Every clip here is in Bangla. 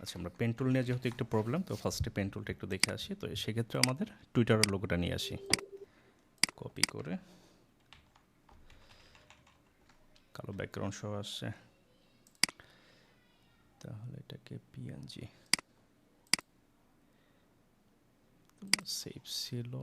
আচ্ছা, আমরা পেন টুল নিয়ে যেহেতু একটু প্রবলেম, তো ফার্স্টে পেন টুলটা একটু দেখে আসি। তো সেক্ষেত্রে আমাদের টুইটারের লোগোটা নিয়ে আসি, কপি করে, কালো ব্যাকগ্রাউন্ড সহ আসছে। তাহলে এটাকে পিএনজি সেভ ছিল।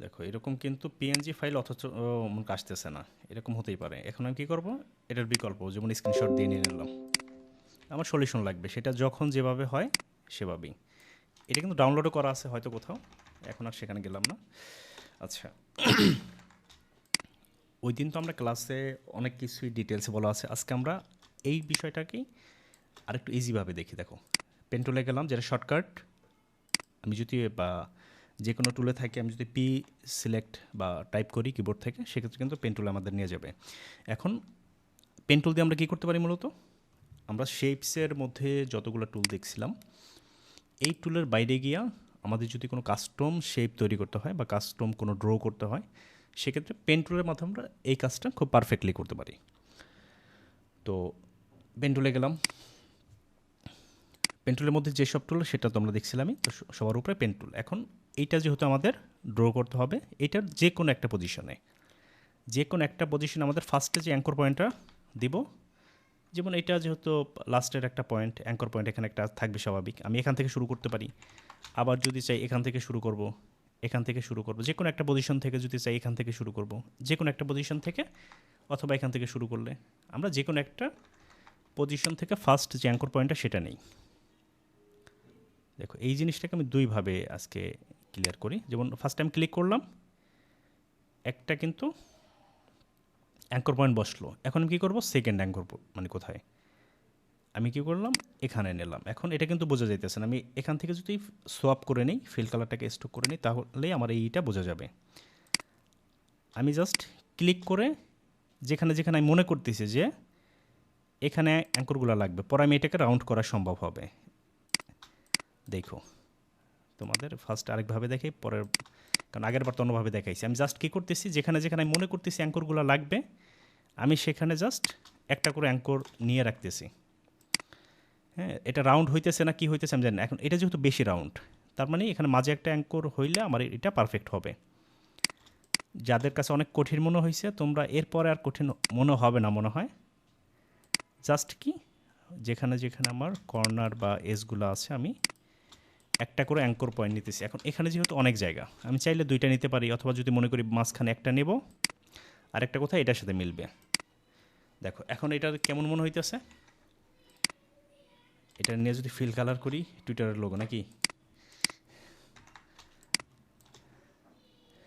দেখো এরকম কিন্তু পিএনজি ফাইল অথচ মনে আসতেছে না, এরকম হতেই পারে। এখন আমি কী করবো, এটার বিকল্প যেমন স্ক্রিনশট দিয়ে নিয়ে নিলাম। আমার সলিউশন লাগবে, সেটা যখন যেভাবে হয় সেভাবেই। এটা কিন্তু ডাউনলোডও করা আছে হয়তো কোথাও, এখন আর সেখানে গেলাম না। আচ্ছা, ওই দিন তো আমরা ক্লাসে অনেক কিছুই ডিটেলসে বলা আছে, আজকে আমরা এই বিষয়টাকেই আরেকটু ইজিভাবে দেখি। দেখো পেন টুলে গেলাম, যেটা শর্টকাট। আমি যদি বা যে কোনো টুলে থাকি, আমি যদি পি সিলেক্ট বা টাইপ করি কিবোর্ড থেকে, সেক্ষেত্রে কিন্তু পেন টুলে আমাদের নিয়ে যাবে। এখন পেন টুল দিয়ে আমরা কী করতে পারি মূলত, আমরা শেপসের মধ্যে যতগুলো টুল দেখছিলাম, এই টুলের বাইরে গিয়া আমাদের যদি কোনো কাস্টম শেপ তৈরি করতে হয় বা কাস্টম কোনো ড্র করতে হয়, সেক্ষেত্রে পেন টুলের মাধ্যমে আমরা এই কাজটা খুব পারফেক্টলি করতে পারি। তো পেন টুলে গেলাম, পেন টুলের মধ্যে যেসব টুল সেটা তো আমরা দেখছিলামই, তো সবার উপরে পেন টুল। এখন এইটা যেহেতু আমাদের ড্র করতে হবে, এটার যে কোনো একটা পজিশনে, যে কোনো একটা পজিশনে আমাদের ফার্স্টে যে অ্যাঙ্কর পয়েন্টটা দিব, যেমন এটা যেহেতু লাস্টের একটা পয়েন্ট, অ্যাঙ্কর পয়েন্ট এখানে একটা থাকবে স্বাভাবিক, আমি এখান থেকে শুরু করতে পারি। আবার যদি চাই এখান থেকে শুরু করব, এখান থেকে শুরু করব, যে কোনো একটা পজিশন থেকে যদি চাই এখান থেকে শুরু করব, যে কোনো একটা পজিশন থেকে, অথবা এখান থেকে শুরু করলে আমরা যে কোনো একটা পজিশন থেকে ফার্স্ট যে অ্যাঙ্কর পয়েন্টটা সেটা নেই। দেখো এই জিনিসটাকে আমি দুইভাবে আজকে ক্লিয়ার করি। যেমন ফার্স্ট টাইম ক্লিক করলাম, একটা কিন্তু অ্যাঙ্কর পয়েন্ট বসলো। এখন আমি কী করবো, সেকেন্ড অ্যাঙ্কর মানে কোথায়, আমি কী করলাম, এখানে নিলাম। এখন এটা কিন্তু বোঝা যাইতেছে না, আমি এখান থেকে যদি সোয়াপ করে নিই, ফিল কালারটাকে স্টক করে নিই, তাহলেই আমার এইটা বোঝা যাবে। আমি জাস্ট ক্লিক করে যেখানে যেখানে আমি মনে করতেছি যে এখানে অ্যাঙ্করগুলো লাগবে, পরে আমি এটাকে রাউন্ড করা সম্ভব হবে। দেখো তোমাদের ফার্স্ট আরেকভাবে দেখাই, পরের, কারণ আগের বার তো অন্যভাবে দেখাইছি। আমি জাস্ট কী করতেছি, যেখানে যেখানে আমি মনে করতেছি অ্যাঙ্করগুলো লাগবে, আমি সেখানে জাস্ট একটা করে অ্যাঙ্কর নিয়ে রাখতেছি। হ্যাঁ, এটা রাউন্ড হইতেছে না কি হইতেছে আমি জানি না। এখন এটা যেহেতু বেশি রাউন্ড, তার মানে এখানে মাঝে একটা অ্যাঙ্কর হইলে আমার এটা পারফেক্ট হবে। যাদের কাছে অনেক কঠিন মনে হয়েছে, তোমরা এরপরে আর কঠিন মনে হবে না মনে হয়। জাস্ট কি, যেখানে যেখানে আমার কর্নার বা এজগুলো আছে, আমি একটা করে অ্যাঙ্কর পয়েন্ট নিতেছি। এখন এখানে যেহেতু অনেক জায়গা, আমি চাইলে দুইটা নিতে পারি, অথবা যদি মনে করি মাঝখানে একটা নেব, আর একটা কোথায় এটার সাথে মিলবে। দেখো এখন এটা কেমন মনে হইতেছে, এটা নিয়ে যদি ফিল কালার করি, টুইটারের লোগো নাকি,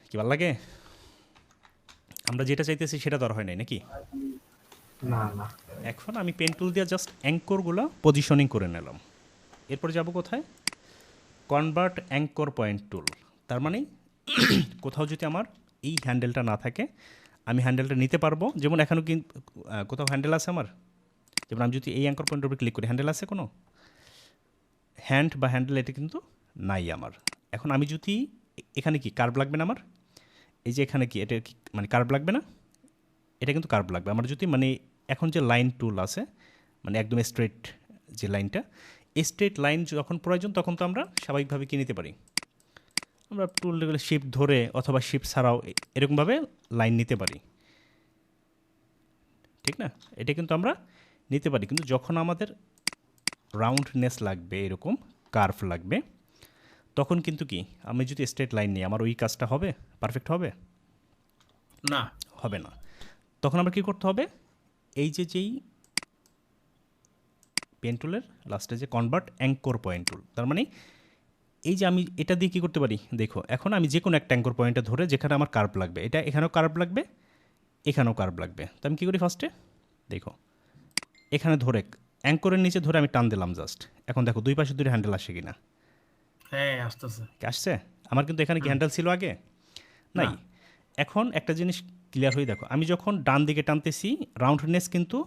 কি ভালো লাগে? আমরা যেটা চাইতেছি সেটা তো আর হয় নাই নাকি। না না। এখন আমি পেন টুল দিয়ে জাস্ট অ্যাঙ্করগুলো পজিশনিং করে নিলাম। এরপর যাব কোথায়, কনভার্ট অ্যাঙ্কর পয়েন্ট টুল। তার মানে কোথাও যদি আমার এই হ্যান্ডেলটা না থাকে, আমি হ্যান্ডেলটা নিতে পারবো। যেমন এখানেও কিন্তু কোথাও হ্যান্ডেল আছে আমার, যেমন আমি যদি এই অ্যাঙ্কর পয়েন্টের উপরে ক্লিক করি, হ্যান্ডেল আছে কোনো, হ্যান্ড বা হ্যান্ডেল এটা কিন্তু নাই আমার। এখন আমি যদি এখানে কি কার্ভ লাগবে না আমার, এই যে এখানে কি এটা মানে কার্ভ লাগবে না, এটা কিন্তু কার্ভ লাগবে আমার যদি মানে এখন যে লাইন টুল আছে, মানে একদম স্ট্রেট যে লাইনটা, স্ট্রেট লাইন যখন প্রয়োজন তখন তো আমরা স্বাভাবিকভাবে কি নিতে পারি, আমরা টুলগুলো শিফট ধরে অথবা শিফট ছাড়াও এরকমভাবে লাইন নিতে পারি, ঠিক না? এটা কিন্তু আমরা নিতে পারি, কিন্তু যখন আমাদের রাউন্ডনেস লাগবে, এরকম কার্ভ লাগবে, তখন কিন্তু কি আমি যদি স্ট্রেট লাইন নিই, আমার ওই কাজটা হবে, পারফেক্ট হবে? না। হবে না। তখন আমরা কী করতে হবে, এই যে যেই পেন টুলের লাস্টে যে কনভার্ট অ্যাঙ্কর পয়েন্ট টুল, তার মানে এই যে আমি এটা দিয়ে কী করতে পারি, দেখো এখন আমি যে কোনো একটা অ্যাঙ্কর পয়েন্টে ধরে যেখানে আমার কার্ভ লাগবে, এটা এখানেও কার্ভ লাগবে, এখানেও কার্ভ লাগবে, তো আমি কী করি ফার্স্টে, দেখো এখানে ধরে অ্যাঙ্করের নিচে ধরে আমি টান দিলাম জাস্ট। এখন দেখো দুই পাশে দুটো হ্যান্ডেল আসে কি না, হ্যাঁ, আসতেছে। কি আসছে? আমার কিন্তু এখানে কি হুম। হ্যান্ডেল ছিল আগে? না। নাই। এখন একটা জিনিস ক্লিয়ার হয়ে দেখো, আমি যখন ডান দিকে টানতেছি, রাউন্ডনেস কিন্তু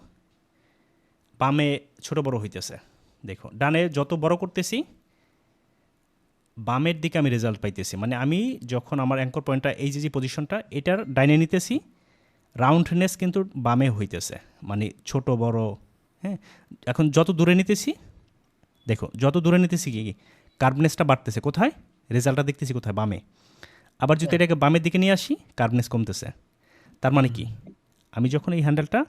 বামে ছোট বড় হইতেছে। দেখো ডানে যত বড় করতেছি, বামের দিকে আমি রেজাল্ট পাইতেছি, মানে আমি যখন আমার অ্যাঙ্কর পয়েন্টটা এই যে পজিশনটা এটার ডাইনে নিতেছি, রাউন্ডনেস কিন্তু বামে হইতেছে, মানে ছোট বড়। হ্যাঁ, এখন যত দূরে নিতেছি, দেখো যত দূরে নিতেছি কি কার্ভনেসটা বাড়তেছে, কোথায় রেজাল্টটা দেখতেছি কোথায়, বামে। আবার যদি এটাকে বামের দিকে নিয়ে আসি, কার্ভনেস কমতেছে। তার মানে কি, আমি যখন এই হ্যান্ডেলটা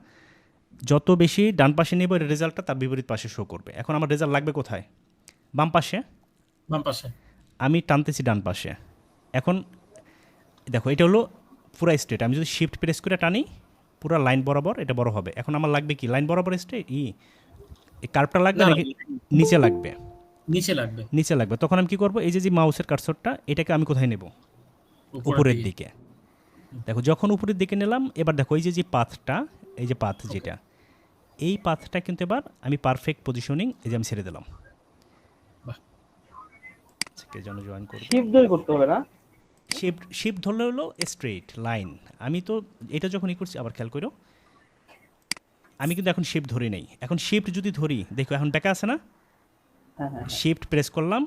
যত বেশি ডান পাশে নেব, এর রেজাল্টটা তার বিপরীত পাশে শো করবে। এখন আমার রেজাল্ট লাগবে কোথায়, বাম পাশে। বাম পাশে। আমি টানতেছি ডান পাশে। এখন দেখো এটা হলো পুরা স্ট্রেট, আমি যদি শিফট প্রেস করে টানি পুরো লাইন বরাবর এটা বড় হবে। এখন আমার লাগবে কি, লাইন বরাবর স্ট্রেট এই কার্ভটা লাগবে না, না, নাকি নিচে লাগবে, নিচে লাগবে, নিচে লাগবে। তখন আমি কি করব, এই যে মাউসের কার্সরটা এটাকে আমি কোথায় নেব, উপরের দিকে। দেখো যখন উপরের দিকে নিলাম, এবার দেখো এই যে পাথটা, এই যে পাথ যেটা, এই পাথটা কিন্তু এবার আমি পারফেক্ট পজিশনিং, এই যে আমি ছেড়ে দিলাম। বাহ। কে যেন জয়েন করবে, শিফট ধরে করতে হবে না? শিফট ধরলে হলো স্ট্রেট লাইন। আমি তো এটা যখন করছি, আবার খেয়াল করো, আমি কিন্তু এখন শিফট ধরি নেই। এখন শিফট যদি ধরি, দেখো এখন ব্যাকে আছে না, হ্যাঁ হ্যাঁ শিফট প্রেস করলাম,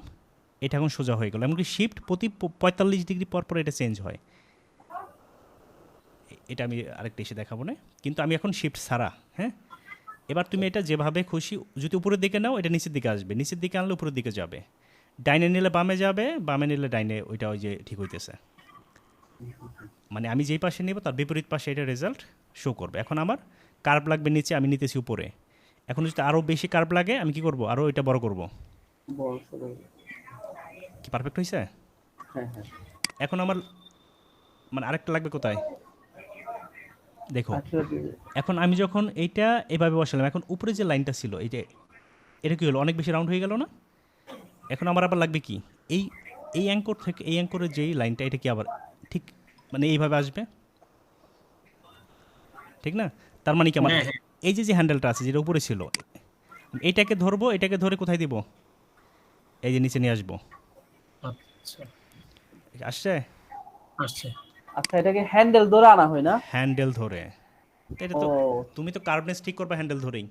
এটা এখন সোজা হয়ে গেল। এমনকি শিফট প্রতি 45 ডিগ্রি পর পর এটা চেঞ্জ হয়। এটা আমি আরেকটা এসে দেখাবো না, কিন্তু আমি এখন শিফট ছাড়া। হ্যাঁ, এবার তুমি এটা যেভাবে খুশি, যদি উপরের দিকে নাও এটা নিচের দিকে আসবে, নিচের দিকে আনলে উপরের দিকে যাবে, ডাইনে নিলে বামে যাবে, বামে নিলে ডাইনে, ওইটা ওই যে ঠিক হইতেছে। মানে আমি যেই পাশে নেব তার বিপরীত পাশে এটা রেজাল্ট শো করবে। এখন আমার কার্ভ লাগবে নিচে, আমি নিতেছি উপরে। এখন যদি আরও বেশি কার্ভ লাগে, আমি কি করব, আরও এটা বড় করব। বল শুরু। কি পারফেক্ট হয়েছে? হ্যাঁ হ্যাঁ এখন আমার মানে আরেকটা লাগবে কোথায়, দেখো। আচ্ছা এখন আমি যখন এইটা এভাবে বসালাম, এখন উপরে যে লাইনটা ছিল এইটা, এটা কি হলো, অনেক বেশি রাউন্ড হয়ে গেল না? এখন আমার আবার লাগবে কি, এই এই অ্যাঙ্কর থেকে এই অ্যাঙ্করের যেই লাইনটা, এটা কি আবার ঠিক মানে এইভাবে আসবে, ঠিক না? তার মানে কি আমার হ্যাঁ, হ্যাঁ। এই যে হ্যান্ডেলটা আছে যেটা উপরে ছিল, এইটাকে ধরবো, এটাকে ধরে কোথায় দিব, এই যে নিচে নিয়ে আসবো। আচ্ছা, আসছে? আসছে। আচ্ছা, এটাকে হ্যান্ডেল ধরে আনা হয় না? হ্যান্ডেল ধরে। এটা ও তো তুমি তো কার্ভনেস ঠিক করবে হ্যান্ডেল ধরেই।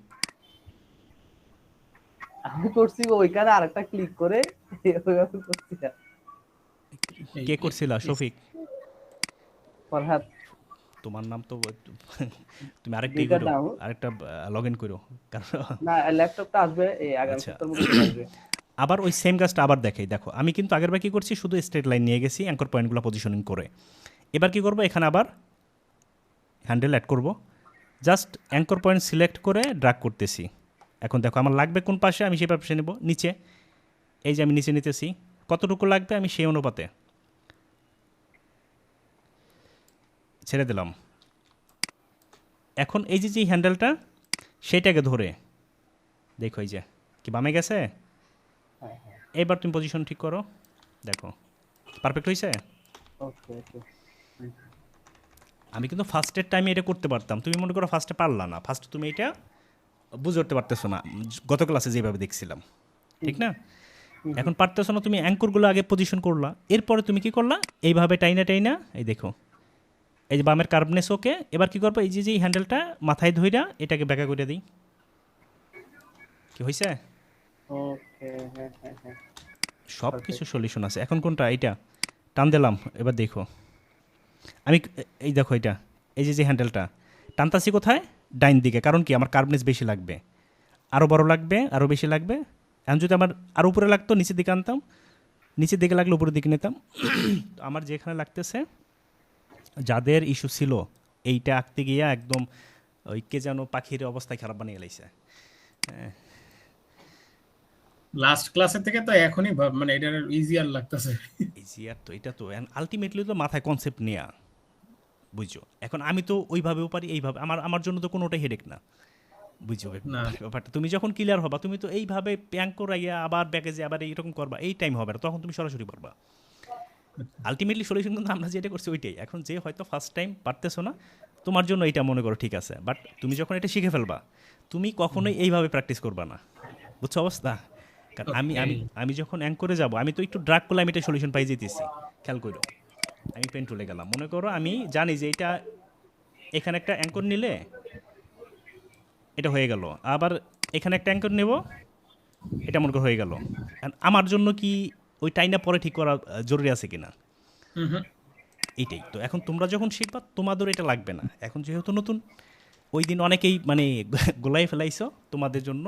আমি করছি ওইখানে আরেকটা ক্লিক করে ওইভাবে করছি না। কে করছিলা? শফিক? ফরহাদ তোমার নাম তো তুমি আরেকটা দুইটা করো, নাম। আরেকটা লগ ইন করো, কারণ না, ল্যাপটপটা আসবে এই আগামী আচ্ছা। সপ্তাহের মধ্যে আসবে। আবার ওই সেম কাজটা আবার দেখাই। দেখো আমি কিন্তু আগের বার কী করছি, শুধু স্ট্রেট লাইন নিয়ে গেছি অ্যাঙ্কর পয়েন্টগুলো পজিশনিং করে। এবার কি করব, এখানে আবার হ্যান্ডেল অ্যাড করব, জাস্ট অ্যাঙ্কর পয়েন্ট সিলেক্ট করে ড্রাগ করতেছি। এখন দেখো আমার লাগবে কোন পাশে, আমি সেই পাশে নেব, নিচে। এই যে আমি নিচে নিতেছি, কতটুকু লাগবে আমি সেই অনুপাতে ছেড়ে দিলাম। এখন এই যে হ্যান্ডেলটা, সেইটাকে ধরে দেখো, এই যে কি বামে গেছে। এবার তুমি পজিশন ঠিক করো, দেখো পারফেক্ট হয়েছে। ওকে ওকে। আমি কিন্তু ফার্স্টের টাইমে এটা করতে পারতাম, তুমি মনে করো ফার্স্টে পারলা না, ফার্স্ট তুমি এটা বুঝে উঠতে পারতেছো না, গত ক্লাসে যেভাবে দেখছিলাম, ঠিক না? এখন পারতেছো না, তুমি অ্যাঙ্করগুলো আগে পজিশন করলা, এরপরে তুমি কি করলা, এইভাবে টাইনা টাইনা, এই দেখো এই যে বামের কার্ভনেস ওকে। এবার কি করবো, এই যে হ্যান্ডেলটা মাথায় ধইরা এটাকে ব্যাকা করে দিই। কি হয়েছে? ওকে হ্যাঁ হ্যাঁ হ্যাঁ। সব কিছু সলিউশন আছে। এখন কোনটা, এইটা টান দিলাম, এবার দেখো আমি এই দেখো এটা, এই যে হ্যান্ডেলটা টানতাছি কোথায়, ডাইন দিকে। কারণ কি, আমার কার্ভনেস বেশি লাগবে, আরও বড় লাগবে, আরও বেশি লাগবে। এখন যদি আমার আরও উপরে লাগতো, নিচের দিকে আনতাম, নিচের দিকে লাগলে উপরের দিকে নিতাম। তো আমার যেখানে লাগতেছে, যাদের ইস্যু ছিল এইটা আঁকতে গিয়া একদম ওই কে যেন পাখির অবস্থায় খারাপ বানিয়ে লাইছে। লাস্ট ক্লাসের থেকে তো এখনই মানে এটা ইজিয়ার লাগতেছে। ইজিয়ার তো এটা তো আলটিমেটলি তো মাথায় কনসেপ্ট নেয়া, বুঝছো? এখন আমি তো ওইভাবেও পারি, এইভাবে আমার আমার জন্য তো কোনোটাই হেডেক না, বুঝছো না। ব্যাপারটা? তুমি যখন ক্লিয়ার হবা, তুমি তো এইভাবে প্যাঙ্ক করাইয়া আবার ব্যাকেজে আবার এইরকম করবা, এই টাইম হবে না, তখন তুমি সরাসরি পারবা। আলটিমেটলি সলিউশন কিন্তু আমরা যেটা করছি ওইটাই। এখন যে হয়তো ফার্স্ট টাইম পারতেছো না, তোমার জন্য এটা মনে করো ঠিক আছে, বাট তুমি যখন এটা শিখে ফেলবা, তুমি কখনোই এইভাবে প্র্যাকটিস করবা না, বুঝছো অবস্থা? কারণ আমি আমি আমি যখন অ্যাঙ্করে যাব, আমি তো একটু ড্রাগ করলে আমি এটা সলিউশন পাই যেতেছি। খেয়াল করো, আমি পেন টুলে গেলাম, মনে করো আমি জানি যে এটা এখানে একটা অ্যাঙ্কর নিলে এটা হয়ে গেল, আবার এখানে একটা অ্যাঙ্কর নেব, এটা মনে করো হয়ে গেল। আমার জন্য কি ওই টাইনা পরে ঠিক করা জরুরি আছে কিনা, হুম হুম। এইটাই। তো এখন তোমরা যখন শিখবা তোমাদের এটা লাগবে না, এখন যেহেতু নতুন, ওই দিন অনেকেই মানে গোলাই ফেলাইছো, তোমাদের জন্য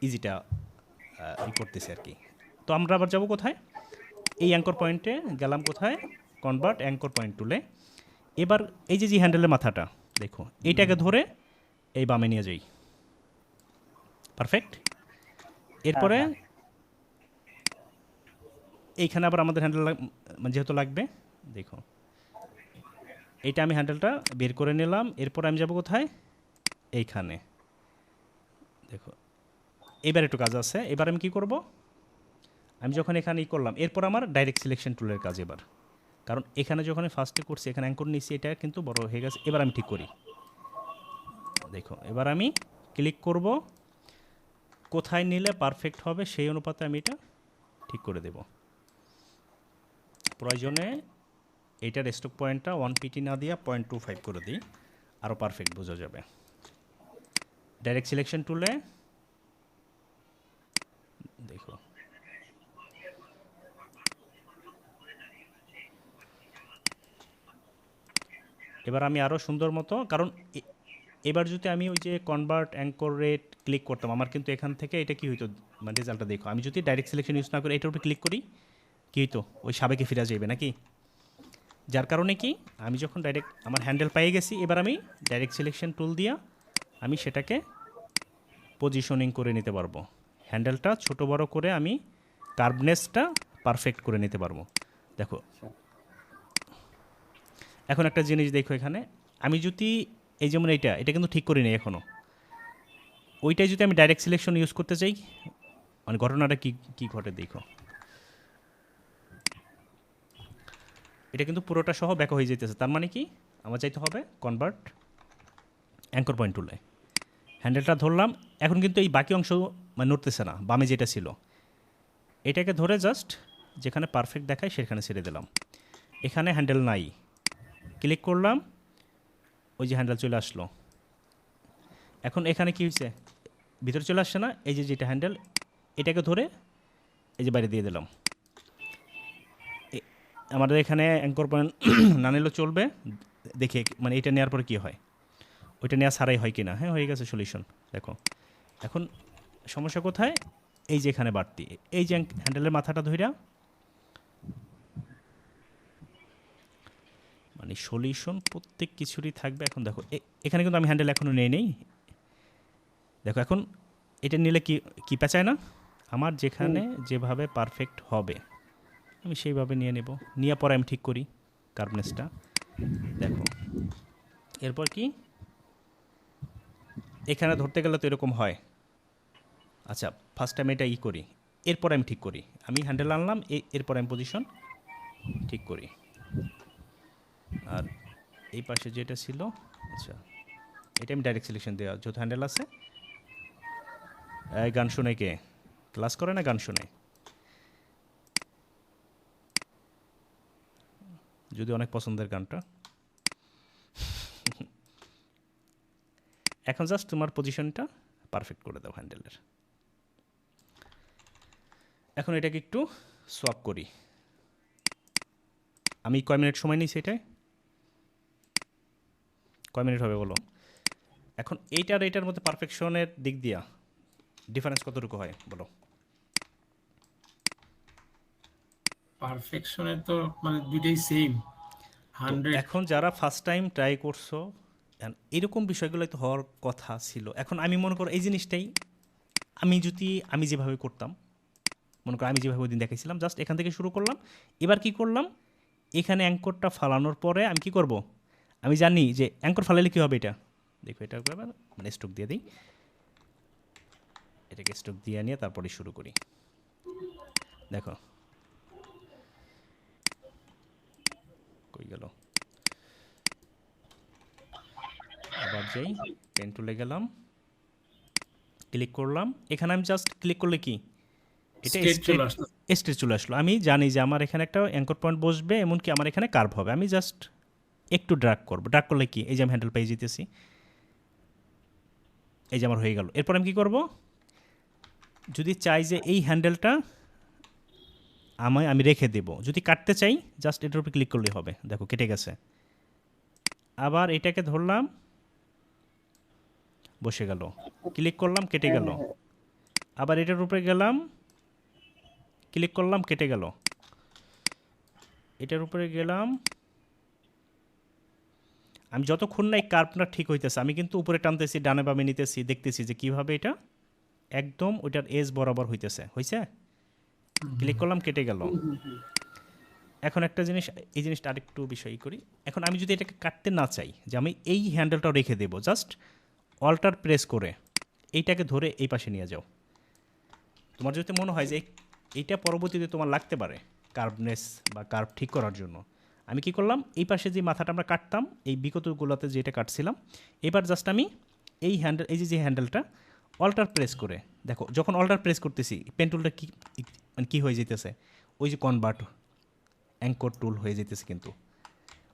ইজিটা ই করতেছে আর কি। তো আমরা আবার যাব কোথায়, এই অ্যাঙ্কর পয়েন্টে গেলাম, কোথায়, কনভার্ট অ্যাঙ্কর পয়েন্ট টুলে। এবার এই যে হ্যান্ডেলের মাথাটা দেখো, এইটাকে ধরে এই বামে নিয়ে যাই, পারফেক্ট। এরপরে হ্যাঁ। এইখানে আবার আমাদের হ্যান্ডেল যেহেতু লাগবে, দেখো এইটা আমি হ্যান্ডেলটা বের করে নিলাম। এরপর আমি যাব কোথায়, এইখানে দেখো। এবার একটু কাজ আছে, এবার আমি কি করব, আমি যখন এখানে ই করলাম, এরপর আমার ডাইরেক্ট সিলেকশন টুলের কাজ এবার, কারণ এখানে যখন আমি ফার্স্টে করছি, এখানে অ্যাঙ্কর নিচ্ছি, এটা কিন্তু বড় হয়ে গেছে। এবার আমি ঠিক করি, দেখো এবার আমি ক্লিক করব, কোথায় নিলে পারফেক্ট হবে সেই অনুপাতে আমি এটা ঠিক করে দেব। প্রয়োজনে এইটার স্টক পয়েন্টটা 1pt না দিয়ে 0.25 করে দিই, আরও পারফেক্ট বোঝা যাবে। ডাইরেক্ট সিলেকশন টুলে দেখো, এবার আমি আরও সুন্দর মতো, কারণ এবার যদি আমি ওই যে কনভার্ট অ্যাঙ্কর রেট ক্লিক করতাম, আমার কিন্তু এখান থেকে এটা কি হইতো, মানে রেজাল্টটা দেখো, আমি যদি ডাইরেক্ট সিলেকশন ইউজ না করে এটার উপরে ক্লিক করি, কী হইতো, ওই সাবেকে ফিরে যাবে নাকি। যার কারণে কি, আমি যখন ডাইরেক্ট আমার হ্যান্ডেল পেয়ে গেছি, এবার আমি ডাইরেক্ট সিলেকশন টুল দিয়া আমি সেটাকে পজিশনিং করে নিতে পারবো, হ্যান্ডেলটা ছোট বড় করে আমি কার্ভনেসটা পারফেক্ট করে নিতে পারবো। দেখো এখন একটা জিনিস দেখো, এখানে আমি যদি এই যেমন এটা কিন্তু ঠিক করি নি এখনও, ওইটাই যদি আমি ডাইরেক্ট সিলেকশন ইউজ করতে চাই, মানে ঘটনাটা কি কি ঘটে দেখো, এটা কিন্তু পুরোটা সহ ব্যাক হয়ে যেতেছে। তার মানে কি, আমার চাইতে হবে কনভার্ট অ্যাঙ্কর পয়েন্ট টুলে, হ্যান্ডেলটা ধরলাম, এখন কিন্তু এই বাকি অংশ মানে নড়তেছে না, বামে যেটা ছিল, এটাকে ধরে জাস্ট যেখানে পারফেক্ট দেখায় সেখানে ছেড়ে দিলাম। এখানে হ্যান্ডেল নাই, ক্লিক করলাম, ওই যে হ্যান্ডেল চলে আসলো। এখন এখানে কি হয়েছে, ভিতরে চলে আসছে না, এই যে যেটা হ্যান্ডেল, এটাকে ধরে এই যে বাইরে দিয়ে দিলাম। আমাদের এখানে অ্যাঙ্কর পয়েন্ট না নিলেও চলবে, দেখে মানে এটা নেওয়ার পরে কী হয়, ওইটা নেওয়া ছাড়াই হয় কি না। হ্যাঁ, হয়ে গেছে সলিউশন। দেখো এখন সমস্যা কোথায়, এই যে এখানে বাড়তি, এই যে হ্যান্ডেলের মাথাটা ধইরা, মানে সলিউশন প্রত্যেক কিছুরই থাকবে। এখন দেখো এখানে কিন্তু আমি হ্যান্ডেল এখনও নেই। দেখো এখন এটা নিলে কি কি পেঁচায় না, আমার যেখানে যেভাবে পারফেক্ট হবে আমি সেইভাবে নিয়ে নেব, নিয়ে পরে আমি ঠিক করি কার্ভনেসটা। দেখো এরপর কি, এখানে ধরতে গেলে তো এরকম হয়। আচ্ছা, ফার্স্ট টাইম এটা করি, এরপর আমি ঠিক করি, আমি হ্যান্ডেল আনলাম, এরপর আমি পজিশন ঠিক করি। আর এই পাশে যেটা ছিল, আচ্ছা এটা আমি ডাইরেক্ট সিলেকশন দেওয়া, যত হ্যান্ডেল আছে। গান শুনে কে ক্লাস করে না, গান শুনে, যদি অনেক পছন্দের গানটা। এখন জাস্ট তোমার পজিশনটা পারফেক্ট করে দাও হ্যান্ডেলের। এখন এটাকে একটু সোয়াপ করি, আমি কয় মিনিট সময় নিয়েছি, এটাই কয় মিনিট হবে বলো। এখন এইটার এইটার মধ্যে পারফেকশনের দিক দিয়া ডিফারেন্স কতটুকু হয় বলো। পারফেকশনের তো মানে দুইটাই সেম তো 100। এখন যারা ফার্স্ট টাইম ট্রাই করছো, এরকম বিষয়গুলো তো হওয়ার কথা ছিল। এখন আমি মনে করো এই জিনিসটাই আমি যেভাবে করতাম, মনে করো আমি যেভাবে ওই দিন দেখাইছিলাম, জাস্ট এখান থেকে শুরু করলাম। এবার কি করলাম, এখানে অ্যাঙ্করটা ফালানোর পরে আমি কি করব, আমি জানি যে অ্যাঙ্কর ফালাইলে কী হবে, এটা দেখো, এটা মানে স্ট্রোক দিয়ে দিই, এটাকে স্ট্রোক দিয়ে নিয়ে তারপরে শুরু করি। দেখো কই গেল, আবার যাই, পেন টুলে গেলাম, ক্লিক করলাম, এখানে আমি জাস্ট ক্লিক করলে কি এটা স্ট্রেট চলে আসলো। স্ট্রেট চলে আসলো। আমি জানি যে আমার এখানে একটা অ্যাঙ্কর পয়েন্ট বসবে, এমনকি আমার এখানে কার্ভ হবে, আমি জাস্ট একটু ড্রাগ করবো, ড্রাগ করলে কি এই যে আমি হ্যান্ডেল পেয়ে যেতেছি, এই যে আমার হয়ে গেল। এরপর আমি কী করব, যদি চাই যে এই হ্যান্ডেলটা আমি রেখে দেব। যদি কাটতে চাই জাস্ট এটার উপর ক্লিক করলেই হবে। দেখো কেটে গেছে। আবার এটাকে ধরলাম, বসে গেল। ক্লিক করলাম, কেটে হ্যাঁ গেল। হ্যাঁ হ্যাঁ। আবার এটার উপরে গেলাম, ক্লিক করলাম, কেটে গেল। এটার উপরে গেলাম, আমি যতক্ষণ না এই কার্ভটা ঠিক হইতেছে আমি কিন্তু উপরে টানতেছি, ডানে বামে নিতেছি, দেখতেছি যে কিভাবে এটা একদম ওইটার এজ বরাবর হইতেছে। হয়েছে? ক্লিক করলাম, কেটে গেল। হুম, হুম, হুম। এখন একটা জিনিস, এই জিনিসটা আরেকটু বিষয় করি। এখন আমি যদি এটাকে কাটতে না চাই, যে আমি এই হ্যান্ডেলটা রেখে দেবো, জাস্ট অল্টার প্রেস করে এইটাকে ধরে এই পাশে নিয়ে যাও। তোমার যদি মনে হয় যে এইটা পরবর্তীতে তোমার লাগতে পারে কার্ভনেস বা কার্ভ ঠিক করার জন্য, আমি কি করলাম, এই পাশে যে মাথাটা আমরা কাটতাম এই বিগতগুলোতে যেটা কাটছিলাম, এবার জাস্ট আমি এই হ্যান্ডেল, এই যে হ্যান্ডেলটা অল্টার প্রেস করে, দেখো যখন অল্টার প্রেস করতেছি পেন টুলটা কি মানে কী হয়ে যেতেছে, ওই যে কনভার্ট অ্যাঙ্কর টুল হয়ে যেতেছে। কিন্তু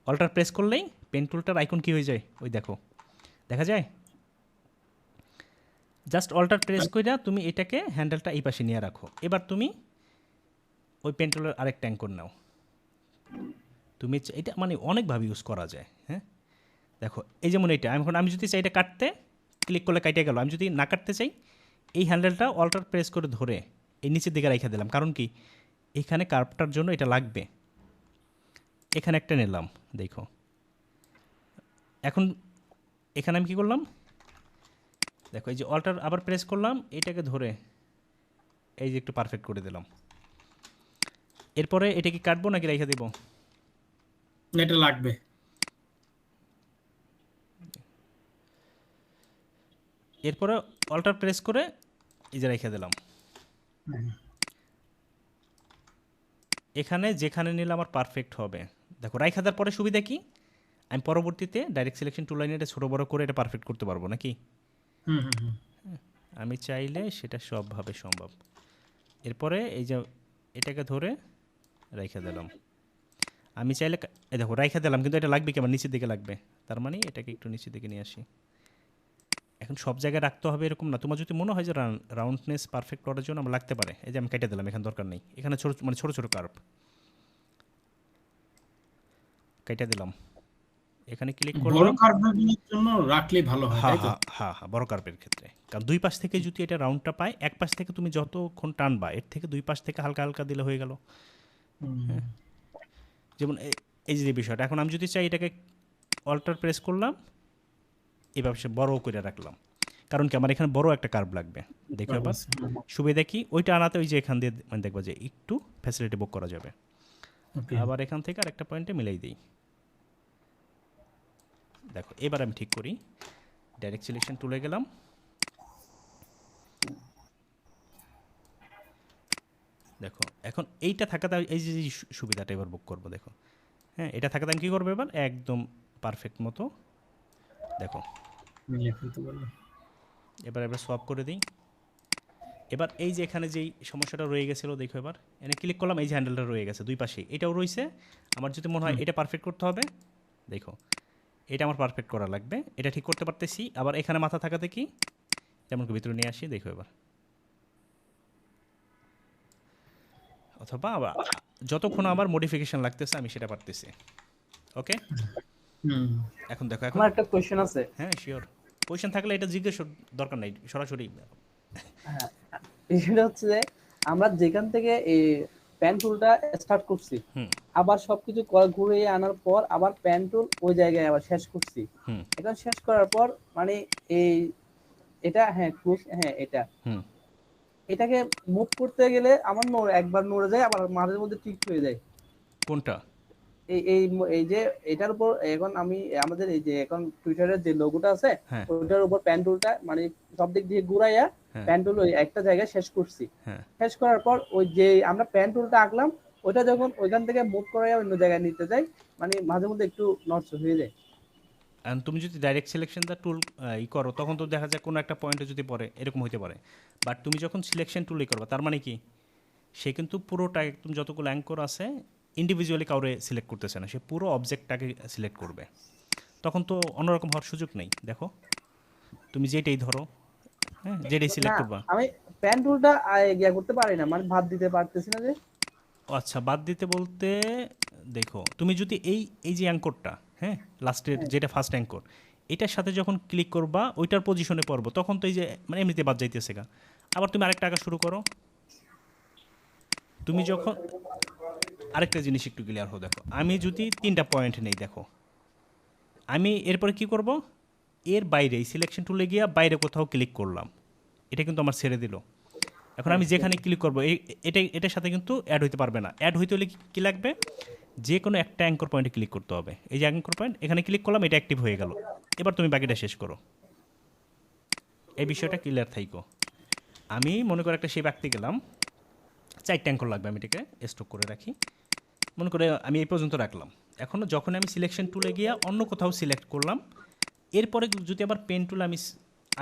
অল্টার প্রেস করলেই পেন টুলটার আইকন কী হয়ে যায়, ওই দেখো দেখা যায়। জাস্ট অল্টার প্রেস করে তুমি এটাকে হ্যান্ডেলটা এই পাশে নিয়ে রাখো। এবার তুমি ওই পেন টুলের আরেকটা অ্যাঙ্কর নাও। তুমি এটা মানে অনেকভাবে ইউজ করা যায়। হ্যাঁ, দেখো এই যেমন এইটা, এখন আমি যদি চাই এটা কাটতে, ক্লিক করলে কাটে গেল। আমি যদি না কাটতে চাই, এই হ্যান্ডেলটা অল্টার প্রেস করে ধরে এই নিচের দিকে রেখে দিলাম। কারণ কি, এখানে কার্ভটার জন্য এটা লাগবে। এখানে একটা নিলাম, দেখো এখন এখানে আমি কী করলাম, দেখো এই যে অল্টার আবার প্রেস করলাম, এটাকে ধরে এই যে একটু পারফেক্ট করে দিলাম। এরপরে এটা কি কাটবো নাকি রেখে দেবো? এটা লাগবে। এরপরে অল্টার প্রেস করে এই যে রেখে দিলাম। এখানে যেখানে নিলে আমার পারফেক্ট হবে। দেখো রাইখা দেওয়ার পরে সুবিধা কি, আমি পরবর্তীতে ডাইরেক্ট সিলেকশন টুল লাইনে এটা ছোটো বড়ো করে এটা পারফেক্ট করতে পারবো নাকি। হুম হুম হুম। আমি চাইলে সেটা সবভাবে সম্ভব। এরপরে এই যে এটাকে ধরে রাইখা দিলাম। আমি চাইলে এই দেখো রাইখা দিলাম, কিন্তু এটা লাগবে কি আমার নিচের দিকে লাগবে। তার মানে এটাকে একটু নিচের দিকে নিয়ে আসি। এখন সব জায়গায় রাখতে হবে এরকম না। তোমার যদি মনে হয় যে রাউন্ডনেস পারফেক্ট করার জন্য আমার লাগতে পারে, এই যে আমি কেটে দিলাম, এখানে দরকার নেই। এখানে ছোটো মানে ছোটো ছোটো কার্ভ কেটে দিলাম। এখানে ক্লিক বড় করলাম। কার্ভগুলোর জন্য রাখলে ভালো হয়, হ্যাঁ তাই তো? হ্যাঁ হ্যাঁ হ্যাঁ, বড় কার্ভের ক্ষেত্রে। কারণ দুই পাশ থেকে যদি এটা রাউন্ডটা পায়, এক পাশ থেকে তুমি যতক্ষণ টানবা, এর থেকে দুই পাশ থেকে হালকা হালকা দিলে হয়ে গেল। হুম। যেমন এই যে বিষয়টা, এখন আমি যদি চাই এটাকে অল্টার প্রেস করলাম, এভাবে সে বড় করে রাখলাম। কারণ কি, আমার এখানে বড় একটা কার্ভ লাগবে। দেখো এবার সুবিধা কি, ওইটা আনাতে ওই যে এখান দিয়ে মানে দেখবা যে একটু ফ্যাসিলিটি বুক করা যাবে। ওকে। আবার এখান থেকে আর একটা পয়েন্টে মিলাই দিই। দেখো এবার আমি ঠিক করি, ডাইরেক্ট সিলেকশন টুলে গেলাম। দেখো এখন এইটা থাকাতে এই যে সুবিধাটা এবার বুক করবো। দেখো হ্যাঁ, এটা থাকাতে আমি কী করবো এবার একদম পারফেক্ট মতো। দেখো মিলিয়ে ফেলতে পারলাম। এবার সোয়াপ করে দিই। এবার এই যে এখানে যেই সমস্যাটা রয়ে গেছিলো, দেখো এবার এনে ক্লিক করলাম, এই যে হ্যান্ডেলটা রয়ে গেছে দুই পাশেই, এটাও রয়েছে। আমার যদি মনে হয় এটা পারফেক্ট করতে হবে, দেখো এটা আমার পারফেক্ট করা লাগবে, এটা ঠিক করতে পারতেছি। আবার এখানে মাথা থাকাতে কি, যেমন ভিতরে নিয়ে আসি, দেখো এবার। অথবা আবার যতক্ষণ আমার মডিফিকেশন লাগতেছে আমি সেটা পারতেছি। ওকে, হুম। এখন দেখো, এখন আমার একটা কোশ্চেন আছে। হ্যাঁ শিওর, কোয়েশ্চেন থাকলে এটা জিজ্ঞেস দরকার নাই, সরাসরি। হ্যাঁ, সেটা হচ্ছে যে আমরা যেখান থেকে এই প্যান টুলটা স্টার্ট করছি, হুম আবার সবকিছু ঘুরিয়ে আনার পর আবার প্যান টুল ওই জায়গায় আবার শেষ করছি। হুম এখন শেষ করার পর মানে এই এটা হ্যাঁ ক্লোজ, হ্যাঁ এটা হুম। এটাকে মুভ করতে গেলে আমার একবার নড়ে যায়, আবার মাঝে মধ্যে ঠিক হয়ে যায়। কোনটা? এই এই এই যে এটার উপর এখন আমি আমাদের এই যে এখন টুইটারের যে লোগোটা আছে, হ্যাঁ ওইটার উপর প্যান টুলটা মানে সব দিক দিয়ে ঘুরাইয়া হ্যাঁ প্যান টুল ওই একটা জায়গায় শেষ করছি। হ্যাঁ। শেষ করার পর ওই যে আমরা প্যান টুলটা আঁকলাম, ওইটা যখন ওইখান থেকে মুভ করাইয়া অন্য জায়গায় নিতে যাই, মানে মাঝে মধ্যে একটু নষ্ট হয়ে যায়। আর তুমি যদি ডাইরেক্ট সিলেকশন দ্য টুল ই করো, তখন তো দেখা যায় কোনো একটা পয়েন্টে যদি পড়ে, এরকম হতে পারে। বাট তুমি যখন সিলেকশন টুলই করবা, তার মানে কি, সে কিন্তু পুরোটা একদম যতগুলো অ্যাঙ্কর আছে ইন্ডিভিজুয়ালি কাউরে সিলেক্ট করতেছে না, সে পুরো অবজেক্টটাকে সিলেক্ট করবে। তখন তো অন্যরকম হওয়ার সুযোগ নেই। দেখো তুমি যেটাই ধরো, হ্যাঁ যেটাই না সিলেক্ট করবা। আমি প্যান টুলটা ইয়া করতে পারি না, মানে ভাত দিতে পারতেছি না যে। ও আচ্ছা, বাদ দিতে বলতে দেখো তুমি যদি এই এই যে অ্যাঙ্করটা, হ্যাঁ লাস্টের হ্যাঁ যেটা ফার্স্ট অ্যাঙ্কর, এটার সাথে যখন ক্লিক করবা ওইটার পজিশনে পড়বো, তখন তো এই যে মানে এমনিতে বাদ যাইতেছে গা। আবার তুমি আরেকটা আঁকা শুরু করো। তুমি যখন আরেকটা জিনিস একটু ক্লিয়ার হো, দেখো আমি যদি 3টা পয়েন্ট নেই, দেখো আমি এরপরে কি করব, এর বাইরে সিলেকশন টুলে গিয়া বাইরে কোথাও ক্লিক করলাম, এটা কিন্তু আমার ছেড়ে দিল। এখন হ্যাঁ আমি সেম। যেখানে ক্লিক করবো এটার সাথে কিন্তু অ্যাড হইতে পারবে না। অ্যাড হইতে হলে কি লাগবে, যে কোনো একটা অ্যাঙ্কর পয়েন্টে ক্লিক করতে হবে। এই যে অ্যাঙ্কর পয়েন্ট, এখানে ক্লিক করলাম, এটা অ্যাক্টিভ হয়ে গেল। এবার তুমি বাকিটা শেষ করো। এই বিষয়টা ক্লিয়ার থাইকো। আমি মনে করো একটা শেপ আঁকতে গেলাম, 4টা অ্যাঙ্কর লাগবে, আমি এটাকে স্টক করে রাখি। মনে করে আমি এই পর্যন্ত রাখলাম। এখন যখন আমি সিলেকশন টুলে গিয়ে অন্য কোথাও সিলেক্ট করলাম, এরপরে যদি আবার পেন টুলে আমি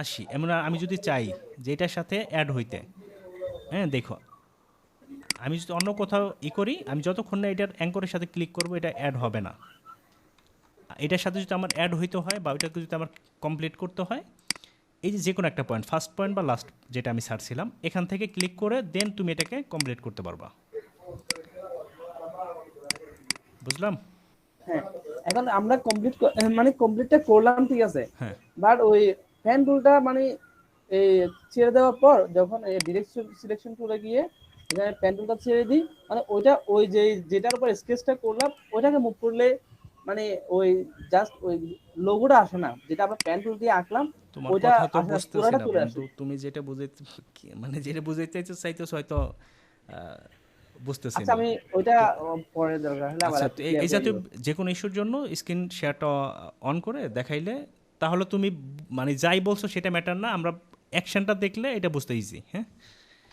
আসি, এমন আমি যদি চাই যে এটার সাথে অ্যাড হইতে, হ্যাঁ দেখো আমি যদি অন্য কোথাও করি, আমি যতক্ষণ না এটার অ্যাঙ্করের সাথে ক্লিক করবো এটা অ্যাড হবে না। এটার সাথে যদি আমার অ্যাড হইতে হয় বা ওইটাকে যদি আমার কমপ্লিট করতে হয়, এই যে কোনো একটা পয়েন্ট, ফার্স্ট পয়েন্ট বা লাস্ট যেটা আমি ছাড়ছিলাম, এখান থেকে ক্লিক করে দেন তুমি এটাকে কমপ্লিট করতে পারবা। বুঝলাম? হ্যাঁ এখন আমরা কমপ্লিট মানে কমপ্লিটটা করলাম ঠিক আছে, হ্যাঁ বাট ওই ফ্যান টুলটা মানে এই ছেড়ে দেওয়ার পর যখন এই ডিরেক্ট সিলেকশন টুলে গিয়ে এখানে প্যান টুলটা ছেড়ে দিই, মানে ওইটা ওই যে যেটার উপর স্কেচটা করলাম ওইটাকে মুভ করলে মানে ওই জাস্ট ওই লোগোটা আসে না, যেটা আমরা প্যান টুল দিয়ে আঁকলাম তোমার ওইটা কথা তো আসে না, বুঝতেছি পুরাটা না চলে আসে। বন্ধু, তুমি যেটা বুঝাইতে মানে যেটা বুঝাইতে চাইতেছো হয়তো আহ, বুঝতেছি আচ্ছা না। আমি ওইটা তো পরে দরকার হলে আবার আচ্ছা, তো একটু ক্লিয়ার এই করে জাতীয় দিব। যে কোনো ইস্যুর জন্য স্ক্রিন শেয়ারটা অন করে দেখাইলে তাহলে তুমি মানে যাই বলছো সেটা ম্যাটার না, আমরা অ্যাকশনটা দেখলে এটা বুঝতে ইজি। হ্যাঁ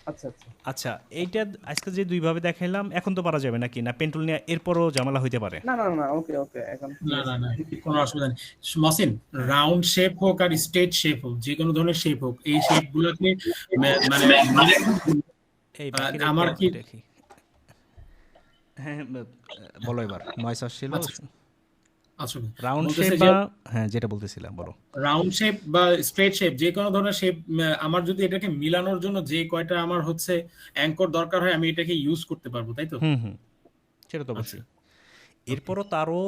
আচ্ছা আচ্ছা। আচ্ছা, এইটা আজকে যে দুইভাবে দেখাইলাম, এখন তো পারা যাবে নাকি, না পেন্টুল নিয়ে এরপরও ঝামেলা হইতে পারে? না না না, ওকে ওকে এখন ঠিক না আছে। না না, কোনো অসুবিধা নেই। মহসিন, রাউন্ড শেপ হোক আর স্ট্রেট শেপ হোক, যে কোনো ধরনের শেপ হোক, এই শেপ গুলোকে মানে এই বাকিরা আমার কি এটা কি, হ্যাঁ হ্যাঁ, বলো এবার, নয়েস আসছিল। আচ্ছা আচ্ছা রাউন্ড শেপ বলতেছে যে বা, হ্যাঁ যেটা বলতেছিলাম বলো। রাউন্ড শেপ বা স্ট্রেট শেপ, যে কোনো ধরনের শেপ, আমার যদি এটাকে মিলানোর জন্য যে কয়টা আমার হচ্ছে অ্যাঙ্কর দরকার হয়, আমি এটাকে ইউজ করতে পারবো, তাই তো? হুম হুম, সেটা তো আচ্ছা অবশ্যই। ওকে এরপরও তারও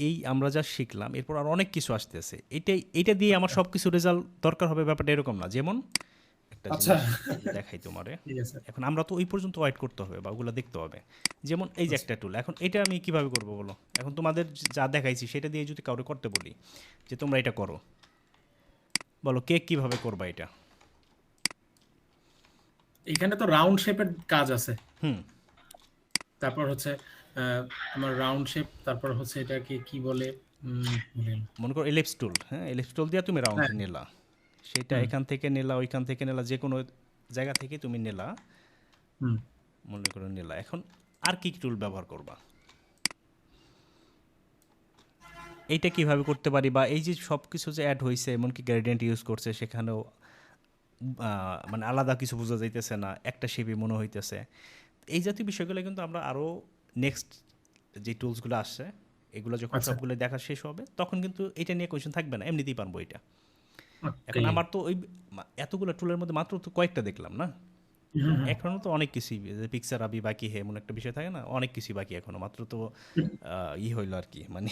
এই আমরা যা শিখলাম, এরপর আর অনেক কিছু আসতেছে। এইটা দিয়ে আমার সব কিছু রেজাল্ট দরকার হবে ব্যাপারটা এরকম না। যেমন একটা আচ্ছা জিনিস দেখাই তোমারে, ঠিক আছে এখন আমরা তো ওই পর্যন্ত ওয়েট করতে হবে বা ওগুলো দেখতে হবে। যেমন এই যে আচ্ছা একটা টুল, এখন এটা আমি কিভাবে করবো বলো? এখন তোমাদের যা দেখাইছি সেটা দিয়ে যদি কাউকে করতে বলি যে তোমরা এটা করো, বলো কে কিভাবে করবা এটা? এখানে তো রাউন্ড শেপের কাজ আছে, হুম, তারপর হচ্ছে আমার রাউন্ড শেপ, তারপর হচ্ছে এটাকে কি বলে, ভুলে গেলাম। মনে করো এলিপস টুল, হ্যাঁ এলিপস টুল দিয়ে তুমি রাউন্ড হ্যাঁ নিলা, সেটা হুম এখান থেকে নিলা, ওইখান থেকে নিলা, যে কোনো জায়গা থেকে তুমি নিলা, হুম মনে করো নিলা। এখন আর কি টুল ব্যবহার করবা, এইটা কিভাবে করতে পারি, বা এই যে সব কিছু যে অ্যাড হয়েছে, এমনকি গ্রেডিয়েন্ট ইউজ করছে সেখানেও মানে আলাদা কিছু বোঝা যাইতেছে না, একটা শেপই মনে হইতেছে। এই জাতীয় বিষয়গুলো কিন্তু আমরা আরও নেক্সট যে টুলসগুলো আসছে, এগুলো যখন আচ্ছা সবগুলো দেখা শেষ হবে তখন কিন্তু এটা নিয়ে কোয়েশ্চেন থাকবে না, এমনিতেই পারবো এটা। এখন ওকে আমার তো ওই এতগুলো টুলের মধ্যে মাত্র তো কয়েকটা দেখলাম না, হুম হুম এখনো তো অনেক কিছুই, পিকচার আবি বাকি হে এমন একটা বিষয় থাকে না, অনেক কিছুই বাকি এখনো, মাত্র তো হইলো আর কি, মানে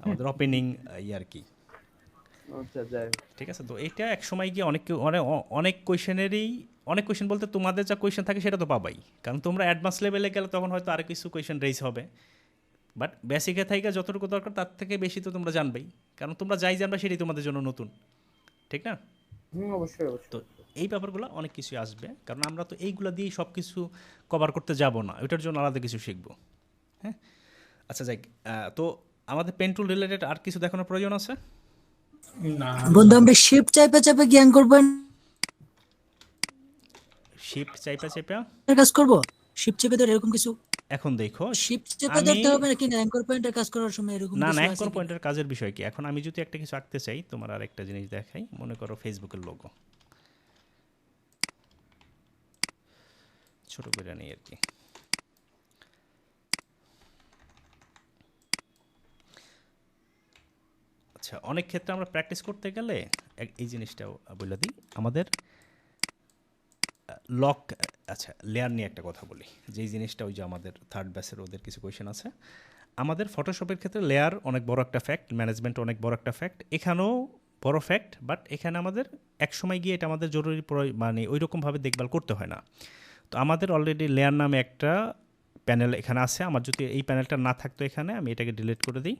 আমাদের ওপেনিং আর কি। আচ্ছা যাই হোক। ঠিক আছে, তো এটা এক সময় গিয়ে অনেক অনেক কোয়েশনেরই, অনেক কোয়েশন বলতে তোমাদের যা কোয়েশন থাকে সেটা তো পাবাই, কারণ তোমরা অ্যাডভান্স লেভেলে গেলে তখন হয়তো আর কিছু কোয়েশন রেজ হবে। বাট বেসিকে থেকে যতটুকু দরকার তার থেকে বেশি তো তোমরা জানবেই, কারণ তোমরা যাই জানবা সেটাই তোমাদের জন্য নতুন, ঠিক না? হুম অবশ্যই তো অবশ্যই। এই ব্যাপারগুলো অনেক কিছু আসবে, কারণ আমরা তো এইগুলো দিয়েই সব কিছু কভার করতে যাব না, ওইটার জন্য আলাদা কিছু শিখবো। হ্যাঁ আচ্ছা যাই, তো আমাদের পেন টুল রিলেটেড আর কিছু দেখানোর প্রয়োজন আছে? না বন্ধু আমরা শিফট চাইপা চাইপা জ্ঞান করবেন শিফট চাইপা চাইপা, কাজ করব। শিফট চেপে ধরে এরকম কিছু, এখন দেখো শিফট চেপে আমি, ধরতে হবে নাকি অ্যাঙ্কর পয়েন্টের কাজ করার সময় এরকম না না কিছু আছে অ্যাঙ্কর কি? পয়েন্টের কাজের বিষয় কি, এখন আমি যদি একটা কিছু আঁকতে চাই, তোমার আর একটা জিনিস দেখাই, মনে করো ফেসবুকের লোগো, ছোট করে নেই আর কি। আচ্ছা, অনেক ক্ষেত্রে আমরা প্র্যাকটিস করতে গেলে এই জিনিসটাও বলে দিই, আমাদের লক আচ্ছা, লেয়ার নিয়ে একটা কথা বলি, যেই জিনিসটা ওই যে আমাদের থার্ড ব্যাচের ওদের কিছু কোয়েশ্চেন আছে। আমাদের ফটোশপের ক্ষেত্রে লেয়ার অনেক বড় একটা ফ্যাক্ট, ম্যানেজমেন্ট অনেক বড় একটা ফ্যাক্ট, এখানেও বড় ফ্যাক্ট, বাট এখানে আমাদের এক সময় গিয়ে এটা আমাদের জরুরি মানে ওই রকমভাবে দেখভাল করতে হয় না। তো আমাদের অলরেডি লেয়ার নামে একটা প্যানেল এখানে আছে। আমার যদি এই প্যানেলটা না থাকতো এখানে, আমি এটাকে ডিলিট করে দিই।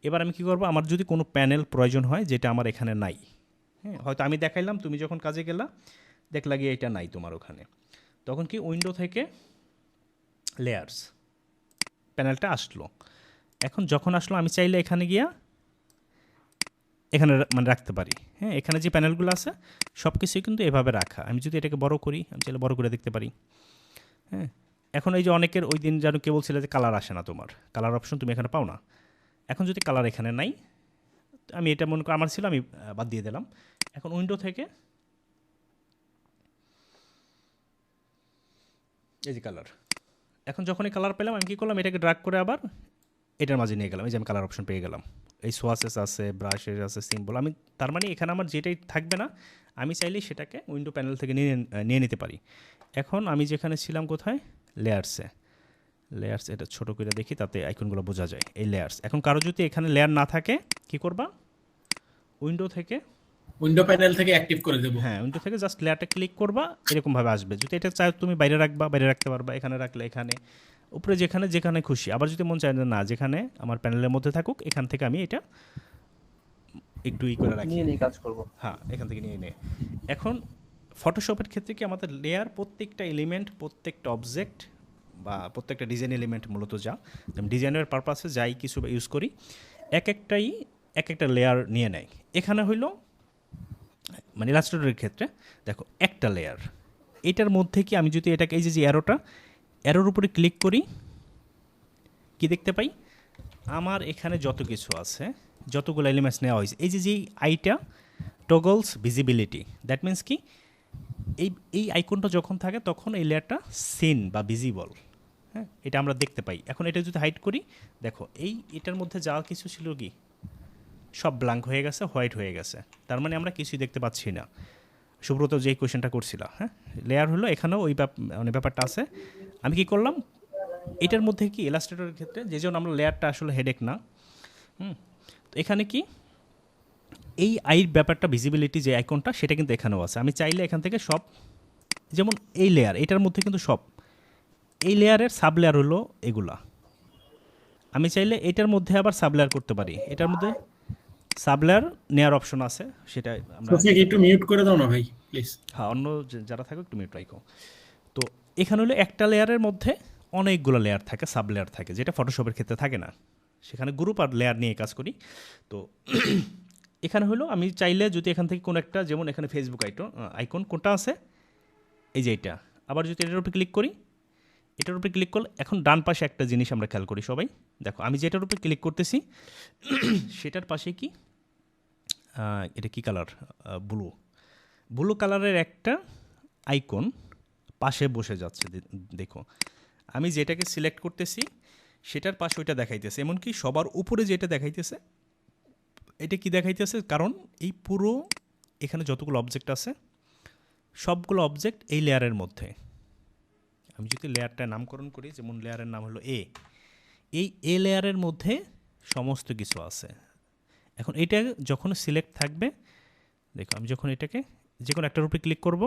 এবার আমি কী করবো, আমার যদি কোনো প্যানেল প্রয়োজন হয় যেটা আমার এখানে নাই, হ্যাঁ, হয়তো আমি দেখাইলাম, তুমি যখন কাজে গেলা দেখলা গিয়ে এটা নাই তোমার ওখানে, তখন কি উইন্ডো থেকে লেয়ার্স প্যানেলটা আসলো। এখন যখন আসলো আমি চাইলে এখানে গিয়া এখানে মানে রাখতে পারি। হ্যাঁ, এখানে যে প্যানেলগুলো আছে সব কিছুই কিন্তু এভাবে রাখা। আমি যদি এটাকে বড় করি, আমি চাইলে বড় করে দেখতে পারি। হ্যাঁ, এখন এই যে অনেকের ওই দিন যেন কে বলছিল যে কালার আসে না, তোমার কালার অপশন তুমি এখানে পাও না। এখন যদি কালার এখানে নাই, আমি এটা মনে করি আমার ছিল, আমি বাদ দিয়ে দিলাম। এখন উইন্ডো থেকে এই যে কালার, এখন যখন এই কালার পেলাম আমি কী করলাম, এটাকে ড্রাগ করে আবার এটার মাঝে নিয়ে গেলাম। এই যে আমি কালার অপশন পেয়ে গেলাম। এই সোয়াসেস আছে, ব্রাশেস আছে, সিম্বল, আমি তার মানে এখানে আমার যেটাই থাকবে না আমি চাইলেই সেটাকে উইন্ডো প্যানেল থেকে নিয়ে নিতে পারি। এখন আমি যেখানে ছিলাম কোথায়, লেয়ার্সে, লেয়ার্স এটা ছোটো করে দেখি, তাতে আইকনগুলো বোঝা যায়। এই লেয়ার্স, এখন কারো যদি এখানে লেয়ার না থাকে কি করবা, উইন্ডো থেকে, উইন্ডো প্যানেল থেকে অ্যাক্টিভ করে দেবো। হ্যাঁ, উইন্ডো থেকে জাস্ট লেয়ারটা ক্লিক করবা, এরকমভাবে আসবে। যদি এটা চাই তুমি বাইরে রাখবা, বাইরে রাখতে পারবা, এখানে রাখলে এখানে, উপরে যেখানে যেখানে খুশি। আবার যদি মন চায় না যেখানে আমার প্যানেলের মধ্যে থাকুক, এখান থেকে আমি এটা একটু করে রাখি, নিয়ে নিয়ে কাজ করব। হ্যাঁ, এখান থেকে নিয়ে নিয়ে। এখন ফটোশপের ক্ষেত্রে কি আমাদের লেয়ার, প্রত্যেকটা এলিমেন্ট, প্রত্যেকটা অবজেক্ট বা প্রত্যেকটা ডিজাইন এলিমেন্ট মূলত যা ডিজাইনের পারপাসে যাই কিছু ইউজ করি, এক একটাই এক একটা লেয়ার নিয়ে নেয়। এখানে হইলো মানে ইলাস্ট্রেটরের ক্ষেত্রে দেখো একটা লেয়ার, এটার মধ্যে কি আমি যদি এটাকে এই যে অ্যারোটা, অ্যারোর উপরে ক্লিক করি, কি দেখতে পাই, আমার এখানে যত কিছু আছে, যতগুলো এলিমেন্টস নেওয়া হয়েছে, এই যে আইটা টগলস ভিজিবিলিটি, দ্যাট মিন্স কি এই আইকনটা যখন থাকে তখন এই লেয়ারটা সিন বা ভিজিবল, হ্যাঁ, এটা আমরা দেখতে পাই। এখন এটা যদি হাইড করি, দেখো এটার মধ্যে যা কিছু ছিল কি সব ব্ল্যাঙ্ক হয়ে গেছে, হোয়াইট হয়ে গেছে, তার মানে আমরা কিছুই দেখতে পাচ্ছি না। সুব্রত যেই কোয়েশ্চেনটা করছিল, হ্যাঁ, লেয়ার হলো এখানেও ওই মানে ব্যাপারটা আছে। আমি কি করলাম, এটার মধ্যে কি ইলাস্ট্রেটরের ক্ষেত্রে যে জন্য আমরা লেয়ারটা আসলে হেডেক না, তো এখানে কি এই আইর ব্যাপারটা, ভিজিবিলিটি যে আইকনটা সেটা কিন্তু এখানেও আছে। আমি চাইলে এখান থেকে সব, যেমন এই লেয়ার, এটার মধ্যে কিন্তু সব, এই লেয়ারের সাব লেয়ার হলো এগুলা, আমি চাইলে এটার মধ্যে আবার সাব লেয়ার করতে পারি। এটার মধ্যে সাব লেয়ার নেওয়ার অপশন আছে, সেটা আমরা একটু মিউট করে দাও না ভাই প্লিজ। হ্যাঁ, অন্য যারা থাকে একটু মিউট রাখো। তো এখানে হলো একটা লেয়ারের মধ্যে অনেকগুলো লেয়ার থাকে, সাব লেয়ার থাকে, যেটা ফটোশপের ক্ষেত্রে থাকে না। সেখানে গ্রুপ আর লেয়ার নিয়ে কাজ করি। তো এখানে হলো আমি চাইলে যদি এখান থেকে কোনো একটা, যেমন এখানে ফেসবুক আইকন কোনটা আছে, এই যে এটা, আবার যদি এটার উপরে ক্লিক করি, এটার উপরে ক্লিক করলে এখন ডান পাশে একটা জিনিস আমরা খেয়াল করি সবাই, দেখো আমি যেটার উপরে ক্লিক করতেছি সেটার পাশে কি, এটা কি কালার, ব্লু কালারের একটা আইকন পাশে বসে যাচ্ছে। দেখো আমি যেটাকে সিলেক্ট করতেছি সেটার পাশে ওইটা দেখাইতেছে, এমনকি সবার উপরে যেটা দেখাইতেছে এটা কি দেখাইতেছে, কারণ এই পুরো এখানে যতগুলো অবজেক্ট আছে সবগুলো অবজেক্ট এই লেয়ারের মধ্যে। আমি যদি লেয়ারটা নামকরণ করি, যেমন লেয়ারের নাম হলো এই লেয়ারের মধ্যে সমস্ত কিছু আছে। এখন এটা যখন সিলেক্ট থাকবে, দেখো আমি যখন এটাকে যে কোনো একটার উপরে ক্লিক করব,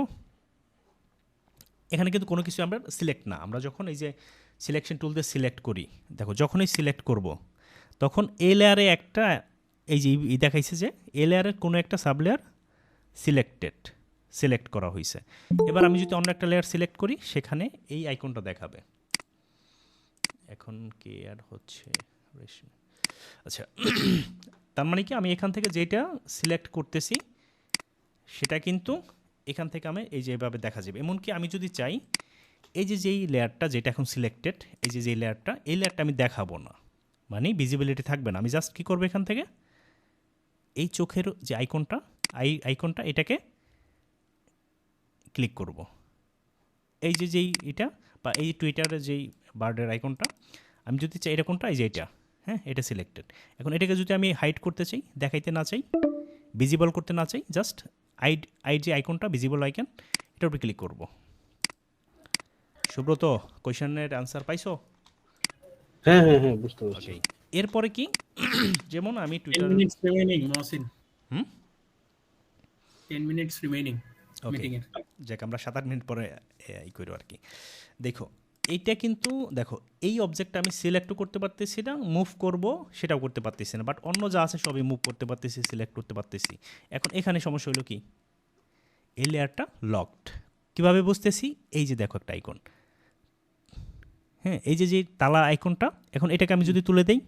এখানে কিন্তু কোনো কিছু আমরা সিলেক্ট না। আমরা যখন এই যে সিলেকশন টুল দিয়ে সিলেক্ট করি, দেখো যখনই সিলেক্ট করব তখন এই লেয়ারে একটা, এই যে দেখাইছে যে এই লেয়ারের কোনো একটা সাব লেয়ার সিলেক্ট করা হয়েছে। এবার আমি যদি অন্য একটা লেয়ার সিলেক্ট করি, সেখানে এই আইকনটা দেখাবে। এখন কি আর হচ্ছে, আচ্ছা, তার মানে কি আমি এখান থেকে যেটা সিলেক্ট করতেছি সেটা কিন্তু এখান থেকে আমি এই যে এভাবে দেখা যাবে। এমনকি আমি যদি চাই এই যে যেই লেয়ারটা যেটা এখন সিলেক্টেড, এই যে লেয়ারটা, এই লেয়ারটা আমি দেখাবো না, মানে ভিজিবিলিটি থাকবে না। আমি জাস্ট কী করবো, এখান থেকে এই চোখের যে আইকনটা এটাকে ক্লিক করব, এই যে যেই এটা বা এই টুইটারের যেই বার্ডের আইকনটা, আমি যদি চাই এটা কোনটা, এই যে এটা, হ্যাঁ, এটা সিলেক্টেড। এখন এটাকে যদি আমি হাইড করতে চাই, দেখাইতে না চাই, ভিজিবল করতে না চাই, জাস্ট আইড যে আইকনটা ভিজিবল আইকন, এটার উপরে ক্লিক করব। সুব্রত কোয়েশ্চেনের অ্যান্সার পাইছো? হ্যাঁ হ্যাঁ হ্যাঁ, বুঝতে পারছি। ওকে, এরপরে কি যেমন আমি 10 টুইটার minutes remaining, মহসিন। হুম 10 minutes remaining ওকে, মিটিং এর। যাক আমরা 7-8 মিনিট পরে ই করবো আর কি। দেখো এইটা কিন্তু দেখো এই অবজেক্টটা আমি সিলেক্টও করতে পারতেছি না, মুভ করব সেটাও করতে পারতেছি না, বাট অন্য যা আছে সবই মুভ করতে পারতেছি, সিলেক্ট করতে পারতেছি। এখন এখানে সমস্যা হলো কি, এই লেয়ারটা লকড। কীভাবে বুঝতেছি? এই যে দেখো একটা আইকন, হ্যাঁ এই যে যে তালা আইকনটা, এখন এটাকে আমি যদি তুলে দেই,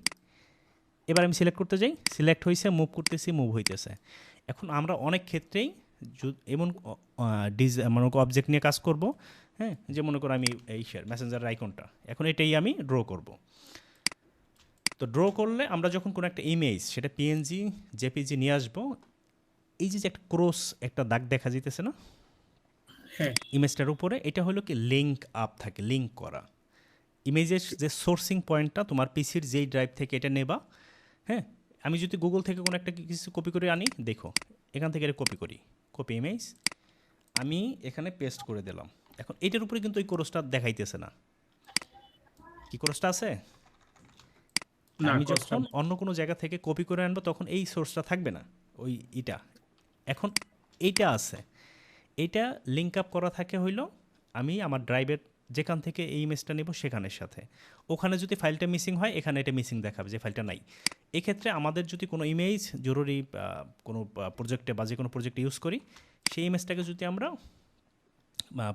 এবার আমি সিলেক্ট করতে যাই, সিলেক্ট হয়েছে, মুভ করতেছি, মুভ হইতেছে। এখন আমরা অনেক ক্ষেত্রেই এমন মনে করো অবজেক্ট নিয়ে কাজ করব, হ্যাঁ যে মনে করো আমি এই মেসেঞ্জারের আইকনটা, এখন এটাই আমি ড্র করব। তো ড্র করলে আমরা যখন কোনো একটা ইমেজ, সেটা পিএনজি জেপিজি নিয়ে আসবো, এই যে একটা ক্রস একটা দাগ দেখা যেতেছে না হ্যাঁ ইমেজটার উপরে, এটা হলো কি লিঙ্ক আপ থাকে, লিঙ্ক করা। ইমেজের যে সোর্সিং পয়েন্টটা তোমার পিসির যেই ড্রাইভ থেকে এটা নেবা, হ্যাঁ আমি যদি গুগল থেকে কোনো একটা কিছু কপি করে আনি, দেখো এখান থেকে এটা কপি করি, কপি ইমেজ আমি এখানে পেস্ট করে দিলাম। এখন এটার উপরে কিন্তু ওই কোর্সটা দেখাইতেছে না, কি কোর্সটা আছে? না, আমি cross টা যখন অন্য কোনো জায়গা থেকে কপি করে আনবো তখন এই সোর্সটা থাকবে না, ওই এটা। এখন এইটা আছে, এইটা লিঙ্ক আপ করা থাকে হইলো আমি আমার ড্রাইভের যেখান থেকে এই ইমেজটা নেব সেখানের সাথে। ওখানে যদি ফাইলটা মিসিং হয়, এখানে এটা মিসিং দেখাবে যে ফাইলটা নাই। এক্ষেত্রে আমাদের যদি কোনো ইমেজ জরুরি কোনো প্রজেক্টে বা যে কোনো প্রজেক্টে ইউজ করি, সেই ইমেজটাকে যদি আমরা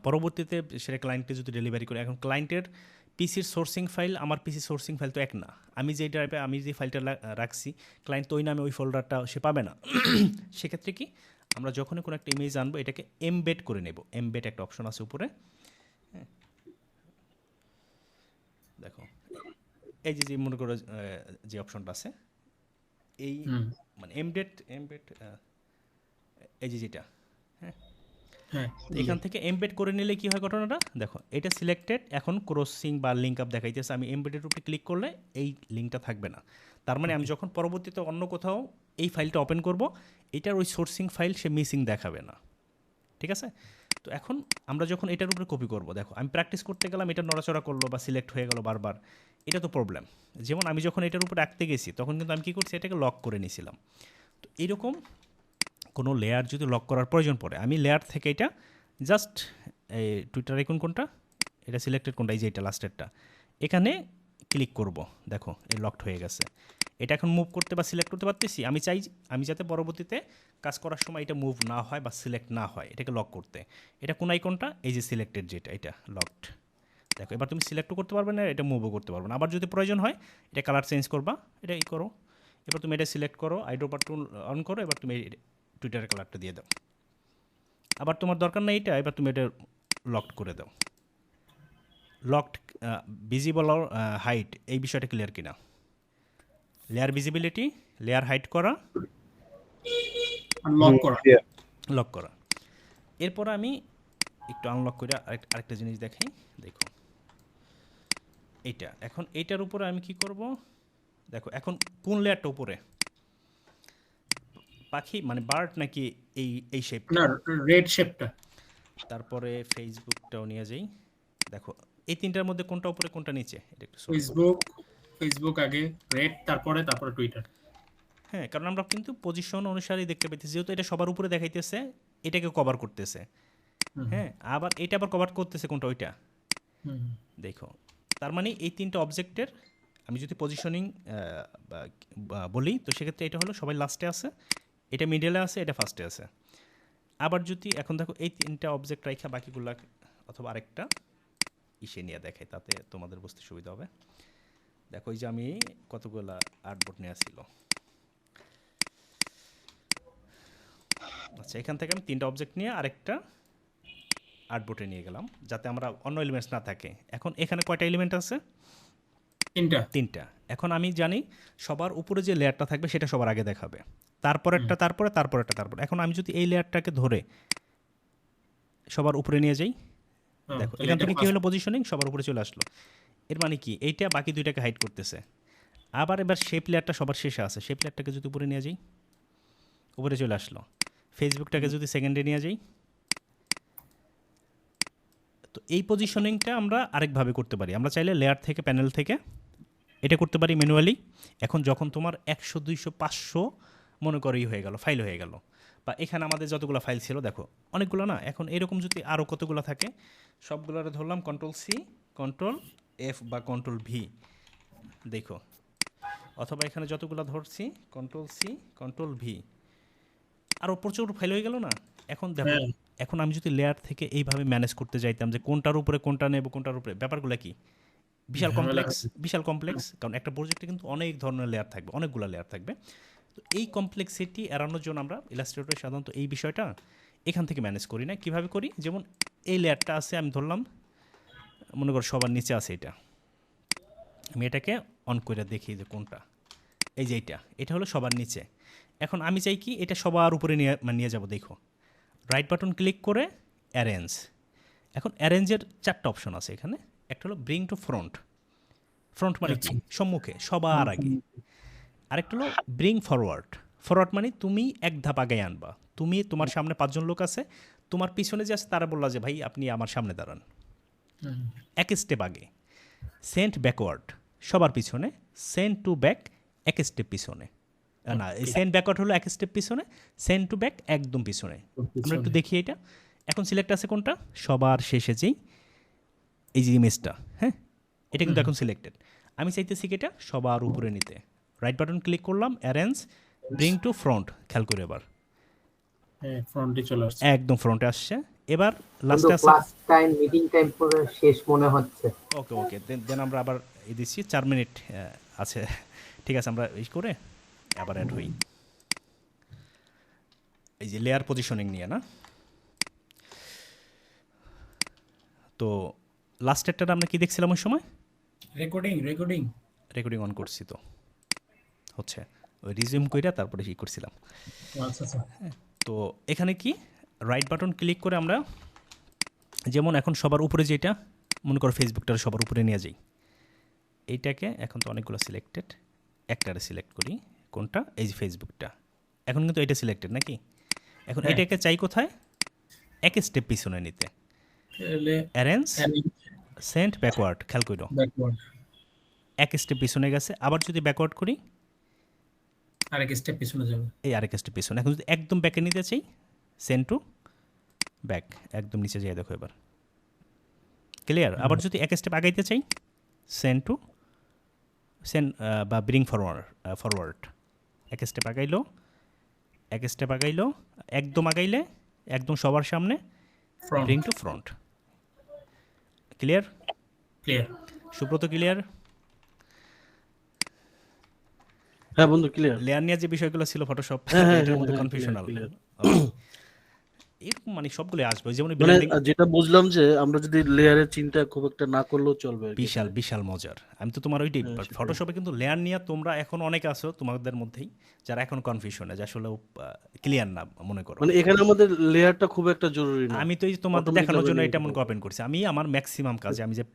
পরবর্তীতে সেটা ক্লায়েন্টকে যদি ডেলিভারি করি, এখন ক্লায়েন্টের পিসির সোর্সিং ফাইল আমার পিসির সোর্সিং ফাইল তো এক না। আমি যে ড্রাইভে আমি যে ফাইলটা রাখছি, ক্লায়েন্ট তো ওই নামে ওই ফোল্ডারটা সে পাবে না। সেক্ষেত্রে কি, আমরা যখনই কোনো একটা ইমেজ আনবো এটাকে এমবেড করে নেব। এমবেড একটা অপশন আছে উপরে, হ্যাঁ দেখো এই যে যে মনে করো যে অপশনটা আছে, এই মানে এমবেড এই যে যেটা, হ্যাঁ হ্যাঁ এখান থেকে এমবেড করে নিলে কি হয় ঘটনাটা, দেখো এটা সিলেক্টেড, এখন ক্রসিং বা লিঙ্ক আপ দেখাইতেছে। আমি এমবেডের উপরে ক্লিক করলে এই লিঙ্কটা থাকবে না। তার মানে আমি যখন পরবর্তীতে অন্য কোথাও এই ফাইলটা ওপেন করব, এটার ওই সোর্সিং ফাইল সে মিসিং দেখাবে না, ঠিক আছে? তো এখন আমরা যখন এটার উপরে কপি করব, দেখো আমি প্র্যাকটিস করতে গেলাম, এটা নড়াচড়া করলো বা সিলেক্ট হয়ে গেল বারবার, এটা তো প্রবলেম। যেমন আমি যখন এটার উপরে রাখতে গেছি তখন কিন্তু আমি কী করছি, এটাকে লক করে নিয়েছিলাম। তো এরকম কোনো লেয়ার যদি লক করার প্রয়োজন পড়ে, আমি লেয়ার থেকে এটা জাস্ট এই টুইটার আইকন কোনটা, এটা সিলেক্টেড কোনটা, এই যে এটা লাস্টেরটা, এখানে ক্লিক করব, দেখো এই লকড হয়ে গেছে। এটা এখন মুভ করতে বা সিলেক্ট করতে পারতেছি। আমি চাই আমি যাতে পরবর্তীতে কাজ করার সময় এটা মুভ না হয় বা সিলেক্ট না হয়, এটাকে লক করতে। এটা কোন আইকনটা, এই যে সিলেক্টেড যেটা, এটা লকড। দেখো এবার তুমি সিলেক্টও করতে পারবে না, এটা মুভও করতে পারবে না। আবার যদি প্রয়োজন হয় এটা কালার চেঞ্জ করবা, এটা ই করো, এবার তুমি এটা সিলেক্ট করো, আইড্রপার টুল অন করো, এবার তুমি টুইটারের কালারটা দিয়ে দাও। আবার তোমার দরকার নেই এটা, এবার তুমি এটা লকড করে দাও। লকড ভিজিবল আর হাইট, এই বিষয়টা ক্লিয়ার কিনা? লেয়ার ভিজিবিলিটি, লেয়ার হাইট করা, লক করা। লক করা। এরপর আমি একটু আনলক করে আরেকটা জিনিস দেখাই, দেখো এইটা। এখন এইটার উপরে আমি কি করব, দেখো এখন কোন লেয়ারটা উপরে, পাখি মানে বার্ড নাকি এই এই শেপ, না, রেড শেপটা। তারপরে ফেসবুকটাও নিয়ে যাই। দেখো এই তিনটার মধ্যে কোনটা উপরে কোনটা নিচে, এটা একটু solve করো। ফেসবুক আগে, রেড, তারপরে টুইটার। হ্যাঁ, কারণ আমরা কিন্তু পজিশন অনুসারেই দেখতে পাইতেছি, যেহেতু এটা সবার উপরে দেখাইতেছে, এটাকে কভার করতেছে। হ্যাঁ, আবার এটা আবার কভার করতেছে কোনটা, ওইটা। দেখো তার মানে এই তিনটা অবজেক্টের আমি যদি পজিশনিং বলি, তো সেক্ষেত্রে এটা হলো সবাই লাস্টে আছে, এটা মিডলে আছে, এটা ফার্স্টে আছে। আবার যদি এখন দেখো এই তিনটা অবজেক্ট রাখা বাকিগুলা অথবা আরেকটা ইসে নিয়ে দেখাই, তাতে তোমাদের বুঝতে সুবিধা হবে। দেখো এই যে আমি কতগুলা আর্টবোর্ড নেওয়া ছিল, আচ্ছা এখান থেকে আমি তিনটা অবজেক্ট নিয়ে আরেকটা আর্টবোর্ডে নিয়ে গেলাম, যাতে আমরা অন্য এলিমেন্টস না থাকে। এখন এখানে কয়টা এলিমেন্ট আছে? তিনটা। এখন আমি জানি সবার উপরে যে লেয়ারটা থাকবে সেটা সবার আগে দেখাবে, তারপরেরটা তারপরেরটা তারপর। এখন আমি যদি এই লেয়ারটাকে ধরে সবার উপরে নিয়ে যাই, দেখো এখান থেকে কি হলো, পজিশনিং সবার উপরে চলে আসলো। এর মানে কি, এইটা বাকি দুইটাকে হাইড করতেছে। আবার এবার শেপ লেয়ারটা সবার শেষে আছে, শেপ লেয়ারটাকে যদি উপরে নিয়ে যাই, উপরে চলে আসলো। ফেসবুকটাকে যদি সেকেন্ডে নিয়ে যাই, তো এই পজিশনিংটা আমরা আরেকভাবে করতে পারি। আমরা চাইলে লেয়ার থেকে প্যানেল থেকে এটা করতে পারি ম্যানুয়ালি। এখন যখন তোমার 100 200 500 মনে করো হয়ে গেল, ফাইল হয়ে গেল, বা এখানে আমাদের যতগুলো ফাইল ছিল দেখো অনেকগুলো না, এখন এরকম যদি আরও কতগুলো থাকে সবগুলোরে ধরলাম Ctrl+C Ctrl+F বা Ctrl+V, দেখো, অথবা এখানে যতগুলো ধরছি Ctrl+C Ctrl+V, আরও প্রচুর ফাইল হয়ে গেল না। এখন দেখো, এখন আমি যদি লেয়ার থেকে এইভাবে ম্যানেজ করতে যাইতাম যে কোনটার উপরে কোনটা নেব, কোনটার উপরে, ব্যাপারগুলো কি বিশাল কমপ্লেক্স, কারণ একটা প্রজেক্টে কিন্তু অনেক ধরনের লেয়ার থাকবে, অনেকগুলো লেয়ার থাকবে। তো এই কমপ্লেক্সিটি এড়ানোর জন্য আমরা ইলাস্ট্রেটরে সাধারণত এই বিষয়টা এখান থেকে ম্যানেজ করি না। কীভাবে করি, যেমন এই লেয়ারটা আছে, আমি ধরলাম মনে করো সবার নিচে আছে এটা, আমি এটাকে অন করে দেখি যে কোনটা, এই যে এটা হলো সবার নিচে। এখন আমি চাই কি এটা সবার উপরে নিয়ে যাব, দেখো রাইট বাটন ক্লিক করে অ্যারেঞ্জ। এখন অ্যারেঞ্জের 4টা অপশন আছে এখানে। একটা হলো ব্রিং টু ফ্রন্ট মানে কি সম্মুখে সবার আগে। আরেকটা হলো ব্রিং ফরওয়ার্ড মানে তুমি এক ধাপ আগে আনবা। তুমি তোমার সামনে 5 জন লোক আছে, তোমার পিছনে যে আছে তারা বললা যে ভাই আপনি আমার সামনে দাঁড়ান, এক স্টেপ আগে। সেন্ট ব্যাকওয়ার্ড সবার পিছনে, সেন্ট টু ব্যাক এক স্টেপ পিছনে, না এই সেন্ট ব্যাকওয়ার্ড হলো এক স্টেপ পিছনে, সেন্ট টু ব্যাক একদম পিছনে। আমরা একটু দেখি এটা। এখন সিলেক্ট আছে কোনটা, সবার শেষে যেই এই যে ইমেজটা, হ্যাঁ এটা কিন্তু এখন সিলেক্টেড। আমি চাইতেছি কি এটা সবার উপরে নিতে, রাইট বাটন ক্লিক করলাম, অ্যারেঞ্জ, ব্রিং টু ফ্রন্ট, খেয়াল করে এবার ফ্রন্টে চলে আসছে, একদম ফ্রন্টে আসছে। এবার লাস্টে আছে ক্লাস টাইম মিটিং টাইম পুরো শেষ মনে হচ্ছে। ওকে দেন আমরা আবার এই দিচ্ছি 4 মিনিট আছে, ঠিক আছে, আমরা এই করে আবার অ্যাড হই। এই যে লেয়ার পজিশনিং নিয়ে না, তো লাস্টেরটা আমরা কি দেখছিলাম ওই সময়, রেকর্ডিং অন করছি, তো হচ্ছে ওই রিজিউম কইরা তারপরে কি করছিলাম। আচ্ছা। তো এখানে কি রাইট বাটন ক্লিক করে আমরা যেমন এখন সবার উপরে যেটা মনে করো ফেসবুকটার সবার উপরে নিয়ে যাই, এইটাকে এখন তো অনেকগুলো সিলেক্টেড, একটারে সিলেক্ট করি, কোনটা, এই যে ফেসবুকটা, এখন কিন্তু এটা সিলেক্টেড নাকি। এখন এটাকে চাই কোথায়, এক স্টেপ পিছনে নিতে, অ্যারেঞ্জ সেন্ট ব্যাকওয়ার্ড, খেয়াল করো এক স্টেপ পিছনে গেছে। আবার যদি ব্যাকওয়ার্ড করি আরেক স্টেপ পিছনে যাবে, এই আরেক স্টেপ পিছনে। এখন যদি একদম ব্যাকে নিতে চাই, সেন্ট টু ব্যাক, একদম নিচে যাই, দেখো এবার ক্লিয়ার। আবার যদি এক স্টেপ আগাইতে চাই, সেন্ট বা ব্রিং ফরওয়ার্ড, এক স্টেপ আগাইলো, একদম আগাইলে একদম সবার সামনে, bring to front. Clear Subrata, clear? হ্যাঁ বন্ধু ক্লিয়ার। লেয়ার নিয়ে যে বিষয়গুলো ছিল ফটোশপ, এটার মধ্যে কনফিউশনাল এরকম মানে সবগুলো আসবে, যেমন যেটা বুঝলাম যে আমরা যদি লেয়ারের চিন্তা খুব একটা না করলেও চলবে, বিশাল মজার। আমি তো তোমার ওইটাই ফটোশপে কিন্তু লেয়ার নিয়ে তোমরা এখন অনেকে আছো তোমাদের মধ্যেই যারা এখন কনফিউশন যে আসলে ক্লিয়ার না মনে করো, মানে এখানে আমাদের লেয়ারটা খুব একটা জরুরি না। আমি তো এই তোমাদের দেখানোর জন্য এটা মনে ওপেন করছি। আমি আমার ম্যাক্সিমাম কাজে আমি যে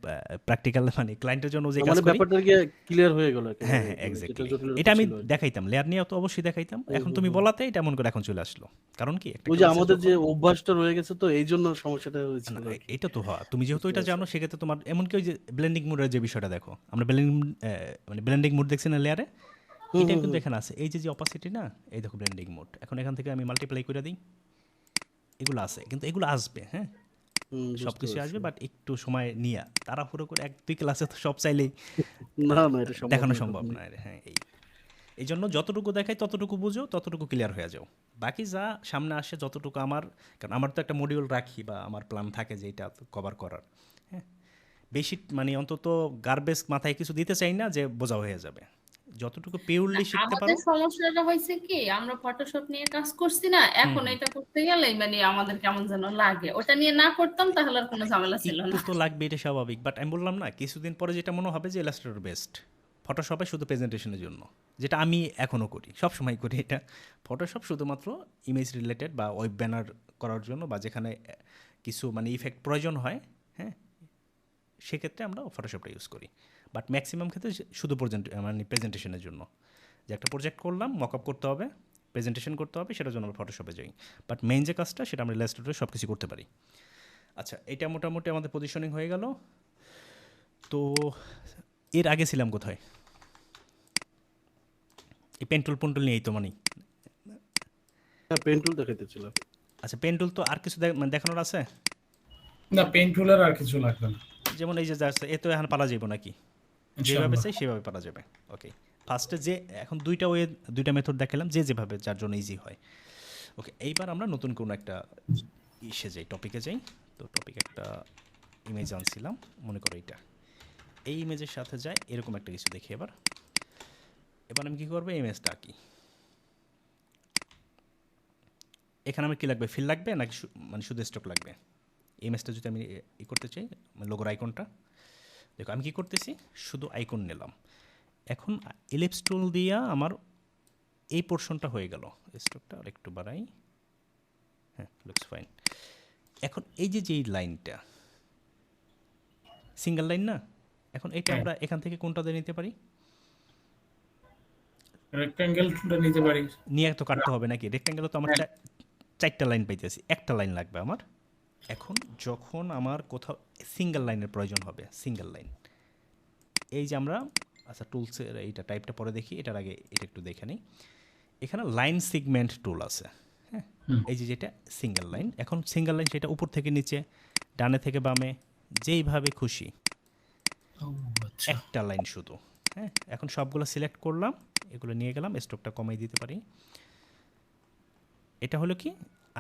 প্র্যাকটিক্যাল মানে ক্লায়েন্টের জন্য যে কাজ করি, ব্যাপারটা কি ক্লিয়ার হয়ে গেল? হ্যাঁ এক্স্যাক্টলি, এটা আমি দেখাইতাম, লেয়ার নিয়ে তো অবশ্যই দেখাইতাম। এখন তুমি বলাতে এটা মনে করে এখন চলে আসলো, কারণ কি ওই যে আমাদের যে অভ্যাসটা রয়ে গেছে, তো এই জন্য সমস্যাটা হয়েছে। এটা তো হয়, তুমি যেহেতু এটা জানো সেক্ষেত্রে তোমার এমনকি ওই যে ব্লেন্ডিং মুডের যে বিষয়টা দেখো, আমরা ব্লেন্ডিং মুড দেখছি না লেয়ারে, এটা কিন্তু এখানে আছে। এই যে অপাসিটি না, এই দেখো ব্লেন্ডিং মুড। এখন এখান থেকে আমি মাল্টিপ্লাই করে দিই, এগুলো আছে, কিন্তু এগুলো আসবে, হ্যাঁ সবকিছু আসবে, বাট একটু সময় নিয়ে তাড়াহুড়ো করে 1-2 ক্লাসে তো সব চাইলেই না এটা দেখানো সম্ভব না। হ্যাঁ এই জন্য যতটুকু দেখাই ততটুকু বুঝো, ততটুকু ক্লিয়ার হয়ে যাও। বাকি যা সামনে আসে যতটুকু আমার, কারণ আমার তো একটা মডিউল রাখি বা আমার প্ল্যান থাকে যে এটা কভার করার, হ্যাঁ বেশি মানে অন্তত গার্বেজ মাথায় কিছু দিতে চাই না যে বোঝা হয়ে যাবে, যতটুকু পিওরলি শিখতে পারো। আমাদের সমস্যাটা হয়েছে কি, আমরা ফটোশপ নিয়ে কাজ করছি না, এখন এটা করতে গেলে মানে আমাদের কেমন যেন লাগে। ওটা নিয়ে না করতাম তাহলে আর কোনো ঝামেলা ছিল না। একটু তো লাগবে, এটা স্বাভাবিক, বাট আমি বললাম না কিছুদিন পরে যেটা মনে হবে যে ইলাস্ট্রেটর বেস্ট ফটোশপে শুধু প্রেজেন্টেশনের জন্য, যেটা আমি এখনও করি, সবসময় করি। এটা ফটোশপ শুধুমাত্র ইমেজ রিলেটেড বা ওয়েব ব্যানার করার জন্য, বা যেখানে কিছু মানে ইফেক্ট প্রয়োজন হয়, হ্যাঁ সেক্ষেত্রে আমরা ফটোশপটা ইউজ করি। বাট ম্যাক্সিমাম ক্ষেত্রে শুধু মানে প্রেজেন্টেশনের জন্য, যে একটা প্রজেক্ট করলাম, মক আপ করতে হবে, প্রেজেন্টেশন করতে হবে, সেটার জন্য আমরা ফটোশপে যাই। বাট মেইন যে কাজটা সেটা আমরা ইলাস্ট্রেটরে সব কিছু করতে পারি। আচ্ছা, এটা মোটামুটি আমাদের পজিশনিং হয়ে গেল। তো এর আগে ছিলাম কোথায়? এই পেন্টুল পুন্টুল নিয়েই তো মানে। হ্যাঁ পেন টুল দেখাইতেছিলাম। আচ্ছা, পেন্টুল তো আর কিছু মানে দেখানোর আছে? না, পেন টুলের আর কিছু লাগবে না যেমন এই যে যা আছে, এ তো এখন পারা যাবে নাকি? যেভাবে ইনশাআল্লাহ। চাই সেভাবে পারা যাবে। ওকে, ফার্স্টে যে এখন দুইটা মেথড দেখালাম, যে যেভাবে যার জন্য ইজি হয়। ওকে, এইবার আমরা নতুন কোনো একটা ইসে যাই, টপিকে যাই। তো টপিক একটা ইমেজ আনছিলাম, মনে করো এইটা। এই ইমেজের সাথে যায় এরকম একটা কিছু দেখি। এবার আমি কী করবো, ইমেজটা কি এখানে আমার কী লাগবে, ফিল লাগবে নাকি মানে শুধু স্টক লাগবে? ইমেজটা যদি আমি করতে চাই, লোগোর আইকনটা দেখো, আমি কি করতেছি, শুধু আইকন নিলাম। এখন ইলিপস টুল দিয়া আমার এই পোর্শনটা হয়ে গেল। স্টকটা আর একটু বাড়াই, হ্যাঁ, লুকস ফাইন। এখন এই যেই লাইনটা সিঙ্গেল লাইন না, এখন এটা আমরা এখান থেকে কোনটা দিয়ে নিতে পারি? রেক্ট্যাঙ্গেল টুলটা নিতে পারি। নিয়ে তো কাটতে হবে নাকি? রেক্ট্যাঙ্গেলে তো আমার চারটা লাইন পাইতেছি, একটা লাইন লাগবে আমার। এখন যখন আমার কোথাও সিঙ্গেল লাইনের প্রয়োজন হবে, সিঙ্গেল লাইন, এই যে আমরা, আচ্ছা টুলসের এইটা টাইপটা পরে দেখি, এটার আগে এটা একটু দেখে নিই। এখানে লাইন সিগমেন্ট টুল আছে, হ্যাঁ, এই যে যেটা সিঙ্গেল লাইন। এখন সিঙ্গেল লাইন সেটা উপর থেকে নিচে, ডানে থেকে বামে, যেইভাবে খুশি আচ্ছা, একটা লাইন শুধু, হ্যাঁ। এখন সবগুলো সিলেক্ট করলাম, এগুলো নিয়ে গেলাম, স্ট্রোকটা কমাই দিতে পারি। এটা হলো কি,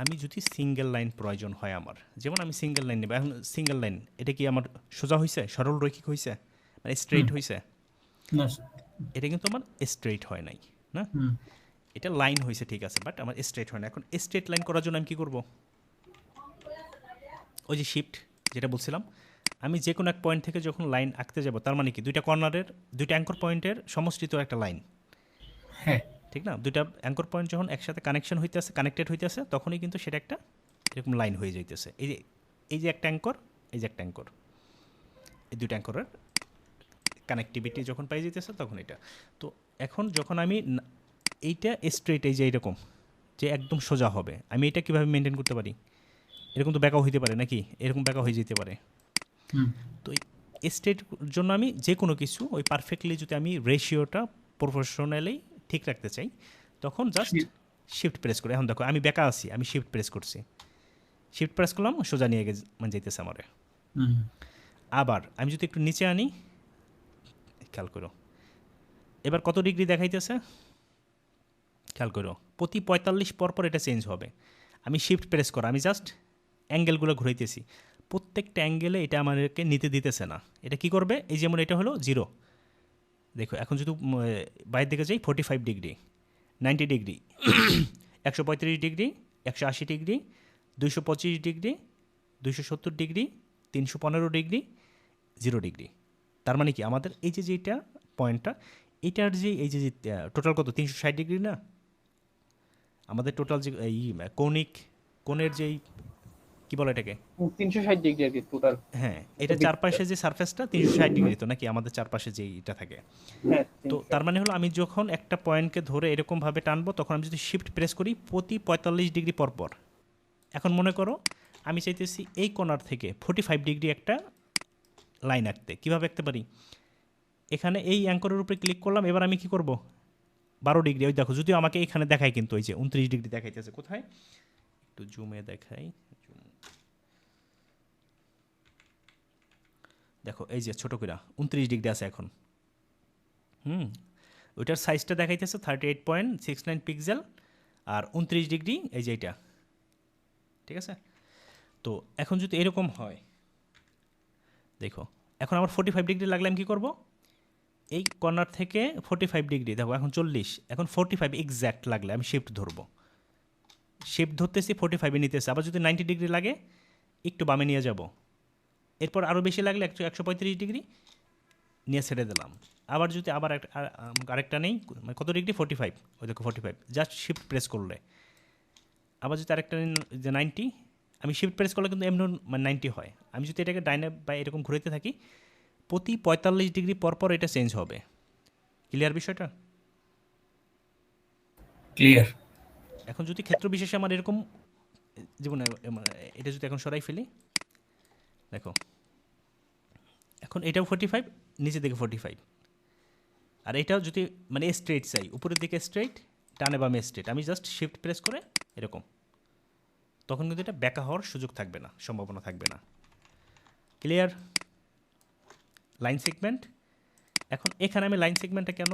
আমি যদি সিঙ্গেল লাইন প্রয়োজন হয় আমার, যেমন আমি সিঙ্গেল লাইন নেব। এখন সিঙ্গেল লাইন এটা কি আমার সোজা হয়েছে, সরল রৈখিক হয়েছে, মানে স্ট্রেইট হয়েছে? না, এটা কিন্তু আমার স্ট্রেইট হয় নাই, না, এটা লাইন হয়েছে ঠিক আছে, বাট আমার স্ট্রেট হয় না। এখন স্ট্রেট লাইন করার জন্য আমি কী করব? ওই যে শিফট যেটা বলছিলাম, আমি যে কোনো এক পয়েন্ট থেকে যখন লাইন আঁকতে যাব, তার মানে কি দুইটা কর্নারের, দুইটা অ্যাঙ্কর পয়েন্টের সমষ্টিত একটা লাইন, হ্যাঁ, ঠিক না? দুইটা অ্যাঙ্কর পয়েন্ট যখন একসাথে কানেক্টেড হইতেছে, তখনই কিন্তু সেটা একটা এরকম লাইন হয়ে যাইতেছে। এই যে একটা অ্যাঙ্কর, এই যে একটা অ্যাঙ্কর, এই দুইটা অ্যাঙ্করের কানেক্টিভিটি যখন পাই যেতেছে তখন এটা। তো এখন যখন আমি এইটা স্ট্রেট, এই যে এইরকম যে একদম সোজা হবে, আমি এটা কীভাবে মেনটেন করতে পারি? এরকম তো ব্যাকা হইতে পারে নাকি? এরকম ব্যাকা হয়ে যেতে পারে। তো এই স্ট্রেট জন্য আমি যে কোনো কিছু ওই পারফেক্টলি যদি আমি রেশিওটা প্রফেশনালি ঠিক রাখতে চাই, তখন জাস্ট শিফট প্রেস করে, এখন দেখো আমি ব্যাকা আছি, আমি শিফট প্রেস করছি, শিফট প্রেস করলাম, সোজা নিয়ে মানে যাইতেছে আমারে। আবার আমি যদি একটু নিচে আনি, খেয়াল করো এবার কত ডিগ্রি দেখাইতেছে, খেয়াল করো প্রতি 45 পর এটা চেঞ্জ হবে। আমি শিফট প্রেস করা, আমি জাস্ট অ্যাঙ্গেলগুলো ঘুরাইতেছি, প্রত্যেকটা অ্যাঙ্গেলে এটা আমাদেরকে নিতে দিতেছে না। এটা কি করবে, এই যেমন এটা হলো 0, দেখো এখন যদি বাইরের দিকে যাই 45 degree, 90 degree, 135 degree, 180 degree, 225 degree, 270 degree, 315 degree, 0 degree. তার মানে কি আমাদের এই যে যেটা পয়েন্টটা, এটার যে এই যে টোটাল কত, 360 ডিগ্রি না আমাদের টোটাল, যে এই কোণের যেই কি বলে এটাকে, 360 ডিগ্রি আর কি টোটাল। হ্যাঁ, এটা চারপাশে যে সারফেসটা 360 ডিগ্রি তো নাকি আমাদের চারপাশে যে এটা থাকে। হ্যাঁ, তো তার মানে হলো আমি যখন একটা পয়েন্টকে ধরে এরকমভাবে টানবো, তখন আমি যদি শিফট প্রেস করি প্রতি 45 ডিগ্রি পর পর, এখন মনে করো আমি চাইতেছি এই কর্নার থেকে 45 ডিগ্রি একটা লাইন আঁকতে, কীভাবে আঁকতে পারি? এখানে এই অ্যাঙ্করের উপরে ক্লিক করলাম, এবার আমি কি করব, 12 ডিগ্রি, ওই দেখো যদিও আমাকে এখানে দেখায়, কিন্তু ওই যে 29 ডিগ্রি দেখাইতেছে, কোথায় একটু জুমে দেখাই, দেখো এই যে ছোটো করে 29 ডিগ্রি আছে এখন। ওইটার সাইজটা দেখাইতেছে 38.69 পিক্সেল, আর 29 ডিগ্রি এই যে এইটা, ঠিক আছে? তো এখন যদি এরকম হয়, দেখো এখন আমার 45 ডিগ্রি লাগলে আমি কী করবো, এই কর্নার থেকে 45 ডিগ্রি, দেখো এখন 40, এখন 45 এক্স্যাক্ট লাগলে আমি শিফট ধরবো, শিফট ধরতেছি 45-এ নিতেছি। আবার যদি 90 ডিগ্রি লাগে একটু বামে নিয়ে যাব, এরপর আরও বেশি লাগলে 135 ডিগ্রি নিয়ে ছেড়ে দিলাম। আবার যদি আবার আরেকটা নেই, মানে কত ডিগ্রি, 45, ওই দেখো 45, জাস্ট শিফট প্রেস করলে। আবার যদি আরেকটা যে 90, আমি শিফট প্রেস করলে কিন্তু এমন মানে 90 হয়। আমি যদি এটাকে ডাইনে বা এরকম ঘুরাইতে থাকি, প্রতি 45 ডিগ্রি পর পর এটা চেঞ্জ হবে। ক্লিয়ার বিষয়টা? ক্লিয়ার। এখন যদি ক্ষেত্র বিশেষে আমার এরকম জীবনে এটা যদি এখন সরাই ফেলি, দেখো এখন এটাও 45, নিচের দিকে 45, আর এটাও যদি মানে স্ট্রেট চাই, উপরের দিকে স্ট্রেট, ডানে বামে স্ট্রেট, আমি জাস্ট শিফট প্রেস করে এরকম, তখন কিন্তু এটা ব্যাকা হওয়ার সুযোগ থাকবে না, সম্ভাবনা থাকবে না। ক্লিয়ার? Line segment. এখন এখানে আমি লাইন সেগমেন্টটা কেন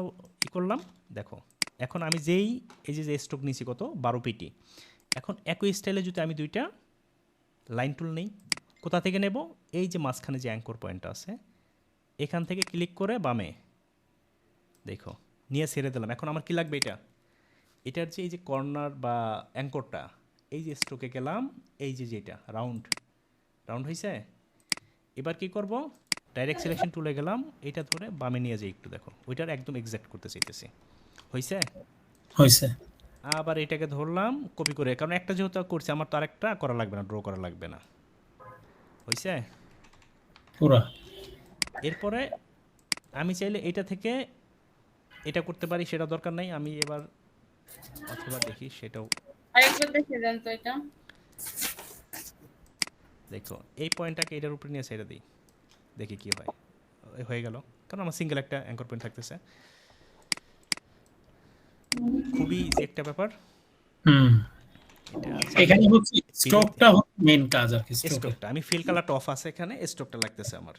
করলাম দেখো, এখন আমি যেই এই যে স্ট্রোক নিয়েছি কত 12 পিটি, এখন একই স্টাইলে যদি আমি দুইটা লাইন টুল নেই, কোথা থেকে নেব, এই যে মাঝখানে যে অ্যাঙ্কর পয়েন্টটা আছে এখান থেকে ক্লিক করে বামে দেখো নিয়ে ছেড়ে দিলাম। এখন আমার কি লাগবে, এটার যে এই যে কর্নার বা অ্যাঙ্করটা, এই যে স্ট্রোকে গেলাম, এই যে যেটা রাউন্ড হয়েছে, এবার কি করব, ডাইরেক্ট সিলেকশন টুলে গেলাম, এটা ধরে বামে নিয়ে যাই একটু, দেখো ওইটার একদম এক্সাক্ট করতে চাইতেছি, হয়েছে। আবার এটাকে ধরলাম কপি করে, কারণ একটা যেহেতু করছি আমার তো আরেকটা করা লাগবে না, ড্র করা লাগবে না, হয়েছে পুরো। এরপরে আমি চাইলে এটা থেকে এটা করতে পারি, সেটা দরকার নাই, আমি এবার অথবা দেখি সেটাও আরেকবার দেখে দেন তো এটা। দেখো এই পয়েন্টটাকে এটার উপরে নিয়ে ছেড়ে দিই, দেখি কি হয়। হয়ে গেল, কারণ আমার সিঙ্গেল একটা অ্যাঙ্কর পয়েন্ট থাকতেছে। খুবই ইজি একটা ব্যাপার। এখানে হচ্ছে স্ট্রোকটা মেইন কাজ আর কি। স্ট্রোকটা আমি ফিল কালারটা অফ আছে, এখানে স্ট্রোকটা লাগতেছে আমার।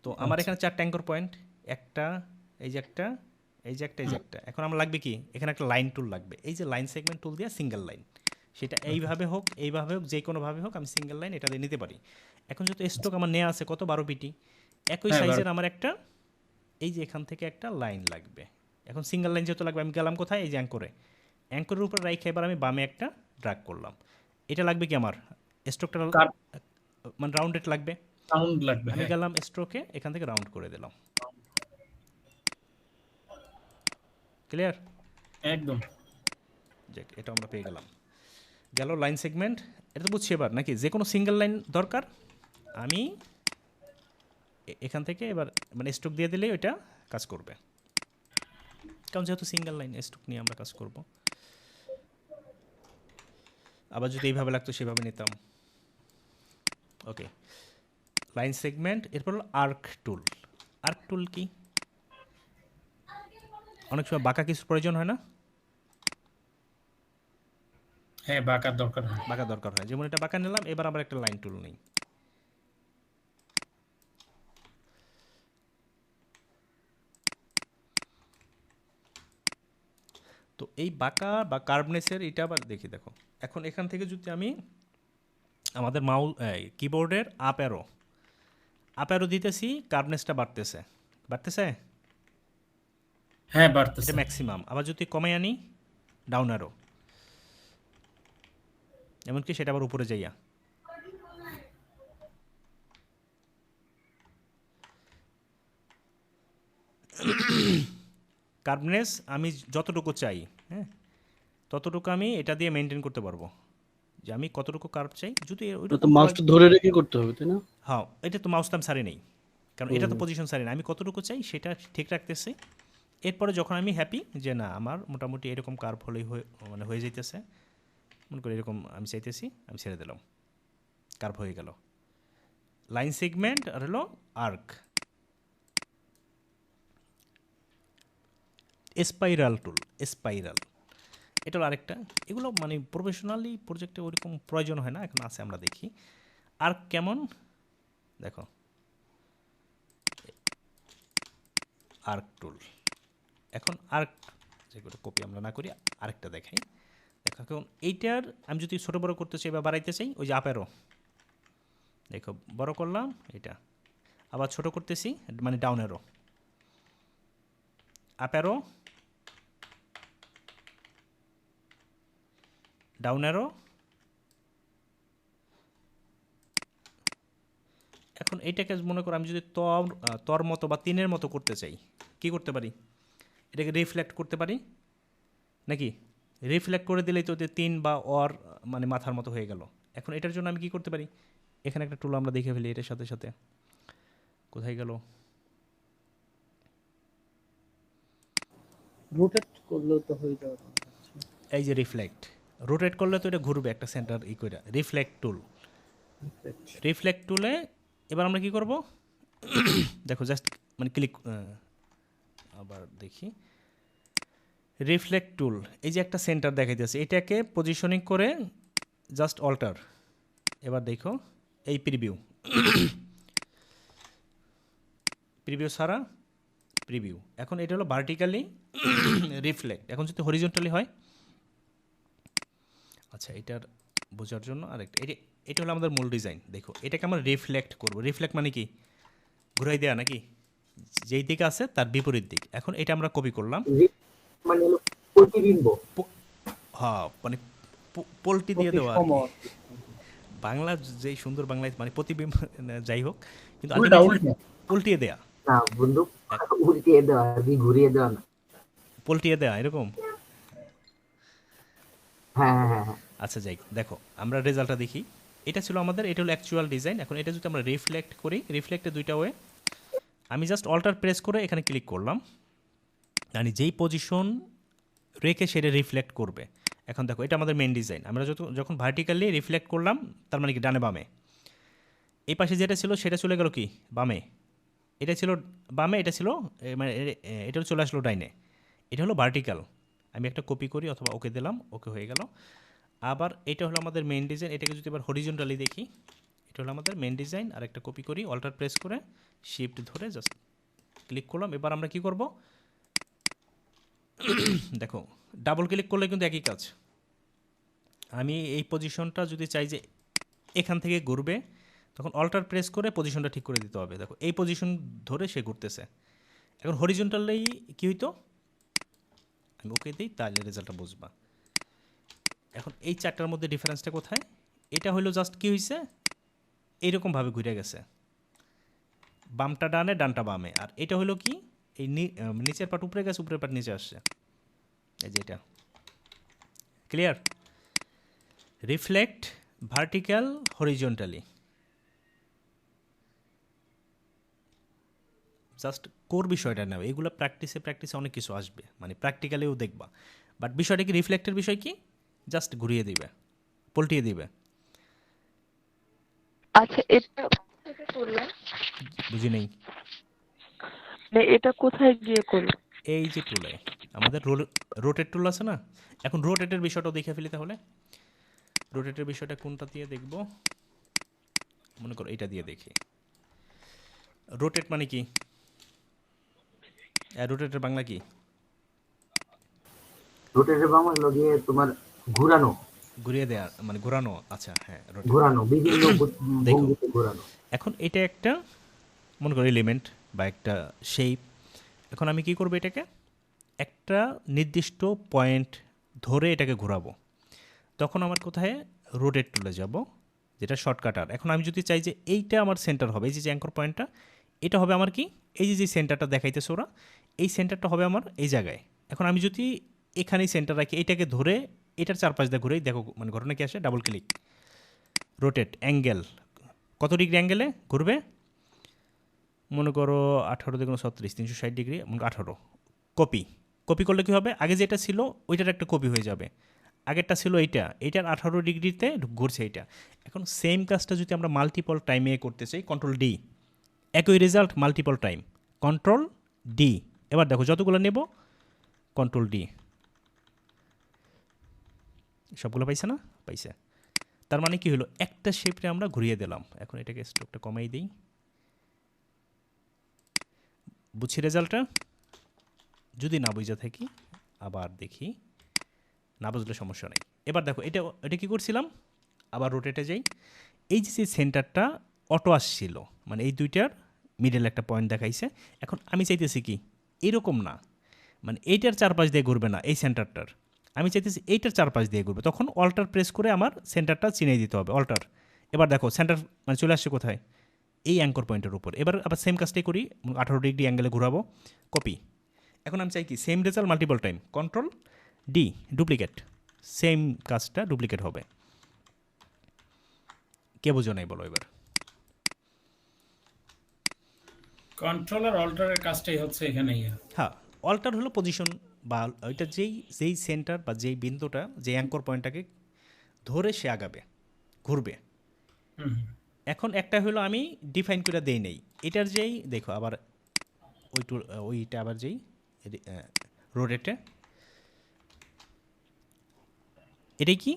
তো আমার এখানে 4টা অ্যাঙ্কর পয়েন্ট, একটা এই যে একটা, এই যে একটা, এই যে একটা। এখন আমার লাগবে কি, এখানে একটা লাইন টুল লাগবে, এই যে লাইন সেগমেন্ট টুল দিয়ে সিঙ্গেল লাইন, সেটা এইভাবে হোক এইভাবে হোক যে কোনোভাবে হোক আমি সিঙ্গেল লাইন এটা দিয়ে নিতে পারি। এখন যেহেতু স্ট্রোক আমার নেওয়া আছে কত 12 পিটি, একই সাইজের আমার একটা এই যে এখান থেকে একটা লাইন লাগবে। এখন সিঙ্গেল লাইন যেহেতু লাগবে, আমি গেলাম কোথায়, এই যে অ্যাঙ্করের উপর রাইখে এবার আমি বামে একটা ড্র্যাগ করলাম। এটা লাগবে কি আমার স্ট্রোকটা মানে রাউন্ডেড লাগবে, আমি গেলাম স্ট্রোকে, এখান থেকে রাউন্ড করে দিলাম। ক্লিয়ার? একদম। যাক, এটা আমরা পেয়ে গেলাম। গেল লাইন সেগমেন্ট, এটা তো বুঝছি এবার নাকি, যে কোনো সিঙ্গেল লাইন দরকার আমি এখান থেকে এবার মানে স্ট্রোক দিয়ে দিলেই ওইটা কাজ করবে, কারণ যেহেতু সিঙ্গেল লাইন স্ট্রোক নিয়ে আমরা কাজ করব। আবার যদি এইভাবে লাগতো সেভাবে নিতাম। ওকে, লাইন সেগমেন্ট। এরপর হলো আর্ক টুল। আর্ক টুল কি, অনেক সময় বাঁকা কিছু প্রয়োজন হয় না? হ্যাঁ, বাঁকার দরকার হয়। যেমন এটা বাঁকা নিলাম, এবার আবার একটা লাইন টুল নেই। তো এই বাঁকা বা কার্ভনেসের এটা আবার দেখি, দেখো এখন এখান থেকে যদি আমি আমাদের কিবোর্ডের আপ অ্যারো দিতেছি, কার্ভনেসটা বাড়তেছে। হ্যাঁ, বাড়তেছে, এটা ম্যাক্সিমাম। আবার যদি কমে আনি, ডাউন অ্যারো, এমনকি সেটা আবার উপরে যাইয়া। কার্ভনেস আমি যতটুকু চাই, হ্যাঁ ততটুকু আমি এটা দিয়ে মেনটেন করতে পারবো, যে আমি কতটুকু কার্ভ চাই। যদি মাউসটা ধরে রেখে করতে হবে, তাই না? হ্যাঁ, এটা তো মাউসটা আমি সারি নেই, কারণ এটা তো পজিশন সারি না, আমি কতটুকু চাই সেটা ঠিক রাখতেছি। এরপরে যখন আমি হ্যাপি যে না আমার মোটামুটি এরকম কার্ভ হলেই মানে হয়ে যাইতেছে, মনে করি এরকম আমি চাইতেছি, আমি ছেড়ে দিলাম, কার্ভ হয়ে গেল। লাইন সেগমেন্ট আর হলো আর্ক। স্পাইরাল টুল, এটা হলো আরেকটা। এগুলো মানে প্রফেশনালি প্রজেক্টে ওরকম প্রয়োজন হয় না, এখন আছে আমরা দেখি। আর্ক কেমন দেখো, আর্ক টুল। এখন আর্ক যেগুলো কপি আমরা না করি, আরেকটা দেখাই। দেখো এখন এইটার আমি যদি ছোটো বড়ো করতে চাই বা বাড়াইতে চাই, ওই যে আপেরও দেখো বড় করলাম, এটা আবার ছোট করতেছি, মানে ডাউনেরও, আপেরও, ডাউনেরও। এখন এইটাকে মনে করো আমি যদি তর মতো বা 3-এর মতো করতে চাই, কি করতে পারি, এটাকে রিফ্লেক্ট করতে পারি নাকি? রিফ্লেক্ট করে দিলেই তো 3 বা মানে মাথার মতো হয়ে গেল। এখন এটার জন্য আমি কি করতে পারি, এখানে একটা টুল আমরা দেখে ফেলি, এটার সাথে সাথে কোথায় গেল, রোটেট করলেও তো হয়ে যাবে। এই যে রিফ্লেক্ট, রোটেট করলে তো এটা ঘুরবে একটা সেন্টার করে। রিফ্লেক্ট টুলে এবার আমরা কি করব, দেখো জাস্ট মানে ক্লিক, আবার দেখি রিফ্লেক্ট টুল, এই যে একটা সেন্টার দেখাইতেছে, এটাকে পজিশনিং করে জাস্ট অল্টার। এবার দেখো এই প্রিভিউ, প্রিভিউ ছাড়া প্রিভিউ। এখন এটা হলো ভার্টিক্যালি রিফ্লেক্ট। এখন যদি হরিজন্টালি হয়, আচ্ছা এটার বোঝার জন্য আরেকটা, এটা হলো আমাদের মূল ডিজাইন। দেখো এটাকে আমরা রিফ্লেক্ট করব। রিফ্লেক্ট মানে কি, ঘুরাই দেয়া নাকি, যেই দিকে আছে তার বিপরীত দিক। এখন এটা আমরা কপি করলাম, মানে হলো প্রতিবিম্ব। হ্যাঁ মানে পোল্টি দিয়ে দেওয়া আর কি। প্রতিসম। বাংলা যেই সুন্দর বাংলায় মানে প্রতিবিম্ব, যাই হোক, কিন্তু উল্টা ultimately উল্টা উল্টিয়ে দেয়া, না বন্ধু, উল্টিয়ে দেওয়া আর কি, ঘুরিয়ে দেওয়া না। পল্টিয়ে দেয়া এরকম। হ্যাঁ হ্যাঁ হ্যাঁ হ্যাঁ। আচ্ছা যাই, দেখো আমরা রেজাল্টটা দেখি। এটা ছিল আমাদের, এটা হলো অ্যাকচুয়াল ডিজাইন। এখন এটা যদি আমরা রিফ্লেক্ট করি, রিফ্লেক্টের দুইটা ওয়ে, আমি জাস্ট অল্টার প্রেস করে এখানে ক্লিক করলাম, মানে যেই পজিশন রেখে সেটা রিফ্লেক্ট করবে। এখন দেখো এটা আমাদের মেন ডিজাইন। আমরা যখন ভার্টিক্যালি রিফ্লেক্ট করলাম, তার মানে কি ডানে বামে, এই পাশে যেটা ছিল সেটা চলে গেল কি বামে, এটা ছিল বামে, এটা ছিল মানে এটা চলে আসলো ডাইনে। এটা হলো ভার্টিক্যাল। আমি একটা কপি করি অথবা ওকে দিলাম, ওকে হয়ে গেল। আবার এটা হলো আমাদের মেন ডিজাইন। এটাকে যদি এবার হরিজন্টালি দেখি, এটা হলো আমাদের মেন ডিজাইন। আর একটা কপি করি, অল্টার প্রেস করে শিফট ধরে জাস্ট ক্লিক করলাম। এবার আমরা কি করব, দেখো ডাবল ক্লিক করলে কিন্তু একই কাজ। আমি এই পজিশনটা যদি চাই যে এখান থেকে ঘুরবে, তখন অল্টার প্রেস করে পজিশনটা ঠিক করে দিতে হবে। দেখো এই পজিশন ধরে সে ঘুরতেছে। এখন হরিজন্টালি কি হইতো, আমি ওকে দিই, তাহলে রেজাল্টটা বুঝবা। এখন এই চারটার মধ্যে ডিফারেন্সটা কোথায়, এটা হলো জাস্ট কি হয়েছে, এইরকমভাবে ঘুরে গেছে, বামটা ডানে ডানটা বামে। আর এটা হলো কি, এই নিচের পাট উপরে গেছে, উপরের পাট নিচে আসছে, এই যে এটা। Clear? Reflect, vertical, horizontally. Just core বিষয়টা নেবে, এগুলো প্র্যাকটিসে অনেক কিছু আসবে, মানে প্র্যাকটিক্যালিও দেখবা। বাট বিষয়টা কি, রিফ্লেক্টের বিষয় কি, জাস্ট ঘুরিয়ে দিবে, পল্টিয়ে দিবে। আচ্ছা, এটা কোথায় করলেন? বুঝি নেই। মানে এটা কোথায় গিয়ে করলেন? এই যে টুলে আমাদের রোটেট টুল আছে না, এখন রোটেটের বিষয়টাও দেখে ফেলি। তাহলে রোটেটের বিষয়টা কোনটা দিয়ে দেখব, মনে করো এটা দিয়ে দেখি। রোটেট মানে কি, রোটেটের বাংলা কি? রোটেটের বাম হলো গিয়ে তোমার ঘুরানো, ঘুরিয়ে দেয়া, মানে ঘোরানো। আচ্ছা হ্যাঁ, রোটেট। ঘোরানো, বিভিন্ন দেখো ভঙ্গিতে ঘোরানো। এখন এটা একটা মনে করো এলিমেন্ট বা একটা শেপ। এখন আমি কি করব, এটাকে একটা নির্দিষ্ট পয়েন্ট ধরে এটাকে ঘোরাবো। তখন আমার কোথায়, রোটেট টুলে যাব, যেটা শর্টকাটার। এখন আমি যদি চাই যে এইটা আমার সেন্টার হবে, এই যে অ্যাঙ্কর পয়েন্টটা, এটা হবে আমার কি, এই যে সেন্টারটা দেখাইতেছে ওরা, এই সেন্টারটা হবে আমার এই জায়গায়। এখন আমি যদি এখানেই সেন্টার রাখি, এটাকে ধরে এটার চারপাশ দিয়ে ঘুরেই দেখো, মানে ঘটনা কি আসে, ডাবল ক্লিক, রোটেট, অ্যাঙ্গেল, কত ডিগ্রি অ্যাঙ্গেলে ঘুরবে, মনে করো 18 × 36, 360 ডিগ্রি, মনে করো 18। কপি করলে কী হবে, আগে যেটা ছিল ওইটার একটা কপি হয়ে যাবে। আগেরটা ছিল এইটার 18 ডিগ্রিতে ঘুরছে এইটা। এখন সেম কাজটা যদি আমরা মাল্টিপল টাইমে করতে চাই, কন্ট্রোল ডি, একই result multiple time, control D. এবার দেখো যতগুলো নেব, কন্ট্রোল ডি, সবগুলো পাইছে না, পাইছে। তার মানে কি হলো, একটা শেপে আমরা ঘুরিয়ে দিলাম। এখন এটাকে স্ট্রোকটা কমাই দিই, বুঝছি রেজাল্টটা? যদি না বুঝে থাকি আবার দেখি, না বুঝলে সমস্যা নেই। এবার দেখো এটা কি করছিলাম, আবার রোটেটে যাই। এই যে সেন্টারটা অটো আসছিল, মানে এই দুইটার মিডল একটা পয়েন্ট দেখাইছে। এখন আমি চাইতেছি কি, এরকম না, মানে এইটার চারপাশ দিয়ে ঘুরবে না এই সেন্টারটার, আমি চাইতেছি এইটার চারপাশ দিয়ে ঘুরবে। তখন অল্টার প্রেস করে আমার সেন্টারটা চিনিয়ে দিতে হবে, অল্টার। এবার দেখো সেন্টার মানে চলে আসছে কোথায়, এই অ্যাঙ্কর পয়েন্টের উপর। এবার আবার সেম কাজটাই করি, 18 ডিগ্রি অ্যাঙ্গেলে ঘুরাবো, কপি। এখন আমি চাই কি, same result multiple time, control D, duplicate, same কাজটা ডুপ্লিকেট হবে। কে বুঝো নাই বলো এবার? কন্ট্রোল আর অল্টারের কাজটাই হচ্ছে এখানে। হ্যাঁ, অল্টার হলো পজিশন, বা ওইটা যেই সেন্টার বা যেই বিন্দুটা, যে অ্যাঙ্কর পয়েন্টটাকে ধরে সে আগাবে, ঘুরবে। এখন একটা হলো আমি ডিফাইন করে দেই নেই, এটার যেই দেখো আবার ওই টুল ওইটা আবার যেই রোটেটে, এটাই কি,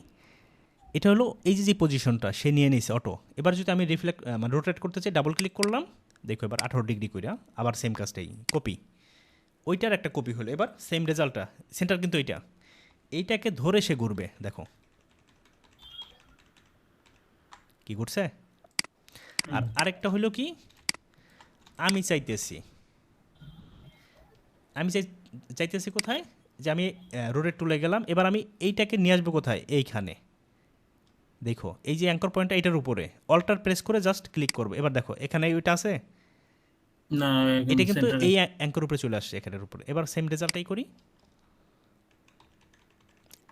এটা হলো এই যে পজিশনটা সে নিয়ে নিয়েছে অটো। এবার যদি আমি রিফ্লেক্ট মানে রোটেট করতে চাই, ডাবল ক্লিক করলাম, দেখো এবার 18 ডিগ্রি করে আবার সেম কাজটাই কপি, ওইটার একটা কপি হলো, এবার সেম রেজাল্টটা, সেন্টার কিন্তু এইটাকে ধরে সে ঘুরবে, দেখো কি ঘুরছে। আর আরেকটা হলো কি, আমি চাইতেছি কোথায়, যে আমি রোটেট টুলে গেলাম, এবার আমি এইটাকে নিয়ে আসবো কোথায়, এইখানে দেখো এই যে অ্যাঙ্কর পয়েন্টটা এটার উপরে, অল্টার প্রেস করে জাস্ট ক্লিক করবো, এবার দেখো এখানে ওইটা আছে, না এটা কিন্তু এই অ্যাঙ্কর উপরে চলে আসছে এখানের উপরে। এবার সেম রেজাল্টটাই করি।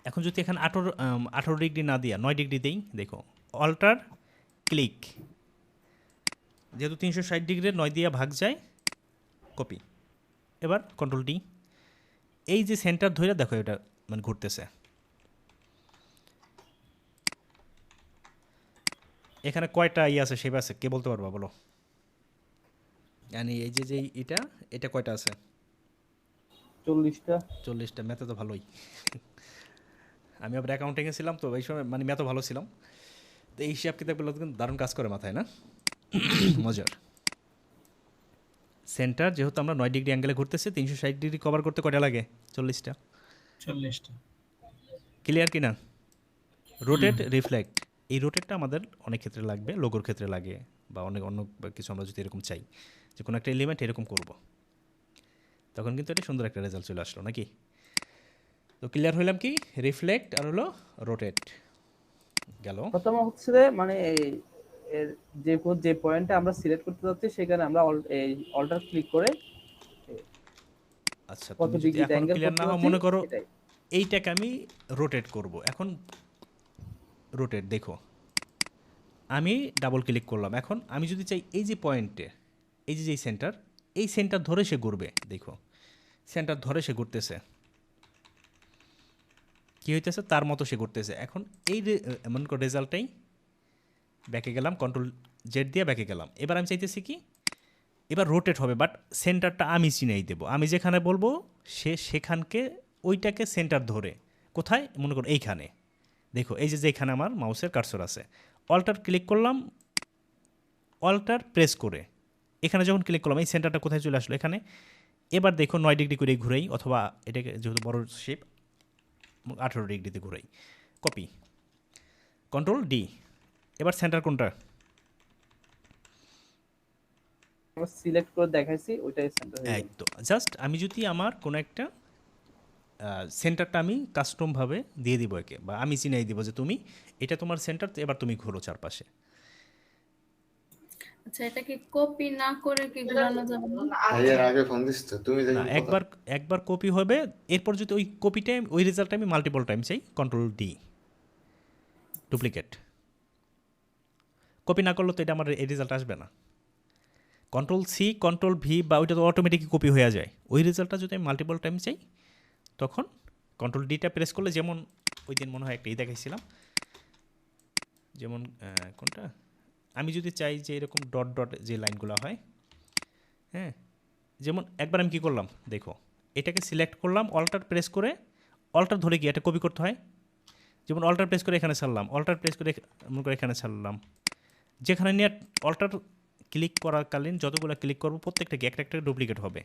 এখন যদি এখানে 18 ডিগ্রি না দিয়া 9 ডিগ্রি দেই, দেখো অল্টার ক্লিক, যেহেতু 360 ডিগ্রির 9 দিয়া ভাগ যায়, কপি, এবার কন্ট্রোল ডি, এই যে সেন্টার ধরে দেখো এটা মানে ঘুরতেছে। এখানে কয়টা আছে শেপ আছে কে বলতে পারবা বলো, এই যে এটা কয়টা আছে? 40টা। 40টা, ম্যাথে তো ভালোই। আমি আবার অ্যাকাউন্টিংয়ে ছিলাম তো এই সময়, মানে ম্যাথও ভালো ছিলাম, তো এই হিসাব কিতাবগুলো কিন্তু দারুণ কাজ করে মাথায়, না মজার। সেন্টার যেহেতু আমরা 9 ডিগ্রি অ্যাঙ্গেলে ঘুরতেছি, 360 ডিগ্রি কভার করতে কয়টা লাগে? 40টা। 40টা। ক্লিয়ার কি না? রোটেট রিফ্লেক্ট, এই রোটেটটা আমাদের অনেক ক্ষেত্রে লাগবে, লোগোর ক্ষেত্রে লাগে, বা অনেক অন্য কিছু আমরা যদি এরকম চাই যে কোনো একটা এলিমেন্ট এরকম করব, তখন কিন্তু এটা সুন্দর একটা রেজাল্ট চলে আসলো নাকি। তো ক্লিয়ার হইলাম কি, রিফ্লেক্ট আর হলো রোটেট গেল। প্রথমে হচ্ছে যে মানে এর যে পয়েন্টটা আমরা সিলেক্ট করতে যাচ্ছি সেখানে আমরা অল্টার ক্লিক করে আচ্ছা, কত তুমি যদি ডিগ্রি এখন অ্যাঙ্গেল ক্লিয়ার করতে না হও, যাচ্ছি মনে করো সেটাই। এইটাকে আমি রোটেট করব, এখন রোটেট দেখো আমি ডাবল ক্লিক করলাম, এখন আমি যদি চাই এই যে পয়েন্টে, এই যে সেন্টার, এই সেন্টার ধরে সে ঘুরবে, দেখো সেন্টার ধরে সে ঘুরতেছে, কী হইতেছে তার মতো সে ঘুরতেছে। এখন এই মনে করো রেজাল্টটাই, ব্যাকে গেলাম, কন্ট্রোল জেড দিয়ে ব্যাকে গেলাম, এবার আমি চাইতেছি কি, এবার রোটেট হবে, বাট সেন্টারটা আমি চিনাই দেবো, আমি যেখানে বলবো সেখানকে ওইটাকে সেন্টার ধরে, কোথায় মনে করো এইখানে, দেখো এই যে যেখানে আমার মাউসের কার্সর আছে, অল্টার ক্লিক করলাম, অল্টার প্রেস করে এখানে যখন ক্লিক করলাম, এই সেন্টারটা কোথায় চলে আসলো, এখানে। এবার দেখো 9 ডিগ্রি করে ঘুরাই, অথবা এটাকে যেহেতু বড় শেপ 18 ডিগ্রিতে ঘুরাই, কপি, কন্ট্রোল ডি, এবার সেন্টার কোনটা, আমরা সিলেক্ট করে দেখাইছি ওইটাই সেন্টার হয়ে গেল। একদম। জাস্ট আমি যদি আমার কোনো একটা সেন্টারটা আমি কাস্টমভাবে দিয়ে দিব একে, বা আমি চিনাই দিব যে তুমি এটা তোমার সেন্টার, এবার তুমি ঘোরো চারপাশে। আচ্ছা, এটা কি কপি না করে কি ঘোরানো যাবে না? ভাইয়ের আগে ফোন দিস তো তুমি না, একবার কপি হবে, এরপর যদি ওই কপিটা ওই রেজাল্টটা আমি মাল্টিপল টাইম চাই, কন্ট্রোল ডি, ডুপ্লিকেট। কপি না করলে তো এটা আমার এই রেজাল্ট আসবে না। কন্ট্রোল সি, কন্ট্রোল ভি, বা ওইটা তো অটোমেটিকই কপি হয়ে যায়। ওই রেজাল্টটা যদি আমি মাল্টিপল টাইম চাই, তখন কন্ট্রোল ডিটা প্রেস করলে, যেমন ওই দিন মনে হয় একটা দেখাইছিলাম, যেমন কোনটা, আমি যদি চাই যে এরকম ডট ডট যে লাইনগুলো হয়, হ্যাঁ, যেমন একবার আমি কী করলাম দেখো, এটাকে সিলেক্ট করলাম, অল্টার প্রেস করে, অল্টার ধরে গিয়ে এটা কপি করতে হয়, যেমন অল্টার প্রেস করে এখানে ছাড়লাম, অল্টার প্রেস করে মনে করে এখানে ছাড়লাম, যেখানে নিয়ে অল্টার ক্লিক করাকালীন যতগুলো ক্লিক করবো প্রত্যেকটা কি একটা ডুপ্লিকেট হবে।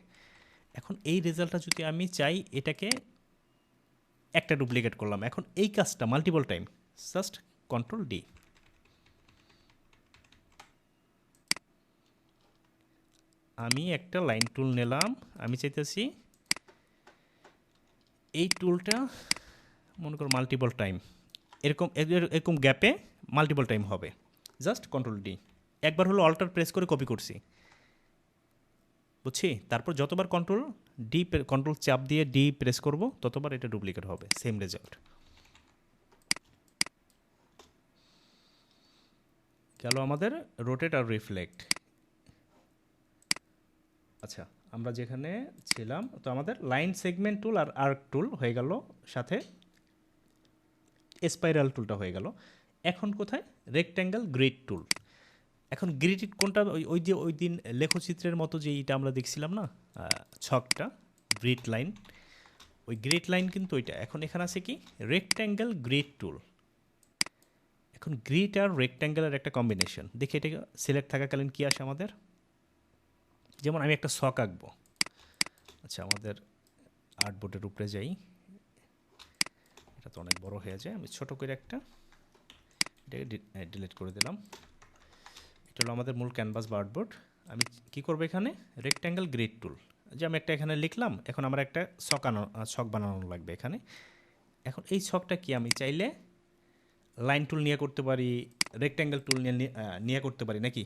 এখন এই রেজাল্টটা যদি আমি চাই, এটাকে একটা ডুপ্লিকেট করলাম, এখন এই কাজটা multiple time, just control D, আমি একটা লাইন টুল নিলাম, আমি চাইতেছি এই টুলটা মনে করো মাল্টিপল টাইম, এরকম গ্যাপে মাল্টিপল টাইম হবে, জাস্ট কন্ট্রোল ডি, একবার হলো অল্টার প্রেস করে কপি করছি, বুঝছি, তারপর যতবার কন্ট্রোল চাপ দিয়ে ডি প্রেস করব, ততবার এটা ডুপ্লিকেট হবে, সেম রেজাল্ট গেল আমাদের রোটেট আর রিফ্লেক্ট। আচ্ছা, আমরা যেখানে ছিলাম, তো আমাদের লাইন সেগমেন্ট টুল আর আর্ক টুল হয়ে গেল, সাথে স্পাইরাল টুলটা হয়ে গেল। এখন কোথায় রেক্ট্যাঙ্গেল গ্রিড টুল, এখন গ্রিড কোনটা, ওই যে ওই দিন লেখচিত্রের মতো যে এইটা আমরা দেখছিলাম না ছকটা, গ্রিড লাইন, ওই গ্রিড লাইন কিন্তু ওইটা। এখন এখানে আছে কি রেক্ট্যাঙ্গেল গ্রিড টুল। এখন গ্রিড আর রেক্ট্যাঙ্গেলের একটা কম্বিনেশন, দেখি এটা সিলেক্ট থাকাকালীন কী আসে আমাদের। যেমন আমি একটা ছক আঁকবো, আচ্ছা আমাদের আর্টবোর্ডের উপরে যাই, এটা তো অনেক বড় হয়ে যায়, আমি ছোট করে একটা এটাকে ডিলিট করে দিলাম। এটা হলো আমাদের মূল ক্যানভাস বা আর্টবোর্ড। আমি কি করব এখানে রেক্ট্যাঙ্গেল গ্রিড টুল, যে আমি একটা এখানে লিখলাম, এখন আমার একটা ছক বানানো লাগবে এখানে। এখন এই ছকটা কি আমি চাইলে লাইন টুল নিয়ে করতে পারি, রেক্ট্যাঙ্গেল টুল নিয়ে করতে পারি নাকি?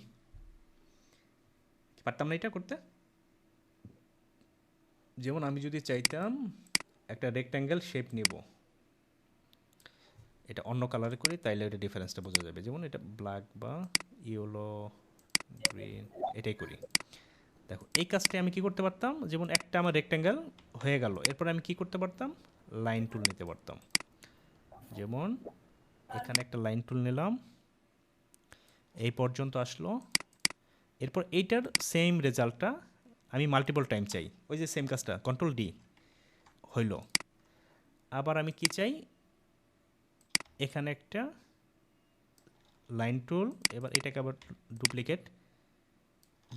পারতাম না এটা করতে? যেমন আমি যদি চাইতাম একটা রেক্ট্যাঙ্গেল শেপ নিব, এটা অন্য কালারে করি, তাইলে এটা ডিফারেন্সটা বোঝা যাবে। যেমন এটা ব্ল্যাক বা ইয়েলো গ্রিন এটাই করি। দেখো এই কাজটা আমি কি করতে পারতাম, যেমন একটা আমার রেক্ট্যাঙ্গেল হয়ে গেল, এরপর আমি কি করতে পারতাম, লাইন টুল নিতে পারতাম। যেমন এখানে একটা লাইন টুল নিলাম, এই পর্যন্ত আসলো, এরপর এইটার সেম রেজাল্টটা আমি মাল্টিপল টাইম চাই, ওই যে সেম কাজটা কন্ট্রোল ডি হইল। আবার আমি কি চাই, এখানে একটা লাইন টুল, এবার এটাকে আবার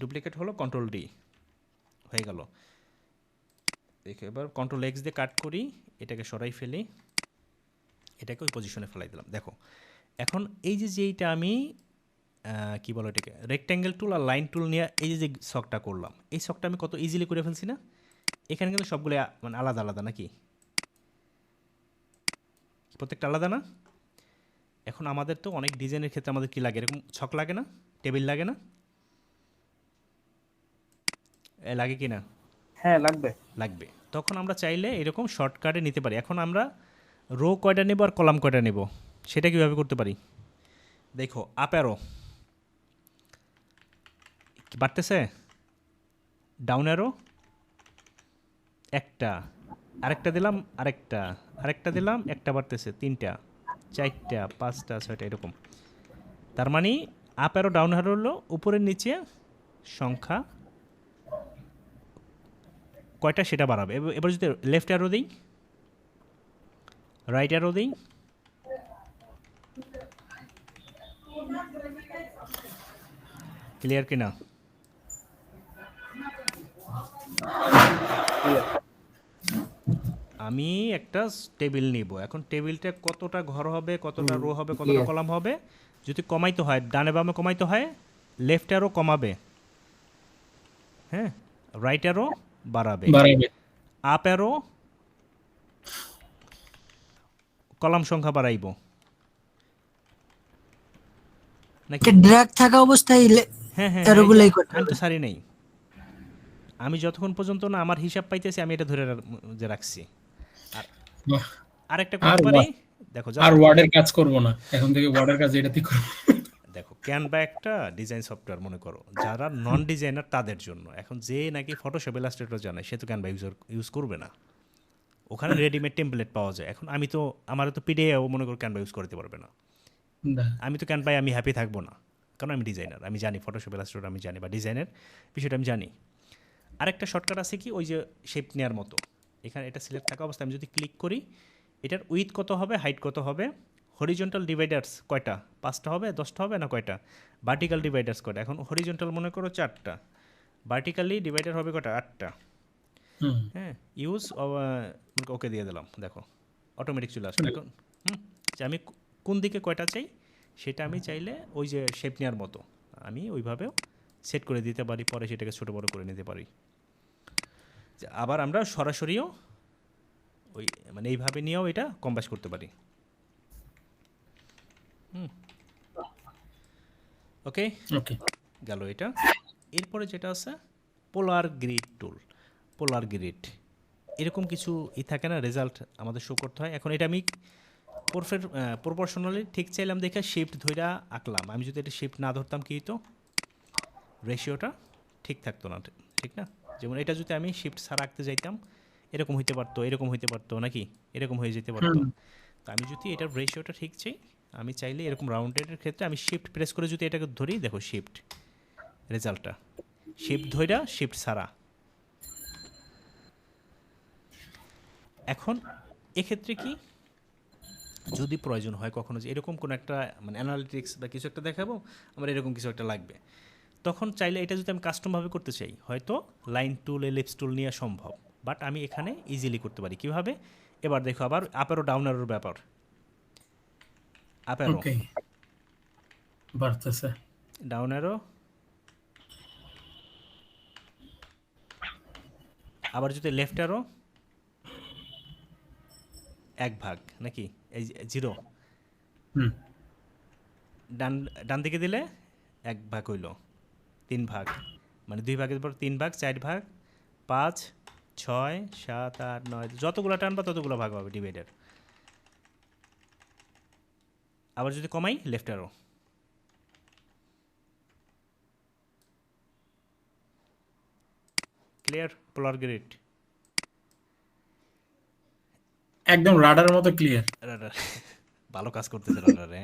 ডুপ্লিকেট হলো, কন্ট্রোল ডি হয়ে গেল। দেখো এবার কন্ট্রোল এক্স দিয়ে কাট করি, এটাকে সরাই ফেলি, এটাকে ওই পজিশনে ফেলাই দিলাম। দেখো এখন এই যে যেইটা আমি কি বলো এটাকে রেক্ট্যাঙ্গেল টুল আর লাইন টুল নিয়ে এই যে শকটা করলাম, এই শকটা আমি কত ইজিলি করে ফেলছি না? এখানে কিন্তু সবগুলো মানে আলাদা আলাদা নাকি, প্রত্যেকটা আলাদা না? এখন আমাদের তো অনেক ডিজাইনের ক্ষেত্রে আমাদের কি লাগে, এরকম ছক লাগে না, টেবিল লাগে না, লাগে কি না? হ্যাঁ লাগবে। লাগবে। তখন আমরা চাইলে এরকম শর্টকাটে নিতে পারি। এখন আমরা রো কয়টা নেব আর কলাম কয়টা নেব সেটা কীভাবে করতে পারি? দেখো আপ অ্যারো কি বাড়তেছে, ডাউন অ্যারো একটা, আরেকটা দিলাম, আরেকটা দিলাম, একটা বাড়তেছে, তিনটা, চারটা, পাঁচটা, ছয়টা, এরকম। তার মানে আপ অ্যারো ডাউন অ্যারো হলো উপরের নিচে সংখ্যা কয়টা সেটা বাড়াবে। এবার যদি লেফট অ্যারো দিই, রাইট অ্যারো দিই, ক্লিয়ার কিনা? আমি একটা টেবিল নিব, এখন টেবিলটা কতটা ঘর হবে, কতটা রো হবে, কতটা কলাম হবে, যদি কমাইতে হয় ডানে বামে কমাইতে হয়, লেফট অ্যারো কমাবে, হ্যাঁ, রাইট অ্যারো বাড়াবে, আপ অ্যারো কলাম সংখ্যা বাড়াইব নাকি? ড্র্যাগ থাকা অবস্থায় হ্যাঁ হ্যাঁ, অ্যারোগুলাই করতে আমি তো হবে। সারি নেই, আমি যতক্ষণ পর্যন্ত না আমার হিসাব পাইতেছি আমি এটা ধরে যে রাখছি। আর আরেকটা করতে পারি, দেখো আর ওয়ার্ডের কাজ করব না, এখন থেকে ওয়ার্ডের কাজ এটাতে করব। দেখো ক্যানভা একটা ডিজাইন সফটওয়্যার, মনে করো যারা নন ডিজাইনার তাদের জন্য। এখন যে নাকি ফটোশপ ইলাস্ট্রেটর জানে সে তো ক্যানভা ইউজ করবে না, ওখানে রেডিমেড টেমপ্লেট পাওয়া যায়। এখন আমি তো আমার তো পিডিএফ মনে করো ক্যানভা ইউজ করতে পারবে না, আমি তো ক্যানভায় আমি হ্যাপি থাকবো না, কারণ আমি ডিজাইনার, আমি জানি ফটোশপ ইলাস্ট্রেটর আমি জানি, বা ডিজাইনের বিষয়টা আমি জানি। আরেকটা শর্টকাট আছে কি, ওই যে শেপ নেওয়ার মতো, এখানে এটা সিলেক্ট থাকা অবস্থায় আমি যদি ক্লিক করি, এটার উইথ কত হবে, হাইট কত হবে, হরিজন্টাল ডিভাইডার্স কয়টা, 5টা হবে, 10টা হবে না কয়টা, ভার্টিক্যাল ডিভাইডার্স কয়টা, এখন হরিজন্টাল মনে করো 4টা, ভার্টিক্যালি ডিভাইডার হবে কয়টা, 8টা, হ্যাঁ, ইউজ ওকে দিয়ে দিলাম, দেখো অটোমেটিক চলে আসবে। এখন যে আমি কোন দিকে কয়টা চাই সেটা আমি চাইলে ওই যে শেপ নেওয়ার মতো আমি ওইভাবেও সেট করে দিতে পারি, পরে সেটাকে ছোটো বড়ো করে নিতে পারি। আবার আমরা সরাসরিও ওই মানে এইভাবে নিয়েও এটা কম্বাস করতে পারি। ওকে গেল এটা। এরপরে যেটা আছে পোলার গ্রিড টুল, পোলার গ্রিড এরকম কিছু থাকে না, রেজাল্ট আমাদের শো করতে হয়। এখন এটা আমি প্রপোর্শনালি ঠিক চাইলাম দেখে শিফট ধইরা আঁকলাম, আমি যদি এটা শিফট না ধরতাম কি হতো, রেশিওটা ঠিক থাকতো না, ঠিক না? যেমন এটা যদি আমি শিফট ছাড়া আঁকতে যাইতাম এরকম হইতে পারতো, এরকম হইতে পারতো নাকি, এরকম হয়ে যেতে পারতো। তো আমি যদি এটার রেশিওটা ঠিক চাই, আমি চাইলে এরকম রাউন্ডেডের ক্ষেত্রে আমি শিফট প্রেস করে যদি এটাকে ধরি, দেখো শিফট রেজাল্টটা, শিফট ধইরা শিফট ছাড়া। এখন এক্ষেত্রে কি যদি প্রয়োজন হয় কখনো যে এরকম কোনো একটা মানে অ্যানালিটিক্স বা কিছু একটা দেখাবো, আমার এরকম কিছু একটা লাগবে, তখন চাইলে এটা যদি আমি কাস্টমভাবে করতে চাই, হয়তো লাইন টুল এলিপস টুল নিয়ে সম্ভব, বাট আমি এখানে ইজিলি করতে পারি। কীভাবে? এবার দেখো আবার আপারও ডাউনারও ব্যাপার। আপারও ওকে, বাড়তেছে। ডাউনারও, আবার যদি লেফটারও 1 ভাগ নাকি এই 0, হুম, ডান দিকে দিলে 1 ভাগ হইল, 3 ভাগ, মানে 2 ভাগের পর 3 ভাগ, 4 ভাগ, 5, 6, 7, 8, 9, যতগুলো টানবা ততগুলো ভাগ হবে ডিভাইডার। আবার যদি কমাই লেফটারও, ক্লিয়ার? পোলার গ্রিড একদম রাডারের মতো ক্লিয়ার। রাডার ভালো কাজ করতেছে রাডারে।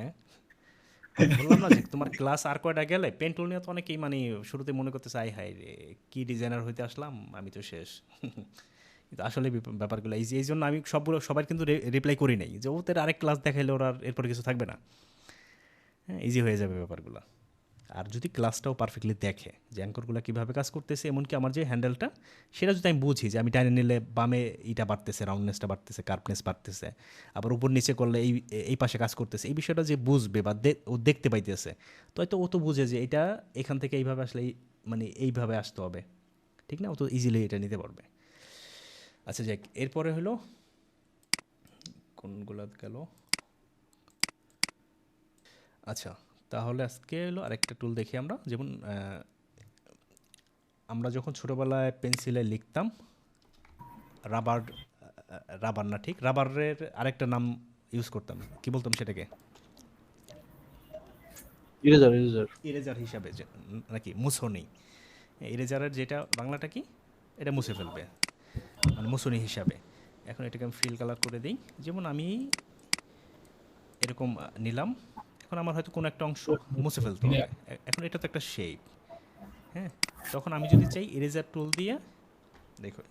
হ্যাঁ, বললাম না যে তোমার ক্লাস আর কয়টা গেলে পেন টুল নিয়ে তো অনেকেই মানে শুরুতে মনে করতেছে আই হাই রে কি ডিজাইনার হইতে আসলাম, আমি তো শেষ। কিন্তু আসলে ব্যাপারগুলো এই জন্য আমি সবার কিন্তু রিপ্লাই করি নাই, যে ওদের আরেক ক্লাস দেখাইলে ওরা এরপরে কিছু থাকবে না। হ্যাঁ, ইজি হয়ে যাবে ব্যাপারগুলো। আর যদি ক্লাসটাও পারফেক্টলি দেখে যে অ্যাঙ্করগুলো কীভাবে কাজ করতেছে, এমনকি আমার যে হ্যান্ডেলটা সেটা যদি আমি বুঝি যে আমি টাইনে নিলে বামে ইটা বাড়তেছে, রাউন্ডনেসটা বাড়তেছে, কার্পনেস বাড়তেছে, আবার উপর নিচে করলে এই পাশে কাজ করতেছে, এই বিষয়টা যে বুঝবে বা ও দেখতে পাইতেছে, তো হয়তো ও তো বুঝে যে এটা এখান থেকে এইভাবে আসলে মানে এইভাবে আসতে হবে, ঠিক না? ও তো ইজিলি এটা নিতে পারবে। আচ্ছা যাক, এরপরে হলো কোনগুলো গেল? আচ্ছা, তাহলে আজকে হলো আরেকটা টুল দেখি আমরা। যেমন আমরা যখন ছোটোবেলায় পেন্সিলে লিখতাম, রাবার না, ঠিক রাবারের আরেকটা নাম ইউজ করতাম, কি বলতাম সেটাকে? ইরেজার হিসাবে নাকি মুছনি? ইরেজারের যেটা বাংলাটা কি, এটা মুছে ফেলবে, মানে মুছনি হিসাবে। এখন এটাকে আমি ফিল কালার করে দিই। যেমন আমি এরকম নিলাম, এখন আমার হয়তো কোনো একটা অংশ মুছে ফেলতে হবে। এখন এটা তো একটা শেপ, হ্যাঁ, তখন আমি যদি চাই ইরেজার টুল দিয়ে, দেখো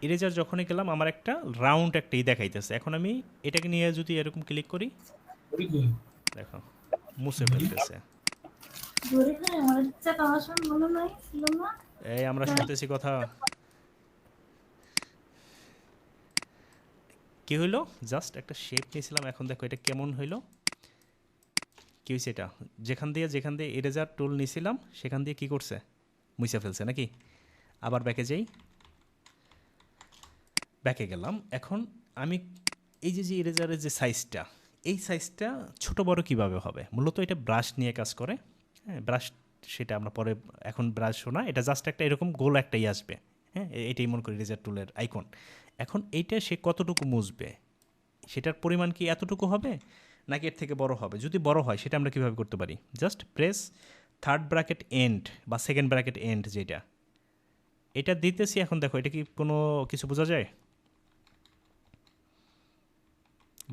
ইরেজার যখনই গেলাম আমার একটা রাউন্ড একটা দেখাইতেছে। এখন আমি এটাকে নিয়ে যদি এরকম ক্লিক করি, দেখো মুছে ফেলতেছে। এই আমরা শুনতেছি কথা। কি হইলো? জাস্ট একটা শেপ নিয়েছিলাম, এখন দেখো এটা কেমন হইলো। কি হয়েছে? এটা যেখান দিয়ে ইরেজার টুল নিয়েছিলাম সেখান দিয়ে কি করছে? মুছে ফেলছে নাকি? আবার ব্যাকে যাই, ব্যাকে গেলাম। এখন আমি এই যে ইরেজারের যে সাইজটা, এই সাইজটা ছোট বড় কিভাবে হবে? মূলত এটা ব্রাশ নিয়ে কাজ করে। হ্যাঁ, ব্রাশ সেটা আমরা পরে, এখন ব্রাশও না, এটা জাস্ট একটা এরকম গোল একটাই আসবে। হ্যাঁ, এটাই মনে করি ইরেজার টুলের আইকন। এখন এইটা সে কতটুকু মুছবে, সেটার পরিমাণ কি এতটুকু হবে নাকি এর থেকে বড় হবে? যদি বড় হয় সেটা আমরা কীভাবে করতে পারি? Just press third bracket end বা সেকেন্ড ব্র্যাকেট এন্ড, যেটা এটা দিতেছি। এখন দেখো এটা কি কোনো কিছু বোঝা যায়?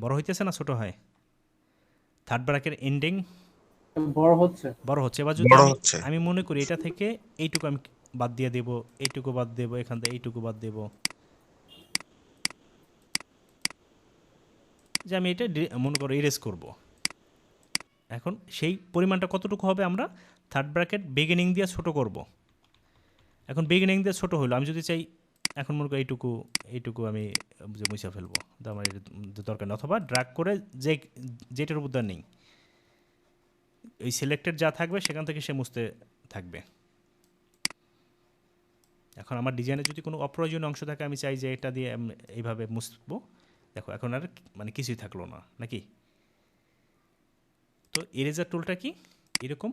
বড় হইতেছে না ছোট হয়? থার্ড ব্র্যাকেট এন্ডিং বড় হচ্ছে। এবার যদি আমি মনে করি এটা থেকে এইটুকু আমি বাদ দিয়ে দেব, এইটুকু বাদ দেব, এখান থেকে এইটুকু বাদ দেব, যে আমি এটা মনে করো ইরেজ করব। এখন সেই পরিমাণটা কতটুকু হবে আমরা থার্ড ব্র্যাকেট বিগিনিং দিয়ে ছোট করব। এখন বিগিনিং দিয়ে ছোট হলো, আমি যদি চাই এখন মনে করি এইটুকু আমি যে মুছে ফেলবো, আমার এটা দরকার নেই, অথবা ড্র্যাগ করে যেটার উপর নেই ওই সিলেক্টেড যা থাকবে সেখান থেকে সে মুছতে থাকবে। এখন আমার ডিজাইনে যদি কোনো অপ্রয়োজনীয় অংশ থাকে, আমি চাই যে এটা দিয়ে এইভাবে মুছবো, দেখো এখন আর মানে কিছুই থাকলো না নাকি? তো ইরেজার টুলটা কি এরকম,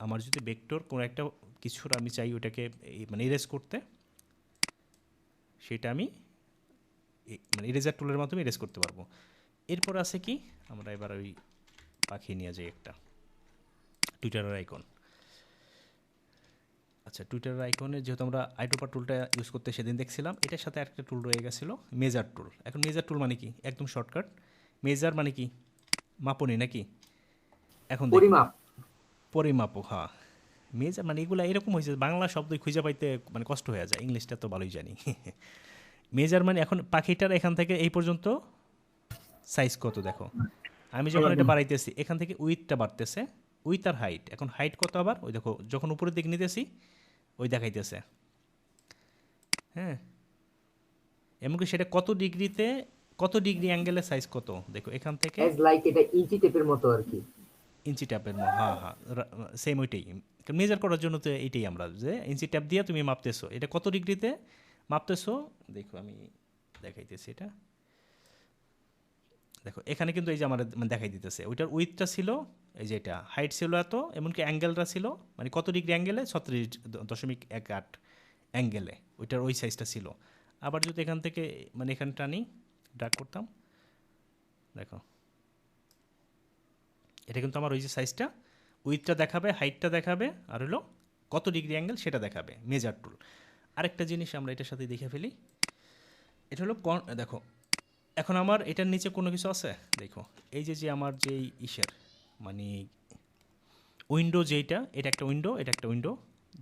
আমার যদি ভেক্টর কোনো একটা কিছুর আমি চাই ওটাকে মানে ইরেজ করতে, সেটা আমি মানে ইরেজার টুলের মাধ্যমে ইরেজ করতে পারবো। এরপর আছে কি, আমরা এবার ওই পাখি নিয়ে যাই একটা টুইটারের আইকন। আচ্ছা, টুইটারের আইকনে যেহেতু আমরা আইটোপা টুলটা ইউজ করতে সেদিন দেখছিলাম, এটার সাথে একটা টুল রয়ে গেছিলো মেজার টুল। এখন মেজার টুল মানে কি? একদম শর্টকাট। মেজার মানে কি? মাপনি নাকি? এখন দেখো পরিমাপ। পরিমাপক, হ্যাঁ। মেজার মানে এগুলা এরকম হয়েছে, বাংলা শব্দ খুঁজে পাইতে মানে কষ্ট হয়ে যায়, ইংলিশটা তো ভালোই জানি। মেজার মানে এখন পাখিটার এখান থেকে এই পর্যন্ত সাইজ কত দেখো, আমি যখন এটা বাড়াইতেছি এখান থেকে উইথটা বাড়তেছে, উইথ আর হাইট, এখন হাইট কত আবার ওই দেখো যখন উপরের দিকে নিতেছি ওই দেখাইতেছে, হ্যাঁ। এমনকি সেটা কত ডিগ্রিতে, কত ডিগ্রি অ্যাঙ্গেলের সাইজ কত দেখো এখান থেকে, অ্যাজ লাইক এটা ইঞ্চি টেপের মতো আর কি। ইঞ্চি ট্যাপের মতো, হ্যাঁ হ্যাঁ সেম ওইটাই। মেজার করার জন্য তো এইটাই আমরা, যে ইঞ্চি ট্যাপ দিয়ে তুমি মাপতেছো এটা কত ডিগ্রিতে মাপতেছো, দেখো আমি দেখাইতেছি এটা, দেখো এখানে কিন্তু এই যে আমার মানে দেখাই দিতেছে ওইটার উইথটা ছিল এই যে এটা, হাইট ছিল এত, এমনকি অ্যাঙ্গেলটা ছিল মানে কত ডিগ্রি অ্যাঙ্গেলে 36.18 অ্যাঙ্গেলে ওইটার ওই সাইজটা ছিল। আবার যদি এখান থেকে মানে এখানে টানি ড্রাগ করতাম, দেখো এটা কিন্তু আমার ওই যে সাইজটা, উইথটা দেখাবে, হাইটটা দেখাবে, আর হলো কত ডিগ্রি অ্যাঙ্গেল সেটা দেখাবে মেজার টুল। আরেকটা জিনিস আমরা এটার সাথে দেখে ফেলি, এটা হলো দেখো এখন আমার এটার নিচে কোনো কিছু আছে, দেখো এই যে আমার যেই ইসের মানে উইন্ডো যেইটা, এটা একটা উইন্ডো, এটা একটা উইন্ডো,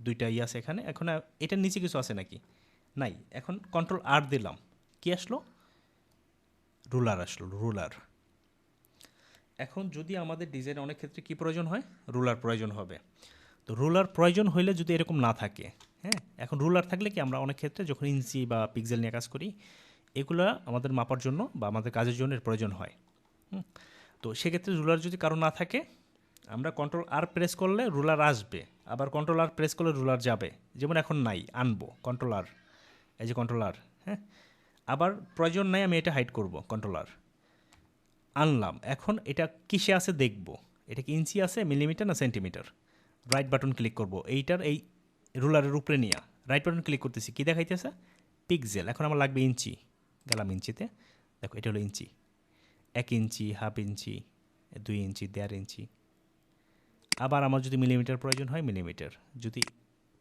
দুইটা আছে এখানে, এখন এটার নিচে কিছু আছে নাকি? নাই। এখন কন্ট্রোল আর দিলাম, কি আসলো? রুলার আসলো, রুলার। এখন যদি আমাদের ডিজাইনে অনেক ক্ষেত্রে কি প্রয়োজন হয়, রুলার প্রয়োজন হবে। তো রুলার প্রয়োজন হইলে যদি এরকম না থাকে, হ্যাঁ, এখন রুলার থাকলে কি আমরা অনেক ক্ষেত্রে যখন ইঞ্চি বা পিক্সেল নিয়ে কাজ করি এগুলা আমাদের মাপার জন্য বা আমাদের কাজের জন্য এর প্রয়োজন হয়। তো সেক্ষেত্রে রুলার যদি কারো না থাকে, আমরা কন্ট্রোল আর প্রেস করলে রুলার আসবে, আবার কন্ট্রোল আর প্রেস করলে রুলার যাবে। যেমন এখন নাই, আনবো কন্ট্রোল আর, এই যে কন্ট্রোল আর, হ্যাঁ। আবার প্রয়োজন নাই, আমি এটা হাইড করব, কন্ট্রোল আর আনলাম। এখন এটা কিসে আছে দেখব, এটা কি ইঞ্চি আছে, মিলিমিটার না সেন্টিমিটার। রাইট বাটন ক্লিক করব, এইটার এই রুলারের উপরে নিয়ে রাইট বাটন ক্লিক করতেছি, কী দেখাইতেছে? পিক্সেল। এখন আমার লাগবে ইঞ্চি, গেলাম ইঞ্চিতে, দেখো এটা হলো ইঞ্চি, 1 ইঞ্চি, হাফ ইঞ্চি, 2 ইঞ্চি, 1.5 ইঞ্চি। আবার আমার যদি মিলিমিটার প্রয়োজন হয় মিলিমিটার, যদি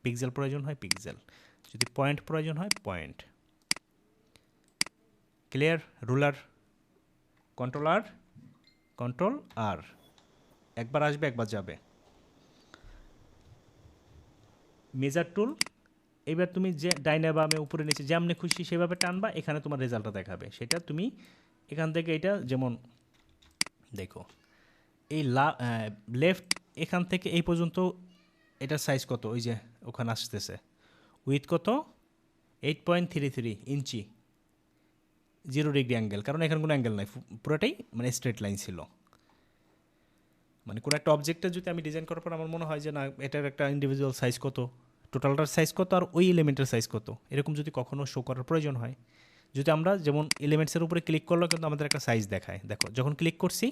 পিক্সেল প্রয়োজন হয় পিক্সেল, যদি পয়েন্ট প্রয়োজন হয় পয়েন্ট। ক্লিয়ার? রুলার কন্ট্রোল আর, কন্ট্রোল আর, একবার আসবে একবার যাবে। মেজার টুল, এবার তুমি যে ডাইনে বামে উপরে নিচে যেমনি খুশি সেভাবে টানবা, এখানে তোমার রেজাল্টটা দেখাবে। সেটা তুমি এখান থেকে এটা যেমন দেখো এই লেফট এখান থেকে এই পর্যন্ত এটার সাইজ কত, ওই যে ওখানে আসতেছে, উইথ কত 8.33 ইঞ্চি, 0 ডিগ্রি অ্যাঙ্গেল, কারণ এখানে কোনো অ্যাঙ্গেল নাই, পুরোটাই মানে স্ট্রেট লাইন ছিল। মানে কোনো একটা অবজেক্টটা যদি আমি ডিজাইন করার পর আমার মনে হয় যে না এটার একটা ইন্ডিভিজুয়াল সাইজ কত, টোটালটার সাইজ কত, আর ওই এলিমেন্টের সাইজ কত, এরকম যদি কখনো শো করার প্রয়োজন হয়, যদি আমরা যেমন এলিমেন্টসের উপরে ক্লিক করলে কিন্তু আমাদের একটা সাইজ দেখায়, দেখো যখন ক্লিক করছি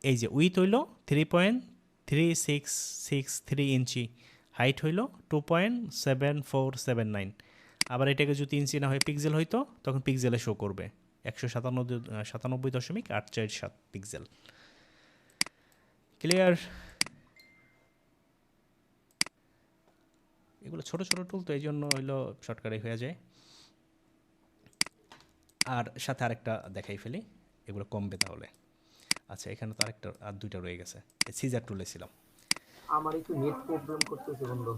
এই যে উইথ হইল 3.3663 ইঞ্চি, হাইট হইল 2.7479। আবার এটাকে যদি ইঞ্চি না হয় পিক্সেল হইতো, তখন পিক্সেলে শো করবে 197.847 পিক্সেল। ক্লিয়ার? এগুলো ছোট ছোট টুল তো এই জন্য হইলো শর্টকাটে হয়ে যায়। আর সাথে আরেকটা দেখাই ফেলি, এগুলো কমবে তাহলে। আচ্ছা এখানে তো আরেকটা আর দুইটা রয়ে গেছে, সিজার টুলে ছিলাম। আমার একটু নেট প্রবলেম করতেছে বন্ধু।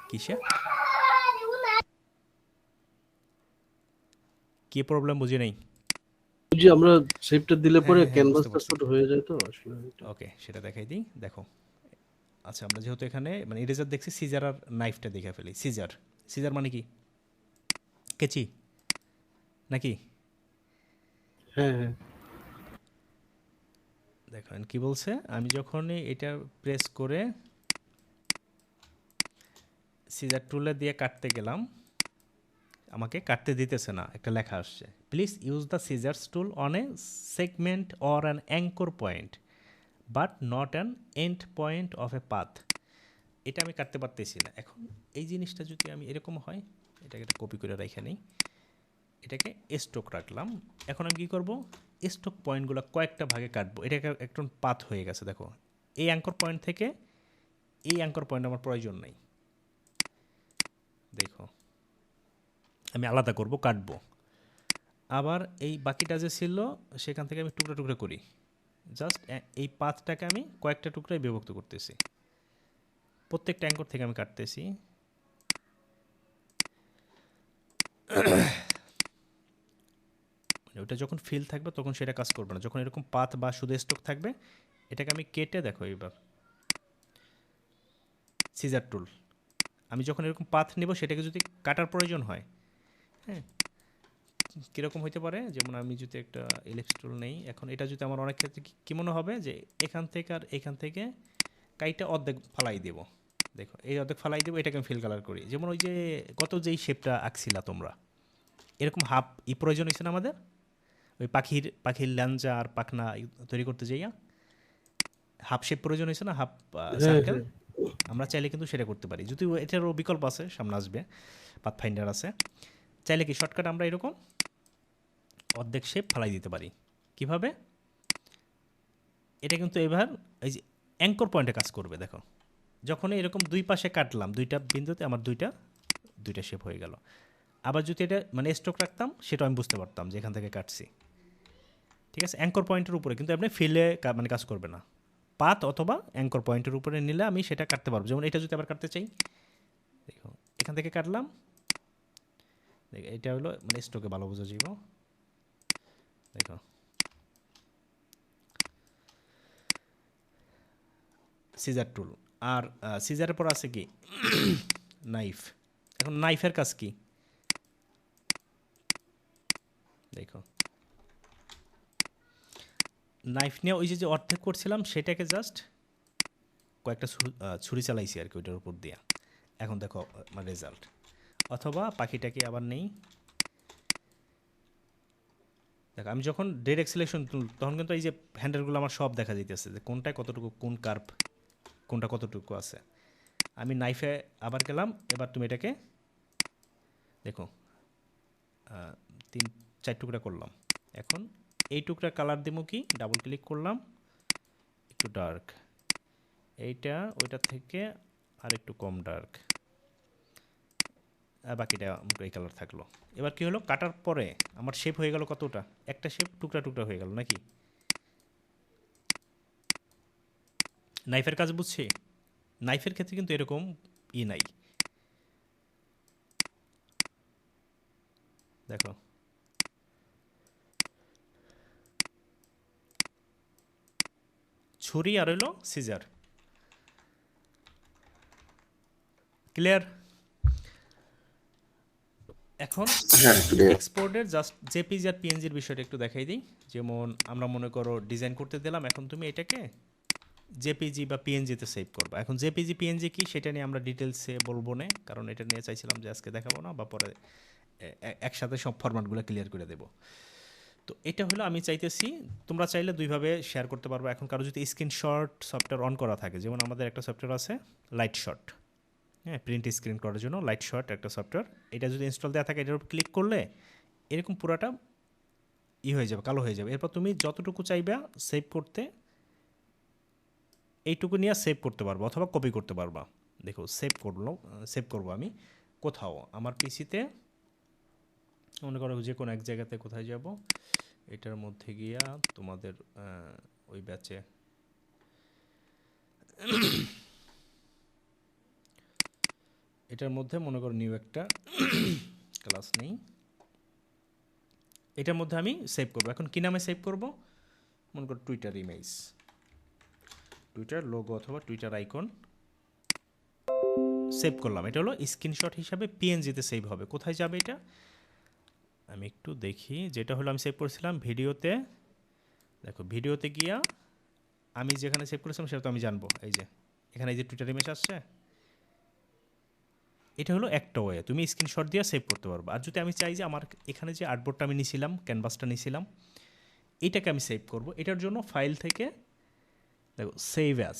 কিসে কি প্রবলেম বুঝি নাই? যে আমরা শেপটা দিলে পরে হ্যাঁ, ক্যানভাসটা বুঝতে ছোট হয়ে যায় তো আসলে। ওকে, সেটা দেখাই দিই। দেখো আচ্ছা আমরা যেহেতু এখানে মানে ইরেজার দেখছি, সিজার আর নাইফটা দেখে ফেলি। সিজার, সিজার মানে কি? কেচি নাকি? হ্যাঁ হ্যাঁ, দেখেন কি বলছে, আমি যখন এটা প্রেস করে সিজার টুলে দিয়ে কাটতে গেলাম, আমাকে কাটতে দিতেছে না, একটা লেখা আসছে, please use the scissors tool on a segment or an anchor point but not an end point of a path. এটা আমি কাটতে পারতেছি না। এখন এই জিনিসটা যদি আমি এরকম হয়, এটাকে একটা কপি করে রেখে নিই, এটাকে স্ট্রোক রাখলাম। এখন আমি কী করবো, স্ট্রোক পয়েন্টগুলো কয়েকটা ভাগে কাটবো। এটা একটা পাথ হয়ে গেছে, দেখো এই অ্যাঙ্কর পয়েন্ট থেকে এই অ্যাঙ্কর পয়েন্ট আমার প্রয়োজন নাই, দেখো আমি আলাদা করব, কাটবো। আবার এই বাকিটা যে ছিল সেখান থেকে আমি টুকরা টুকরা করি, জাস্ট এই পাথটাকে আমি কয়েকটা টুকরায় বিভক্ত করতেছি, প্রত্যেকটা অ্যাঙ্কর থেকে আমি কাটতেছি। মানে ওটা যখন ফিল থাকবে তখন সেটা কাজ করবে না, যখন এরকম পাথ বা শুধু স্টক থাকবে এটাকে আমি কেটে দেখো এবার সিজার টুল, আমি যখন এরকম পাথ নেব সেটাকে যদি কাটার প্রয়োজন হয়, হ্যাঁ কীরকম হইতে পারে, যেমন আমি যদি একটা ইলেক্স টুল নেই, এখন এটা যদি আমার অনেক ক্ষেত্রে কী মনে হবে যে এখান থেকে আর এখান থেকে কাইটা অর্ধেক ফালাই দেব, দেখো এই অর্ধেক ফালাই দেবো, এটাকে আমি ফিল কালার করি। যেমন ওই যে গত যেই শেপটা আঁকছিলা তোমরা, এরকম হাফ প্রয়োজন হয়েছে না আমাদের, ওই পাখির ল্যাঞ্জা আর পাখনা তৈরি করতে যাইয়া হাফ শেপ প্রয়োজন হয়েছে না, হাফ সার্কেল। আমরা চাইলে কিন্তু সেটা করতে পারি, যদি এটারও বিকল্প আছে, সামনে আসবে পাথফাইন্ডার আছে, চাইলে কি শর্টকাট আমরা এরকম অর্ধেক শেপ ফালাই দিতে পারি। কিভাবে? এটা কিন্তু এবার এই যে অ্যাঙ্কর পয়েন্টে কাজ করবে। দেখো যখন এরকম দুই পাশে কাটলাম, দুইটা বিন্দুতে আমার দুইটা শেপ হয়ে গেল। আবার যদি এটা মানে স্ট্রোক রাখতাম, সেটা আমি বুঝতে পারতাম যে এখান থেকে কাটছি, ঠিক আছে। অ্যাঙ্কর পয়েন্টের উপরে কিন্তু আপনি ফিলে মানে কাজ করবে না, পাত অথবা অ্যাঙ্কর পয়েন্টের উপরে নিলে আমি সেটা কাটতে পারবো। যেমন এটা যদি আবার কাটতে চাই, দেখো এখান থেকে কাটলাম, দেখো এটা হলো মানে স্ট্রোকে ভালো বোঝা যাইব। দেখো সিজার টুল, আর সিজারের পর আছে কি নাইফ। এখন নাইফের কাজ কি দেখো, নাইফ নিয়ে ওই যে অর্ধেক করছিলাম সেটাকে জাস্ট কয়েকটা ছুরি চালাইছি আর কি ওইটার উপর দিয়া। এখন দেখো রেজাল্ট। অথবা পাখিটাকে আবার নেই, দেখো আমি যখন ডাইরেক্ট সিলেকশন তখন কিন্তু এই যে হ্যান্ডেলগুলো আমার সব দেখা যাইতেছে যে কোনটায় কতটুকু, কোন কার্ভ কোনটা কতটুকু আছে। আমি নাইফে আবার গেলাম, এবার তুমি এটাকে দেখো 3-4 টুকরা করলাম। এখন এই টুকরা কালার দেবো কি, ডাবল ক্লিক করলাম, একটু ডার্ক, এইটা ওইটার থেকে আর একটু কম ডার্ক, বাকিটা এই কালার থাকলো। এবার কি হলো, কাটার পরে আমার শেপ হয়ে গেল কতটা, একটা শেপ টুকরা টুকরা হয়ে গেল নাকি। নাইফের কাজ বুঝছি? নাইফের ক্ষেত্রে কিন্তু এরকম নাই, দেখো ছুরি আর হইলো সিজার। ক্লিয়ার? এখন হ্যাঁ clear। এক্সপোর্টের জাস্ট জেপিজি আর পিএনজির বিষয়টা একটু দেখাই দিই। যেমন আমরা মনে করো ডিজাইন করতে দিলাম, এখন তুমি এটাকে জেপিজি বা পিএনজিতে সেভ করবা। এখন জেপিজি পিএনজি কি সেটা নিয়ে আমরা ডিটেলসে বলবো না, কারণ এটা নিয়ে চাইছিলাম যে আজকে দেখাবো না, বা পরে একসাথে সব ফরম্যাটগুলো ক্লিয়ার করে দেবো। তো এটা হলো আমি চাইতেছি, তোমরা চাইলে দুইভাবে শেয়ার করতে পারবো। এখন কারো যদি স্ক্রিনশট সফটওয়্যার অন করা থাকে, যেমন আমাদের একটা সফটওয়্যার আছে লাইট শট, হ্যাঁ প্রিন্ট স্ক্রিন করার জন্য লাইট শট একটা সফটওয়্যার, এটা যদি ইনস্টল দেওয়া থাকে এটার উপর ক্লিক করলে এরকম পুরাটা হয়ে যাবে, কালো হয়ে যাবে। এরপর তুমি যতটুকু চাইবে সেভ করতে, এইটুকু নিয়ে সেভ করতে পারবো অথবা কপি করতে পারবা। দেখো সেভ করবো আমি কোথাও আমার পিসিতে, মনে করো যে কোনো এক জায়গাতে, কোথায় যাব, এটার মধ্যে গিয়া তোমাদের ওই ব্যাচে এটার মধ্যে মনে করো নিউ একটা ক্লাস নেই, এটার মধ্যে আমি সেভ করবো। এখন কী নামে সেভ করব, মনে করো টুইটার ইমেজ, টুইটার লোগো অথবা টুইটার আইকন সেভ করলাম। এটা হলো স্ক্রিনশট হিসাবে পিএনজিতে সেভ হবে। কোথায় যাবে এটা আমি একটু দেখি, যেটা হলো আমি সেভ করেছিলাম ভিডিওতে। দেখো ভিডিওতে গিয়া আমি যেখানে সেভ করেছিলাম সেটা তো আমি জানবো, এই যে এখানে এই যে টুইটার ইমেজ আসছে, এটা হলো একটা ওয়ে, তুমি স্ক্রিনশট দিয়ে সেভ করতে পারবো। আর যদি আমি চাই যে আমার এখানে যে আর্টবোর্ডটা আমি নিয়েছিলাম, ক্যানভাসটা নিয়েছিলাম, এটাকে আমি সেভ করব, এটার জন্য ফাইল থেকে দেখো সেভ অ্যাজ,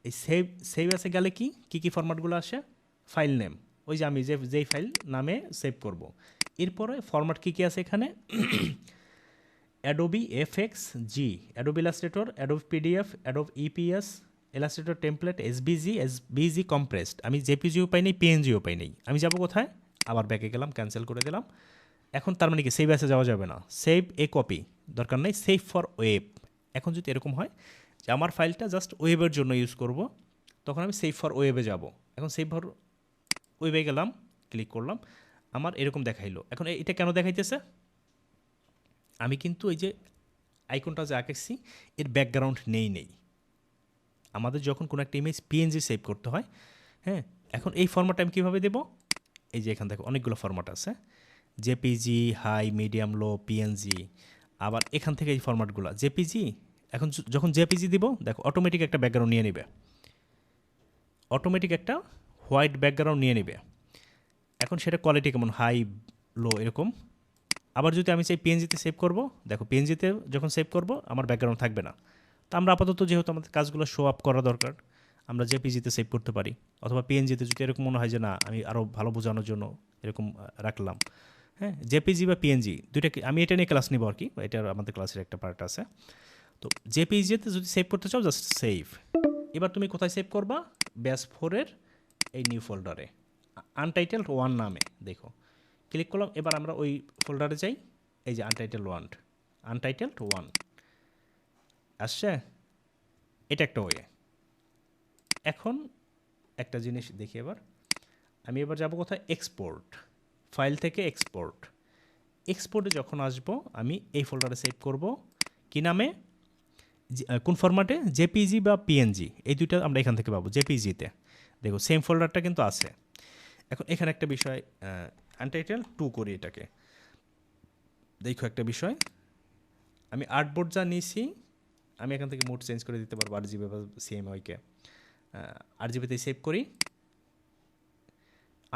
এই সেভ অ্যাসে গেলে কি ফরম্যাটগুলো আসে, ফাইল নেম, ওই যে আমি যেই ফাইল নামে সেভ করব। এরপরে ফরম্যাট কী আছে এখানে, Adobe FXG, Adobe Illustrator, Adobe PDF, Adobe EPS, Illustrator template, এসবিজি কম্প্রেসড। আমি জেপিজিও পাই নাই, পিএনজিও পাই নাই, আমি যাব কোথায়, আবার ব্যাকে গেলাম, ক্যান্সেল করে দিলাম। এখন তার মানে কি সেভ অ্যাসে যাওয়া যাবে না, সেভ এ কপি দরকার নেই, সেভ ফর ওয়েব এখন যদি এরকম হয় যে আমার ফাইলটা জাস্ট ওয়েবের জন্য ইউজ করব, তখন আমি সেভ ফর ওয়েবে যাব। এখন সেভ ফর ওয়েবে গেলাম, ক্লিক করলাম, আমার এরকম দেখাইলো। এখন এটা কেন দেখাইতেছে? আমি কিন্তু এই যে আইকনটা যে আঁকেছি এর ব্যাকগ্রাউন্ড নেই। আমাদের যখন কোনো একটা ইমেজ পিএনজি সেভ করতে হয়, হ্যাঁ, এখন এই ফরম্যাটটা আমি কীভাবে দেবো? এই যে এখান থেকে অনেকগুলো ফরম্যাট আছে, জেপিজি, হাই, মিডিয়াম, লো, পিএনজি, আবার এখান থেকে এই ফরম্যাটগুলো জেপিজি। এখন যখন জেপিজি দিব, দেখো অটোমেটিক একটা ব্যাকগ্রাউন্ড নিয়ে নেবে, অটোমেটিক একটা হোয়াইট ব্যাকগ্রাউন্ড নিয়ে নেবে। এখন সেটা কোয়ালিটি কেমন, হাই, লো, এরকম। আবার যদি আমি চাই পিএনজিতে সেভ করব, দেখো পিএনজিতে যখন সেভ করব আমার ব্যাকগ্রাউন্ড থাকবে না। তো আমরা আপাতত যেহেতু আমাদের কাজগুলো শো আপ করা দরকার, আমরা জেপিজিতে সেভ করতে পারি, অথবা পিএনজিতে যদি এরকম মনে হয় যে না আমি আরও ভালো বোঝানোর জন্য এরকম রাখলাম। হ্যাঁ, জেপিজি বা পিএনজি দুইটা, আমি এটা নিয়ে ক্লাস নিব আর কি, এটার আমাদের ক্লাসের একটা পার্ট আছে। তো জেপিজিতে যদি সেভ করতে চাও জাস্ট সেভ। এবার তুমি কোথায় সেভ করবা? ব্যাস 4-এর এই নিউ ফোল্ডারে আনটাইটেলড 1 নামে, দেখো ক্লিক করলাম। এবার আমরা ওই ফোল্ডারে যাই, এই যে আনটাইটেলড 1 আসছে, এটা একটা ওয়ে। এখন একটা জিনিস দেখি, আমি এবার যাব কোথায়? এক্সপোর্ট, ফাইল থেকে এক্সপোর্টে যখন আসবো আমি এই ফোল্ডারে সেভ করব, কি নামে, কোন ফরম্যাটে, জেপিজি বা পিএনজি, এই দুইটা আমরা এখান থেকে পাবো। জেপিজিতে দেখো সেম ফোল্ডারটা কিন্তু আছে। এখন এখানে একটা বিষয়, আনটাইটেল 2 করি এটাকে, দেখো একটা বিষয়, আমি আর্টবোর্ড যা নিয়েছি আমি এখান থেকে মোড চেঞ্জ করে দিতে পারবো, আরজিবি বা সিএমওয়াইকে। আরজিবিতে সেভ করি,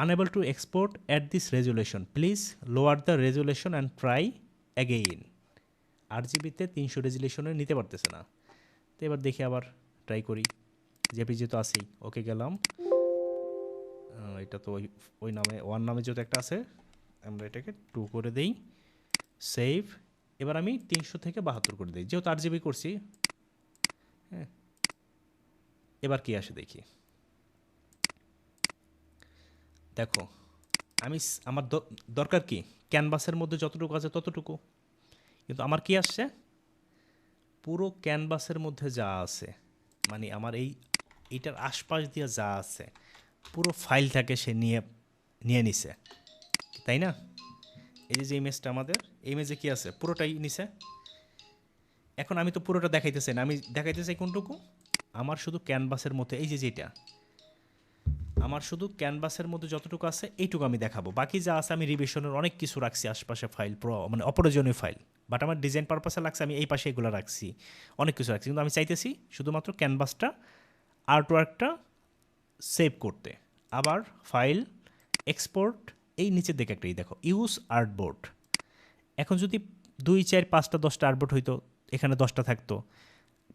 unable to export at this resolution, please lower the resolution and try again. আরজিবিতে 300 রেজুলেশনে নিতে পারতেছে না। তো এবার দেখি আবার ট্রাই করি, জেপিজি তো আছেই, ওকে গেলাম। এটা তো ওই নামে 1 নামে যেহেতু একটা আছে, আমরা এটাকে 2 করে দেই, সেভ। এবার আমি 300 থেকে 72 করে দিই, যেহেতু আরজিবি করছি। হ্যাঁ, এবার কি আসে দেখি, দেখো আমি আমার দরকার কি, ক্যানভাসের মধ্যে যতটুকু আছে ততটুকু, কিন্তু আমার কি আসছে, পুরো ক্যানভাসের মধ্যে যা আছে, মানে আমার এইটার আশপাশ দিয়ে যা আছে পুরো ফাইলটাকে সে নিয়ে নিছে, তাই না? এই যে ইমেজটা, আমাদের ইমেজে কি আছে, পুরোটাই নিছে। এখন আমি তো পুরোটা দেখাইতে চাই না, আমি দেখাইতে চাই কোনটুকু, আমার শুধু ক্যানভাসের মধ্যে, এই যে যেটা আমার শুধু ক্যানভাসের মধ্যে যতটুকু আছে এইটুকু আমি দেখাবো। বাকি যা আছে আমি রিভিশনের অনেক কিছু রাখছি আশপাশে ফাইল, মানে অপ্রয়োজনীয় ফাইল, বাট আমার ডিজাইন পারপাসে লাগছে, আমি এই পাশে এগুলো রাখছি, অনেক কিছু রাখছি। কিন্তু আমি চাইতেছি শুধুমাত্র ক্যানভাসটা, আর্টওয়ার্কটা সেভ করতে। আবার ফাইল, এক্সপোর্ট, এই নিচের দিকে একটা দেখো, ইউজ আর্টবোর্ড। এখন যদি 2, 4, 5টা 10টা আর্টবোর্ড হইতো, এখানে 10টা থাকতো,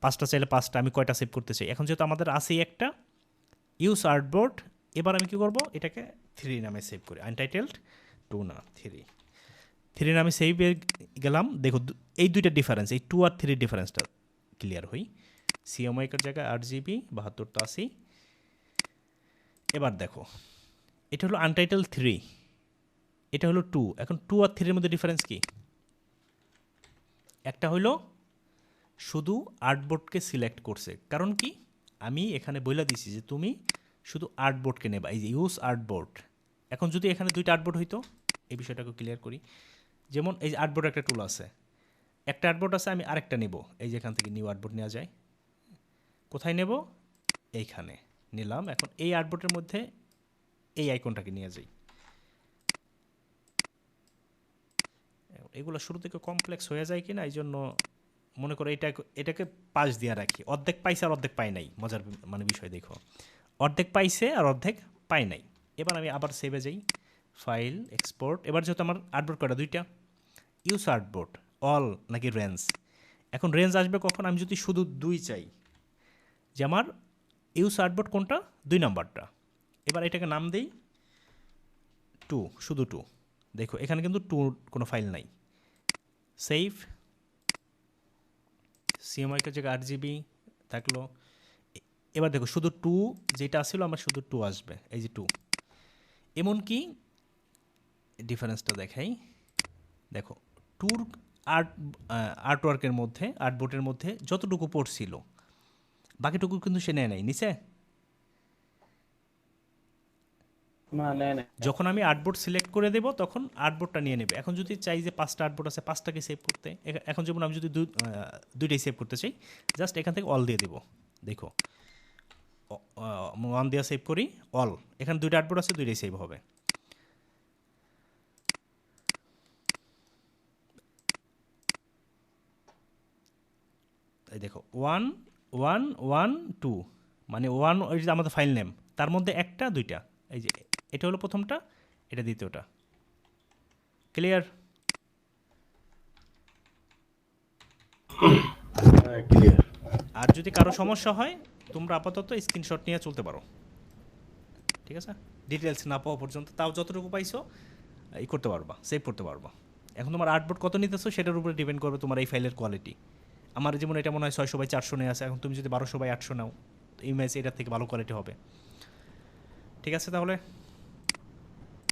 5টা চাইলে 5টা, আমি কয়টা সেভ করতে চাই? এখন যেহেতু আমাদের আছেই একটা ইউজ আর্টবোর্ড, এবার আমি কী করবো, এটাকে 3 নামে সেভ করি, আনটাইটেলড 2 না 3 নামে সেভে গেলাম। দেখো এই দুইটা ডিফারেন্স, এই 2 আর 3 ডিফারেন্সটা ক্লিয়ার হই। সিএমওয়াইকার জায়গায় 8GB 72 তো আসি। এবার দেখো এটা হলো আনটাইটেল 3, এটা হলো 2। এখন 2 আর 3-এর মধ্যে ডিফারেন্স কি? একটা হলো শুধু আর্টবোর্ডকে সিলেক্ট করছে, কারণ কি আমি এখানে বলে দিছি যে তুমি শুধু আর্টবোর্ডকে নেবা, এই যে ইউজ আর্টবোর্ড। এখন যদি এখানে 2টা আর্টবোর্ড হইতো, এই বিষয়টাকে ক্লিয়ার করি। যেমন এই যে আর্টবোর্ড একটা টুল আছে, একটা আর্টবোর্ড আছে, আমি আরেকটা নেব, এই যে এখান থেকে নিউ আর্টবোর্ড নেওয়া যায়। কোথায় নেব? এইখানে নিলাম। এখন এই আর্টবোর্ডের মধ্যে এই আইকনটাকে নিয়ে যাই। এগুলো শুরু থেকে কমপ্লেক্স হয়ে যায় কি না, এই জন্য মনে করো এটাকে পাশ দিয়ে রাখি। অর্ধেক পাইছে আর অর্ধেক পাই নাই, মজার মানে বিষয় দেখো, অর্ধেক পাইছে আর অর্ধেক পাই নাই। এবার আমি আবার সেভে যাই, ফাইল, এক্সপোর্ট। এবার যেহেতু আমার আর্টবোর্ড কয়টা, 2টা, ইউজ আর্টবোর্ড, অল নাকি রেঞ্জ। এখন রেঞ্জ আসবে কখন, আমি যদি শুধু 2 চাই, যে আমার ইউজ আর্টবোর্ড কোনটা, 2 নাম্বারটা। এবার এটাকে নাম দেই 2, শুধু 2। দেখো এখানে কিন্তু 2 কোনো ফাইল নাই, সেভ। সিএমওয়াইকার জায়গায় 8GB থাকলো। এবার দেখো শুধু 2 যেটা আসছিল আমার শুধু 2 আসবে, এই যে 2। এমনকি ডিফারেন্সটা দেখাই, দেখো 2 আর্টওয়ার্কের মধ্যে আর্টবোর্ডের মধ্যে যতটুকু পোর্ট ছিল বাকিটুকু কিন্তু সে নেয় নাই, নিচে না নেয় না। যখন আমি আর্টবোর্ড সিলেক্ট করে দেব তখন আর্টবোর্ডটা নিয়ে নেবে। এখন যদি চাই যে 5টা আর্টবোর্ড আছে 5টাকে সেভ করতে, এখন যেমন আমি যদি দুইটাই সেভ করতে চাই, জাস্ট এখান থেকে অল দিয়ে দেব। দেখো 1 দিয়ে সেভ করি, অল, এখানে 2টা আর্টবোর্ড আছে, 2টাই সেভ হবে। এই দেখো 1 1 1 2, মানে 1 ওই যে আমাদের ফাইল নেম, তার মধ্যে 1টা 2টা, এই যে এটা হলো প্রথমটা, এটা দ্বিতীয়টা। ক্লিয়ার? ক্লিয়ার। আর যদি কারো সমস্যা হয় তোমরা আপাতত স্ক্রিনশট নিয়ে চলতে পারো, ঠিক আছে? ডিটেলস না পাওয়া পর্যন্ত, তাও যতটুকু পাইছো এই করতে পারবা, সেভ করতে পারবা। এখন তোমার আর্টবোর্ড কত নিতেছো সেটার উপরে ডিপেন্ড করবে তোমার এই ফাইলের কোয়ালিটি। আমার যেমন এটা মনে হয় 600/400 নিয়ে আছে, এখন তুমি যদি 1200/800 নাও, ইমেজ এটার থেকে ভালো কোয়ালিটি হবে। ঠিক আছে তাহলে?